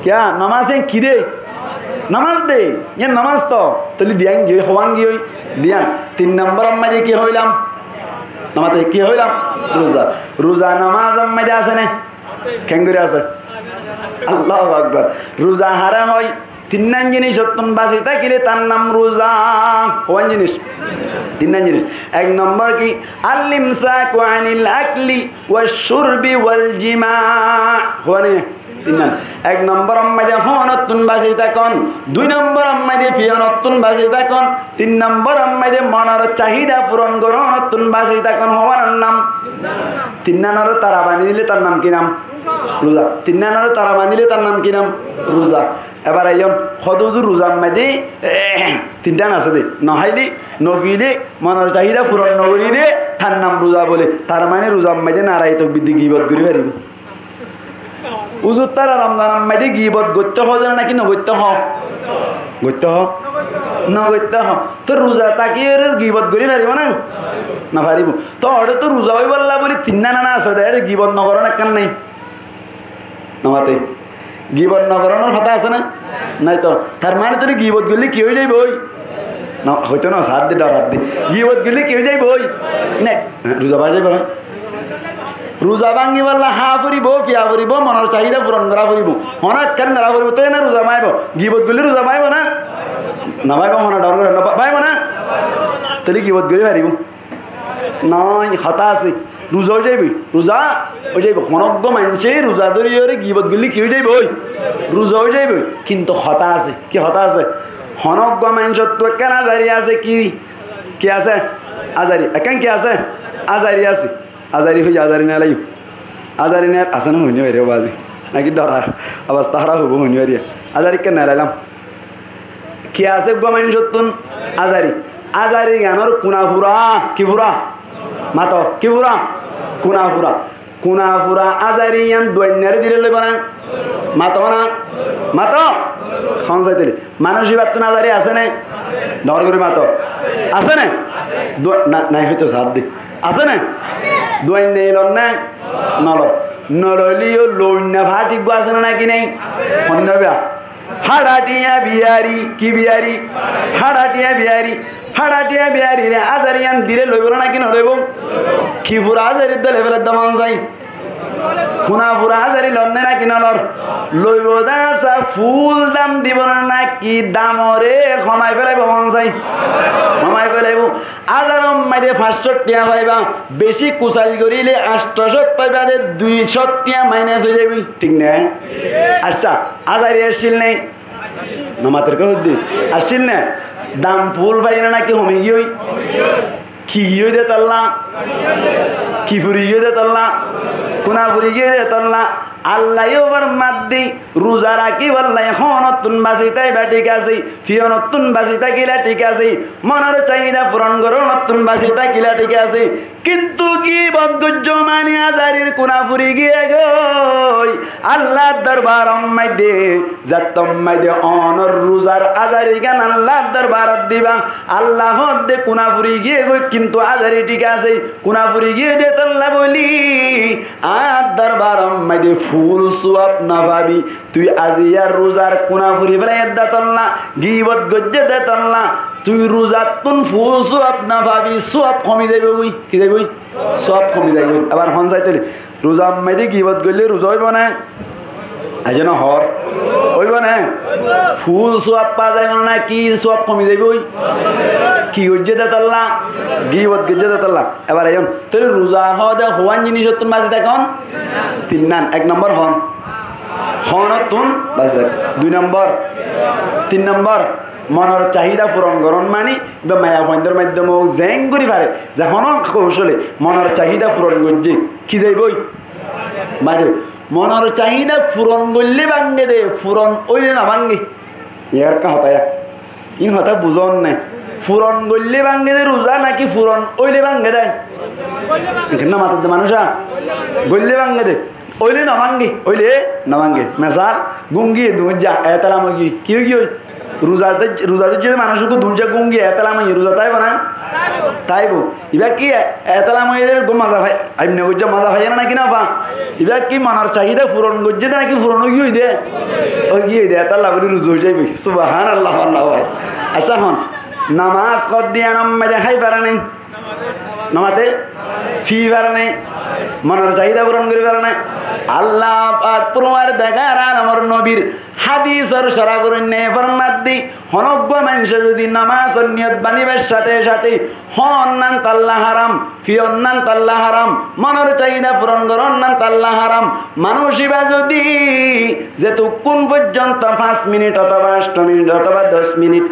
क्या नमाज़े किदे नमाज दे ये नमाज तो दियांगे हवांगी होई दियान 3 नंबर अम्मा जे की होइलाम नमाते की होइलाम रोजा रोजा नमाज अम्मा जे आसे ने केंगुरे आसे अल्लाहु আকবার रोजा हारा होई 3 জিনিস অত্যন্ত বাসিতা কিলে তার নাম রোজা কোন জিনিস 3 জিনিস এক নম্বর কি আল-ইমসাকু আনিল আকলি ওয়াশ-শুরবি ওয়াল জিমা হনে 3 এক নম্বর আমাদের হনতুন বাসিতা কোন দুই নম্বর আমাদের ফিয়নতুন বাসিতা কোন 3 নম্বর আমাদের মনের চাহিদা পূরণ করনতুন বাসিতা কোন হওয়ার নাম 3 নানার তারা বানিয়ে দিলে তার নাম কি নাম রোজা 3 নানার তারা বানিয়ে দিলে তার নাম কি নাম রোজা এবার আইয়ন হদুদু রোজার মধ্যে 3টা আছে দে নহাইলি নফিলে মনের চাহিদা পূরণ নগরিলে তার নাম রোজা বলে তার মানে রোজার মধ্যে নারাই তো বিদ্যি গিবত করি পারিব উজুর তারা রমজানের মধ্যে গিবত গত্য হবে নাকি নগত্য হ গত্য হ নগত্য হ তো রোজা তাকে গিবত করি পারিব না না পারিব তো ওটা তো রোজা হই বললা বলি 3 নানা আছে দে গিবত নগরন একখান নাই নামাতে গিবত নগরনের কথা আছে না নাই তো তার মানে তুই গিবত গলি কি হয়ে যাইব না হয়তো না সাত দি ডরাত দি গিবত গলি কি হয়ে যাইব না রোজা বাজে ভাই রোজা ভাঙি বললা হা ফুরিব ফিয়া ফুরিব মনের চাহিদা পূরণ করা ফুরিব হনা কেন করা ফুরিব তো না রোজা মাইব গিবত গলি রোজা মাইব না না মাইব হনা ডর করে না পাইব না তাহলে গিবত গলি পারিব নাই হতা আছে রোজা হয়ে যাইবি রোজা হয়ে যাইব হনজ্ঞ মানুষে রোজা ধরিয়ে গিবত গলি কি হয়ে যাইব রোজা হয়ে যাইব কিন্তু হতা আছে কি হতা আছে হনজ্ঞ মানুষের তো কেন আজারি আছে কি আছে আজারি একান কি আছে আজারি আছে আজারি হয়ে আজারি না লাগি আজারি না আছে না হইনি রে বাজি নাকি ডরা অবস্থা হারা হবো হইনি রে আজারি কেন লাইলাম কি আছে গো মানুষের তুন আজারি আজারি জ্ঞানর কুনাফুরা কি ফুরা মাতো কি ফুরা কুনাফুরা আজারি ইয়ান দৈন্যারে দিলে লইব না মাতো না মাতো খান চাইতে মানুষই বাত না আজারি আছে না ডর করে মাতো আছে না নাই হয়তো সাথ দি আছে না দৈন্যে এল না নল নলিও লইনা ভাটি গো আছে না নাকি নেই অন্য বিয়া হাড়াটিয়া বিহারি কি বিহারি হাড়াটিয়া বিহারি রে আজারিয়ান দিলে লইব না কি নলইব কি পুরা আজারি দলে ফেলে দমন চাই খুনা পুরা আজারি লন্নে না কি নলর লইব দাসা ফুল দাম দিব না কি দামরে কমাই ফেলাইব মন চাই কমাই ফেলাইব আজার মাইরে 500 টাকা পাইবা বেশি কুচাল করিলে 800 পাইবা 200 টাকা মাইনাস হয়ে যাবি ঠিক না আচ্ছা আজারি আসছিল নেই নামাতের কে হদ্দি আসছিল না দাম ফুল পাই না নাকি হমি গিয়ে কি গিয়ে দে তল্লা কি ফুরি গিয়ে দে তল্লা কোনা ফুরি গিয়ে দে তল্লা আল্লাহ ওভার মাদ্দি রোজা রাখি বললাই হনতুন বাসি তাই বা ঠিক আছে ফিয়নতুন বাসি থাকিলা ঠিক আছে মনের চাহিদা পূরণ করো নতুন বাসি থাকিলা ঠিক আছে কিন্তু কি বদগুজ্জ মানি আজারির কোনাফুরি গিয়ে গই আল্লাহ দরবার অম্মাই দে যাত্তম্মাই দে অনর রোজার আজারি গান আল্লাহ দরবারত দিবা আল্লাহ দে কোনাফুরি গিয়ে গই কিন্তু আজারি ঠিক আছে কোনাফুরি গিয়ে দে তল্লা বলি আর দরবার অম্মাই দে ফুল সুয়াব না ভাবি তুই আজিয়ার রোজার কোনাফুরি ফেলে এদ্দা তল্লা গিবত গজ্জে দে তল্লা তুই রোজার তুন ফুল সুয়াব না ভাবি সুয়াব কমি যাইবে ওই কি যাইব সব কমি যাইব আবার হন চাইতে রোজা মেয়েদি গিবত গেলে রোজা হইব না আজ না হর হইব না ফুল সোয়াব পা যাইব না কি সোয়াব কমি যাইব ওই কি গজ্জে দে তল্লা গিবত গজ্জে দে তল্লা এবার এখন তাহলে রোজা হওয়া দে হওয়ান জিনিস তুন বাজে দেখুন 3 নান 1 নম্বর হন হনতুন বাজে দেখ 2 নম্বর 3 নম্বর মনের চাহিদা পূরণ করণ মানি বা মায়া বন্ধের মাধ্যমে জেং করি পারে যখন কৌশলে মনের চাহিদা পূরণ করছে কি যাইবই মানে মনের চাহিদা পূরণ করলে ভাঙ্গে দে পূরণ ওইলে না ভাঙ্গে ইয়ার কা হতায়া ইন হতা বুঝন না পূরণ করলে ভাঙ্গে দে রোজা নাকি পূরণ ওইলে ভাঙ্গে দেয় না মাথার মানুষা গললে ভাঙ্গে দে ওইলে না ভাঙ্গে ওইলে না ভাঙ্গে মেসাল গুঙ্গি দুজা এতালামগি কি কি ওই রোজাতে যদি মানুষকে দুলছে গুঙ্গি এতালামই রোজা তাইব না তাইব এবার কি এতালামইদের মাজা ভাই আমি করছে মাজা ভাই না নাকি না পা এবার কি মনের চাহিদা পূরণ করছে নাকি পূরণ গিয়ে দে ওই গিয়ে দে এতাল্লা বলে রুজু হয়ে যাবি সুবহান আল্লাহ আল্লাহ ভাই আচ্ছা হন নামাজ কর দিয়া নামে দেখাই পারে নাই নামাতে ফি পারে নাই মনের চাহিদা পূরণ করি পারে না আল্লাহ পাক পুরোর দেখার আমার নবীর হাদিসের সরা করুন নে ফরমাদ্দি হনজ্ঞ মানুষ যদি নামাজ নিয়ত বানিবার সাথে সাথে হন্নান তাল্লা হারাম ফিয়ন্নান তাল্লা হারাম মনের চাহিদা পূরণ করন্নান তাল্লা হারাম মানুষিবা যদি যেহেতু কোন পর্যন্ত 5 মিনিট অথবা 8 মিনিট অথবা 10 মিনিট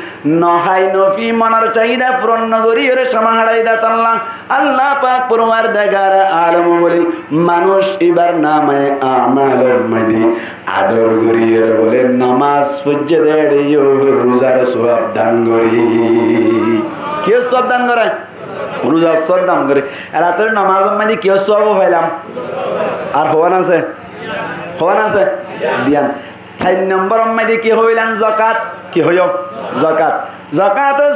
নহাই নফি মনের চাহিদা পূরণ নগরী ওরে সমাহারাই দা তাল্লা আল্লাহ পাক পুরোর দেখার আলম বলি মানুষ এবার নামে আমাল মানে আদর করিয়ে বলে নামাজ পূজ্য দেড়িও রোজার সওয়াব দান করি কে সওয়াব দান করে রোজার সওয়াব দান করে আর তোর নামাজ মানে কি সওয়াব পাইলাম আর হওয়ান আছে দিয়ান 4 নম্বর মানে কি হইলাম যাকাত কি হইও যাকাত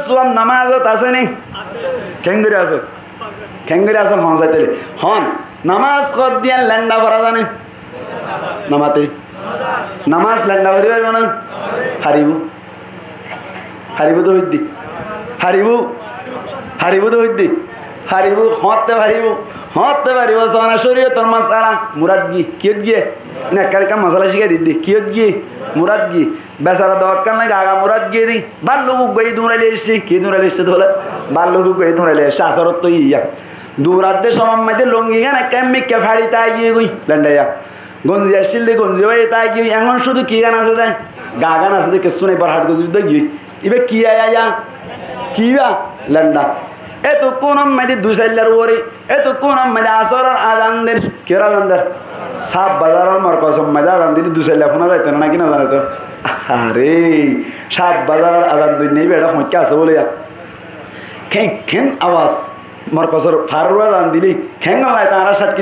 সওয়াব নামাজত আছে নি কেঙ্গরে আছে হন যাইতে হন নামাজ কর দিয়ান লেন্ডা ভরা জানে নামাতে নামাজ লেন্ডা ভরি পারবে না হারিব তো হইদি হারিব তো হইদি হারিব হতে পারিব সোনা শরীয়তের মাসালা মুরাদ গি কিয়ত গিয়ে না কারকা মশলা শিখে দিদি কিয়ত গিয়ে মুরাদ গি বেচারা দরকার নাই আগা মুরাদ গিয়ে দি বাল্যুক গই দৌড়াইলে এসছি কি দৌড়াইলে এসছে তাহলে বাল্যুক গই দৌড়াইলে এসছে আসরত তো ইয়া দৌড়াতে সময় মধ্যে লঙ্গি গান কেমিকে ফাড়ি তাই গিয়ে গই লেন্ডাইয়া গঞ্জি আসছিল দে গঞ্জি ভাই তাই গিয়ে এখন শুধু কি গান আছে দেয় গা গান আছে দেখে শুনে পর হাট গঞ্জি গিয়ে এবার কি আয়া কি বা লেন্ডা এত কোন মেয়েদের 2 সাইলার ওরে এত কোন মেয়েদের আসর আজানদের কেরা আজানদের সাপ বাজারের মার্কস মেয়েদের আজান দিলে 2 সাইলা ফোনা যাইতো না কি না জানো তো আরে সাপ বাজারের আজান দিন নেই বেটা হইকে আছে বলে খেন আওয়াজ মার্কসর ফারুয়া আজান দিলি খেং লাই তারা শার্ট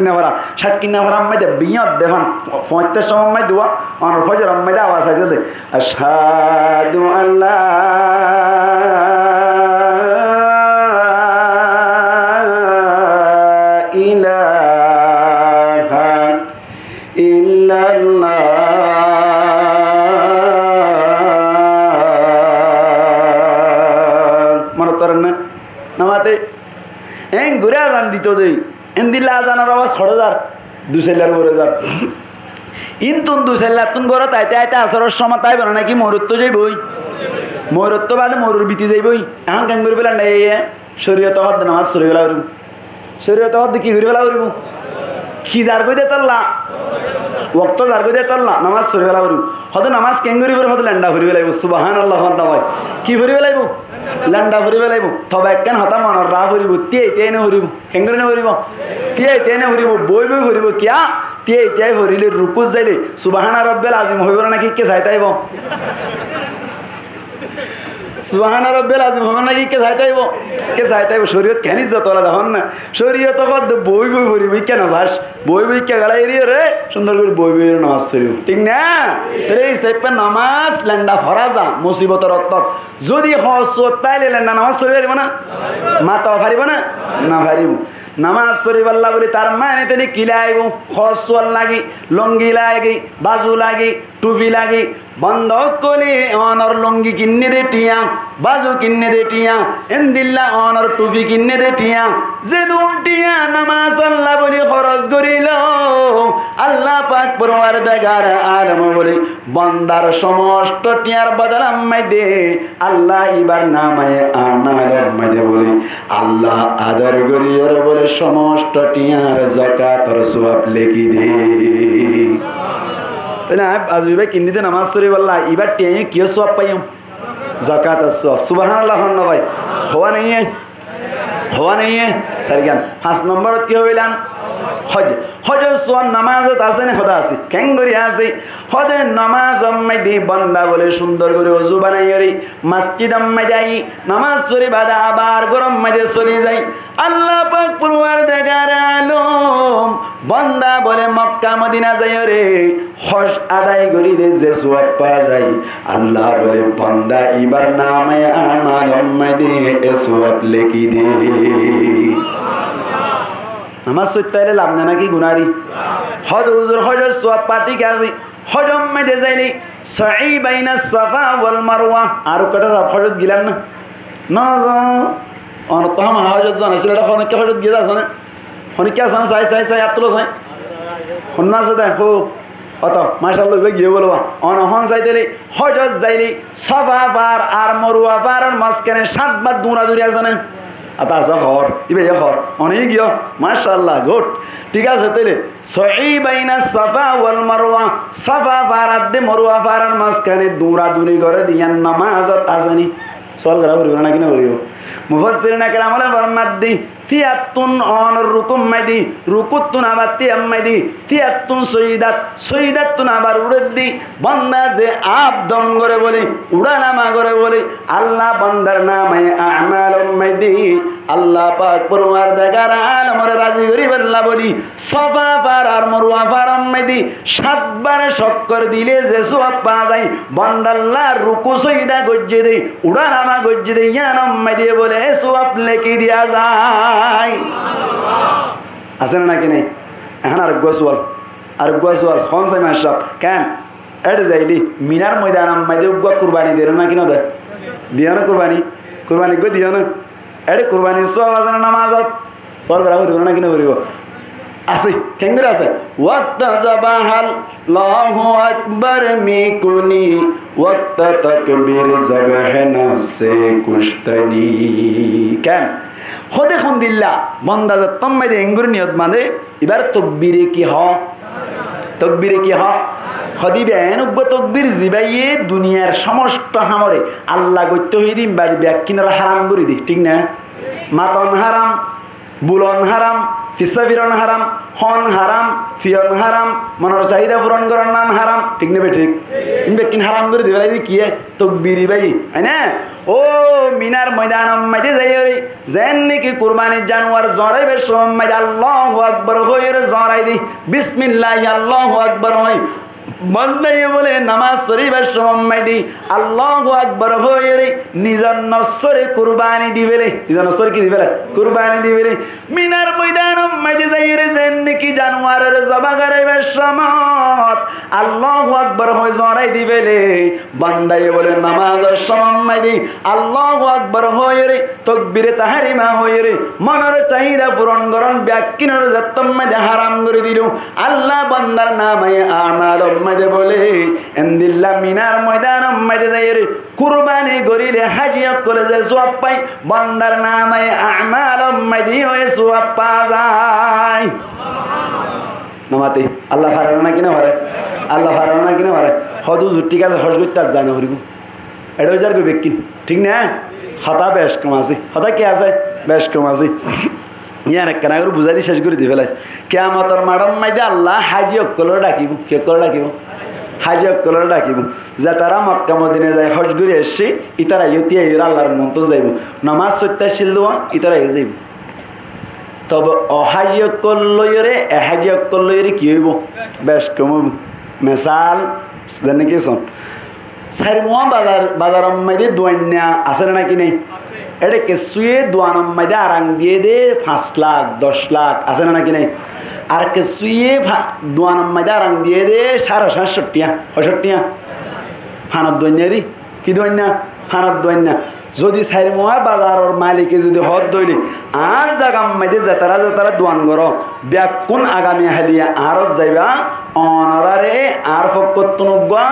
কিনা ভরা মেয়েদের বিয়ত দেখুন 50 সময় মেয়ে দেওয়া অনর ফজর মেয়েদের আওয়াজ আছে দে আশহাদু আল্লাহ নামাতে এন ঘুরে আজান দিত দেই এন দিলে আজানের আওয়াজ খড়ে যার 2 সাইলার ঘুরে যার ইনতুন 2 সাইলার তুন ঘরে তাইতে আইতে আসরের সময় তাই বলে নাকি মরুত্ব যাইবই মরুত্ব বাদে মরুর বিতি যাইবই এখন কেন করে পেলাম এই শরীয়ত হদ নামাজ সরে গেলা করিব শরীয়ত হদ কি ঘুরে পেলা করিব খিজার কই দে তল্লা ওয়াক্ত যার গদে তাল্লা নামাজ পড়ি বেলা করি হয়তো নামাজ কেঙ্গুরি করে হয়তো ল্যান্ডা ফুরি বেলাইব সুবহানাল্লাহ ভাই কি ফুরি বেলাইব ল্যান্ডা ফুরি বেলাইব তবে একখান হতা মনৰ রা ফুরিব তিয়াই তিয়াই ফুরিব কেঙ্গুরি না ফুরিব তিয়াই তিয়াই ফুরিব বই বই ফুরিব কিয়া তিয়াই তিয়াই ফুরিলে রুকুজ যাইলে সুবহানা রাব্বিল আযীম হইব না কি কে চাইতাইব সুবহানা রাব্বিল আযীম হবে নাকি কে চাইতাইব কে চাইতাইব শরীয়ত কেনি যতলা দেখুন না শরীয়ত কত বই বই ফুরিব কেন যাস বই বই কে গলা এরিয়ে রে সুন্দর করে বই বই নামাজ পড়িব ঠিক না তাহলে এই সাইপে নামাজ ল্যান্ডা ফরাজা মুসিবতর অত্তর যদি হস তাইলে ল্যান্ডা নামাজ পড়ি পারিব না মাতা পারিব না না পারিব নামাজ পড়িব আল্লাহ বলি তার মানে তাহলে কি লাইব হস লাগি লঙ্গি লাগি বাজু লাগি টুপি লাগি বন্ধ কলি অনর লঙ্গি কিনে দে টিয়া বাজু কিনে দে টিয়া এন্দিল্লা অনর টুপি কিনে দে টিয়া যে দুটিয়া নামাজ আল্লাহ বলি খরচ করিল আল্লাহ পাক পরওয়ারদিগার আলম বলি বন্দার সমস্ত টিয়ার বদল আমায় দে আল্লাহ এবার নামায় আমাল আমায় বলি আল্লাহ আদর করিয়র বলে সমস্ত টিয়ার যাকাতের সওয়াব লিখি দে তাহলে আজ ভাই কিন্দিতে নামাজ পড়ি বললা এবার টিয়াই কিয় সওয়াব পাইম যাকাত সওয়াব সুবহানাল্লাহ ভাই হওয়া নেই সারিগান 5 নম্বরত কি হইলাম হজ হজের সওয়াব নামাজত আছে না খোদা আছে কেন করি আছে হজের নামাজ আম্মাই দি বান্দা বলে সুন্দর করে ওযু বানাইরি মসজিদ আম্মাই যাই নামাজ পড়ি বাদা আবার গরম মাঝে চলে যাই আল্লাহ পাক পরওয়ারদিগার আলম বান্দা বলে মক্কা মদিনা যাই রে হজ আদায় করিলে যে সওয়াব পাওয়া যায় আল্লাহ বলে বান্দা এবার নামে আমার আম্মাই দি এ সওয়াব লিখি দে নামাজ সইতাইলে লাভ না নাকি গুনারি হজ হুজুর হজের সওয়াব পাটি কাজি হজম মধ্যে যাইলি সাই বাইনা সাফা ওয়াল মারওয়া আর কটা হজত গিলাম না না যা অন তো হাম হজত জানা ছিল এটা অনেক হজত গিয়ে আছে না অনেক আছে না সাই আত্মলো সাই হন্না আছে দেখো অত মাশাআল্লাহ গিয়ে বলবা অন হন যাইতেলি হজত যাইলি সাফা পার আর মারওয়া পারের মাঝখানে 7 বার দৌড়াদৌড়ি আছে না আতা আছে হর ইবে হর অনেক গিয়ে মাশাআল্লাহ গুড ঠিক আছে তাইলে সাই বাইনা সাফা ওয়াল মারওয়া সাফা পারাত দে মারওয়া পারার মাঝখানে দৌড়াদৌড়ি করে দিয়ান নামাজত আসেনি সওয়াল করা করিব না কিনা করিব মুফাসসিরিনা কেরামলে ফরমাত দি তিয়াতুন অন রুকুম মাইদি রুকুতুন আবার তিয়াম মাইদি তিয়াতুন সইদাতুন আবার উড়দি বান্দা যে আবদম করে বলি উড়ানামা করে বলি আল্লাহ বান্দার নামে আমাল মাইদি আল্লাহ পাক পরওয়ারদিগার আলমের রাজি করি বল্লা বলি সাফা পার আর মারওয়া পার মাইদি 7 বার শক্কর দিলে যে সওয়াব পাওয়া যায় বান্দা আল্লাহ রুকু সইদা গজ্জে দেই উড়ানামা গজ্জে দেই ইয়ানাম মাইদি বলে সওয়াব লিখি দিয়া যায় আছে না নাকি নেই এখন আর গোয়াল খন সাই মাশরাফ কেন এড যাইলি মিনার ময়দান আম্মাইদে উগ্গ কুরবানি দের না কিনা দে দিও না কুরবানি গো দিও না এড কুরবানি সব আছে না নামাজত সল করা করিব না কিনা করিব আছে কেঙ্গুরে আছে ওয়াক্ত যাবাহাল আল্লাহু আকবার মিকুনি ওয়াক্ত তাকবীর যাবাহ নফসে কুশতানি কেন হদে খুন দিল্লা বন্দা তম্মাই দে এঙ্গুর নিয়ত মানে এবার তকবীরে কি হ হদিবে এনব্ব তকবীর জিবাইয়ে দুনিয়ার সমস্ত হামরে আল্লাহ গত্য হই দিম বাড়ি ব্যাকিনার হারাম করে দি ঠিক না মাতন হারাম বুলন হারাম ফিসাফিরন হারাম হন হারাম ফিয়ন হারাম মনের চাহিদা পূরণ করার নাম হারাম ঠিক নেবে ঠিক বেকিন হারাম করে দিবে কি তকবীরি ভাই না ও মিনার ময়দান মাইতে যাই রে যেন নাকি কুরবানির জানোয়ার জরাইবে সময় আল্লাহু আকবার হইরে জরাই দি বিসমিল্লাহ আল্লাহু আকবার হই বন্দাই বলে নামাজ শরীফের সময় দি আল্লাহু আকবার হইরে নিজের নসরে কুরবানি দিবেলে নিজের নসরে কি দিবেলে কুরবানি দিবেলে মিনার ময়দান মাইতে যাই রে যেন নাকি জানোয়ারের জবা করাইবে সময় আল্লাহু আকবার হই জরাই দিবেলে বন্দাই বলে নামাজের সময় দি আল্লাহু আকবার হইরে তাকবীরে তাহরিমা হইরে মনের চাহিদা পূরণ করন ব্যাকিনের যতম মধ্যে হারাম করে দিল আল্লাহ বান্দার নামে আমাল মধ্যে বলে এন্দিল্লা মিনার ময়দান মধ্যে যাই রে কুরবানি করিলে হাজিয়া করে যে সওয়াব পাই বান্দার নামে আমাল মধ্যে হয়ে সওয়াব পাওয়া যায় নামাতে আল্লাহ পারে না কিনা পারে আল্লাহ পারে না কিনা পারে হদু ঠিক আছে হজ করতে আর যায় না হরিব এটা হয়ে যার বেকিন ঠিক না হতা বেশ কম আছে হতা কে আছে বেশ কম আছে ইয়ার একখানা করে বুঝাই দিয়ে শেষ করে দিয়ে ফেলাই কেয়ামতের মাডম মাইদে আল্লাহ হাজি অক্কলরে ডাকিব কে করে ডাকিব হাজি অক্কলরে ডাকিব যে তারা মক্কা মদিনে যায় হজ করে এসছে ইতারা ইতি আল্লাহর মন্ত্র যাইব নামাজ সত্যাশীল দেওয়া ইতারা যাইব তবে অহাজি অক্কল লইরে এহাজি অক্কল লইরে কি হইব বেশ কম মেসাল জানে কি শোন সাইরমোয়া বাজার মাইদে দোয়ান্যা আছে নাকি নেই এটা কেসুয়ে দোয়ানম মাইদে আরাং দিয়ে দে 5 লাখ 10 লাখ আছে নাকি নেই আর কেসুয়ে দোয়ানম মাইদে আরাং দিয়ে দে 67.5 ফানত দোয়ান্যারি কি দোয়ান্যা ফানত দোয়ান্যা যদি সাইরমোয়া বাজারের মালিকে যদি হদ দইলি আর জাগাম মাইদে যাতারা দোয়ান গর ব্যাকুন আগামী হালিয়া আর যাইবা অনারারে আর ফকতনুগা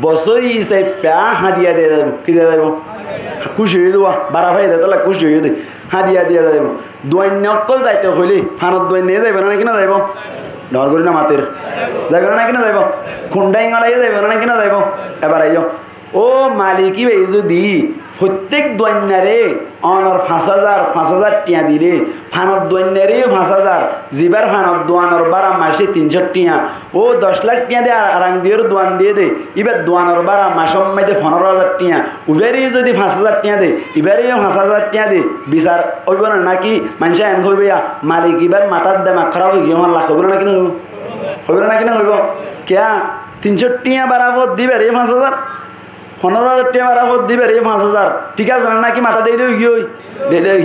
বছরি সে প্যা হাদিয়া দিয়ে যাব কি দিয়ে যাব খুশি হয়ে দেওয়া বারা ভাই তাহলে খুশি হয়ে দে হাদিয়া দিয়া যাব দোয়ান্য অকল যাইতে হইলি ফানত দোয়ান্য যাইব না কিনা যাইব ডর করি না মাতের যাইব না কিনা যাইব খুন্ডাই গলাই যাইব না কিনা যাইব এবার আইও ও মালিকি ভাই যদি প্রত্যেক দোয়ান্যারে অনর 5,000 টিয়া দিলে ফানত দোয়ান্যারে 5,000 জিবার ফানত দোয়ানোর বারা মাসে 300 টিয়া ও 10 লাখ টিয়া দিয়ে আরাং দিয়ে দোয়ান দিয়ে দে এবার দোয়ানোর বারা মাসম মাইতে 15,000 টিয়া উবারই যদি 5,000 টিয়া দে এবারই 5,000 টিয়া দে বিচার হইব না নাকি মানুষ এন হইবে মালিক এবার মাথার দাম খারাপ হয়ে গিয়ে লাখ হইব না কিনা হইব না কিনা হইব কেয়া 300 টিয়া বাড়াবো দিবার এই 5,000 15,000 টাকা বাড়াবো দিবার এই 5,000 ঠিক আছে না নাকি মাথা ডেলে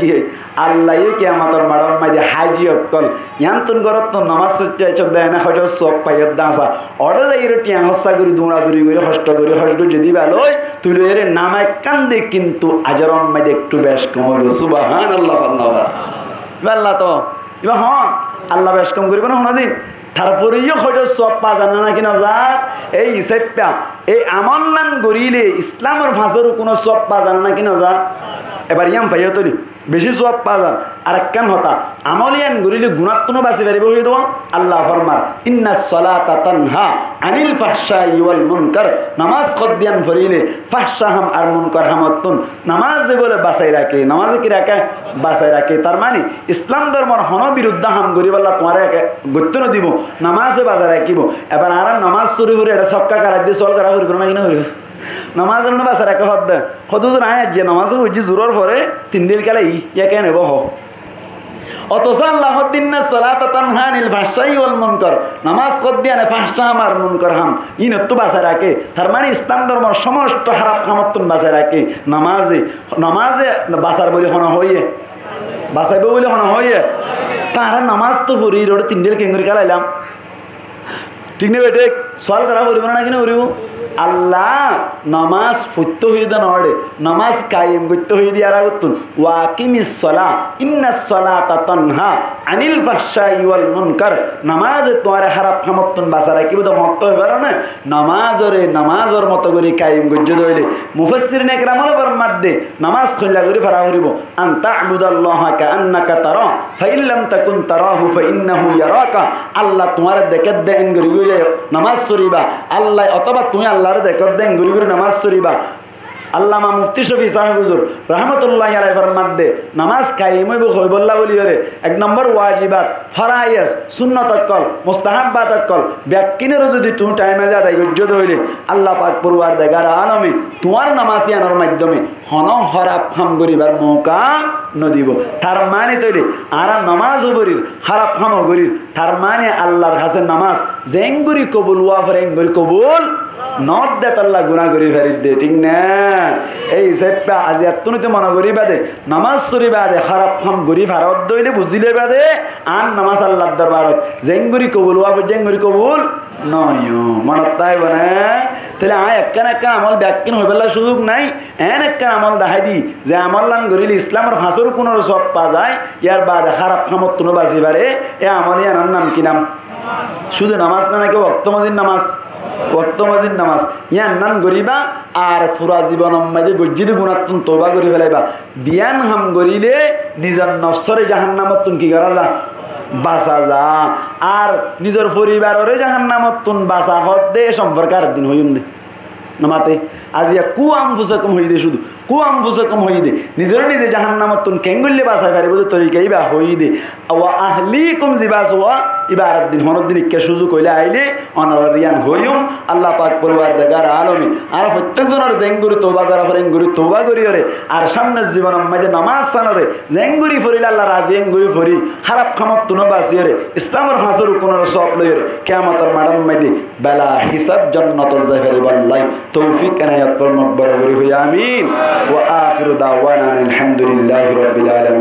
গিয়ে আল্লাহ কেয়ামতের মাডম মাইদে হাজি অকল ইয়ান্তন গরত তো নামাজ চোখ দেয় না হজ চোখ পাইয়ের দাঁচা অর্ডার যাই টিয়া হস্তা করি দৌড়াদৌড়ি করে হস্ত করি হস করে যদি বেলোয় তুই এর নামায় কান্দে কিন্তু আজরম মাইদে একটু বেশ কম হইল সুবহান আল্লাহ আল্লাহ তো এবার হন আল্লাহ বেশ কম করিব না হনা দিন তারপরেও হয়তো সব পা জানে না কিনা যার এই হিসেবটা এই আমল নাম গড়িলে ইসলামের ভাষারও কোনো সব পা জানে না কিনা যার এবার ইয়াম ভাইয়া তৈরি বেশি সব পা যান আর কেন হতা আমলিয়ান গড়িলে গুণাত্মনো বাঁচি পারিব হয়ে দেওয়া আল্লাহ ফরমার ইন্না সলাতা তানহা আনিল ফাহশাই ওয়াল মুনকার নামাজ কদ্দিয়ান ফরিলে ফাহশা হাম আর মুনকার হামতুন নামাজে বলে বাঁচাই রাখে নামাজে কি রাখে বাঁচাই রাখে তার মানে ইসলাম ধর্মর হন বিরুদ্ধ হাম গরিব আল্লাহ তোমার গত্য দিব নামাজে বাজার রাখিব এবার আর নামাজ শুরু করে এটা সক্কা কারা দিয়ে চল করা করিব না কিনা করিব নামাজ বাসার একে হদ দেয় হদুজন আয় যে নামাজে বুঝছি জোরের পরে 3 দিন কালে ইয়াকে নেব হ অথচ আল্লাহ দিন সালাতা তানহা আনিল ফাহশাই ওয়াল মুনকার নামাজ কদ্দিয়া না ফাহশা আর মুনকার হাম ইনত্তু বাসায় রাখে তার মানে ইসলাম ধর্মের সমস্ত খারাপ খামত্তুন বাসায় রাখে নামাজে বাসার বলে হন হইয়ে বাসাইব বলে হন হইয়ে তারা নামাজ তো হরি রোড 3 দিন কেঙ্গুরি কালাইলাম ঠিক না বেটে সওয়াল করা করিব না কিনা করিব আল্লাহ নামাজ ফুত্ত হয়ে দেন অর্ডে নামাজ কায়েম করতে হয়ে দিয়ে আর আগুন ওয়াকিমিস সালাহ ইন্নাস সালাতা তানহা আনিল ফাহশাই ওয়াল মুনকার নামাজে তোমার খারাপ খামত্তন বাঁচা রাখিব তো মত হইবার না নামাজের মতো করে কায়েম করতে দইলে মুফাসসিরিন ইকরামুল ফরমাদে নামাজ খোলা করে ফারা করিব আন তা'বুদাল্লাহা কাআন্নাকা তারা ফাইন লাম তাকুন তারাহু ফাইন্নাহু ইয়ারাকা আল্লাহ তোমার দেখে দেন গরিলে নামাজ পড়িবা আল্লাহ অথবা তুমি আল্লাহর দেখত দেন গুরি নামাজ পড়িবা আল্লামা মুফতি শফি সাহেব হুজুর রহমতুল্লাহি আলাইহি ফরমাদে নামাজ কায়েম হইবল্লা বলি করে 1 নম্বর ওয়াজিবাত ফরায়েজ সুন্নাত অকল মুস্তাহাব্বাত অকল ব্যাকিনের যদি তুমি টাইমে যা আদায় করতে হইলে আল্লাহ পাক পরওয়ারদিগার আলমে তোমার নামাজ ইয়ানোর মাধ্যমে হন খারাপ কাম করিবার মৌকা নদিব তার মানে তৈরি আর নামাজ করির খারাপ কাম করির তার মানে আল্লাহর কাছে নামাজ জেঙ্গুরি কবুল ওয়া ফরেঙ্গুরি কবুল নট দেত আল্লাহ গুনাহ করি ফেরি দে ঠিক না এই সেপা আজ এতনুতে মনে করি বাদে নামাজ সরি বাদে খারাপ কাম করি ভারত দইলে বুঝদিলে বাদে আর নামাজ আল্লাহর দরবারত জেঙ্গুরি কবুল ওয়া জেঙ্গুরি কবুল নয় মনত তাই বনে তাহলে একখান আমল ব্যাখ্যান হইবার সুযোগ নাই একখান আমল দেখাই দি যে আমল লান করিলে ইসলামের ফাঁসর কোনো সব পা যায় ইয়ার বাদে খারাপ কামত কোনো বাঁচি পারে এ আমল ইয়ার নাম কি নাম শুধু নামাজ না নাকি ওয়াক্ত মজিদ নামাজ ওয়াক্ত মজিদ ফজির নামাজ ইয়ান নান গরিবা আর পুরা জীবন মাঝে গজ্জিদি গুণাত্তুন তওবা করি ফেলাইবা দিয়ান হাম গরিলে নিজের নফসরে জাহান্নামতুন কি করা যা বাঁচা যা আর নিজের পরিবারের জাহান্নামতুন বাঁচা হতে সম্পর্কার দিন হইম দে নামাতে আজিয়া কুয়ামফুসাকুম হই দে শুধু কুয়ামফুসাকুম হই দে নিজের নিজে জাহান্নামতুন কেঙ্গুল্লে বাঁচাই পারিব যে তরিকাই বা হই দে ওয়া আহলিকুম জিবাস ওয়া ইবারাত দিন হনদ দিন কে সুযোগ কইলে আইলে অনরিয়ান হইম আল্লাহ পাক পরওয়ারদিগার আলমী আর প্রত্যেকজনের জেঙ্গুরি তওবা করা পরে এঙ্গুরি তওবা করি রে আর সামনের জীবনের মধ্যে নামাজ সানরে জেঙ্গুরি ফরিলে আল্লাহ রাজি এঙ্গুরি ফরি খারাপ খামত তুনো বাসি রে ইসলামের ফাঁসর কোনের সব লই রে কিয়ামতের মাডাম মধ্যে বেলা হিসাব জান্নাত জাহির বাল্লাই তৌফিক এনায়াত পরমক বরাবরি হই আমিন ওয়া আখিরু দাওয়ানা আলহামদুলিল্লাহি রাব্বিল আলামিন।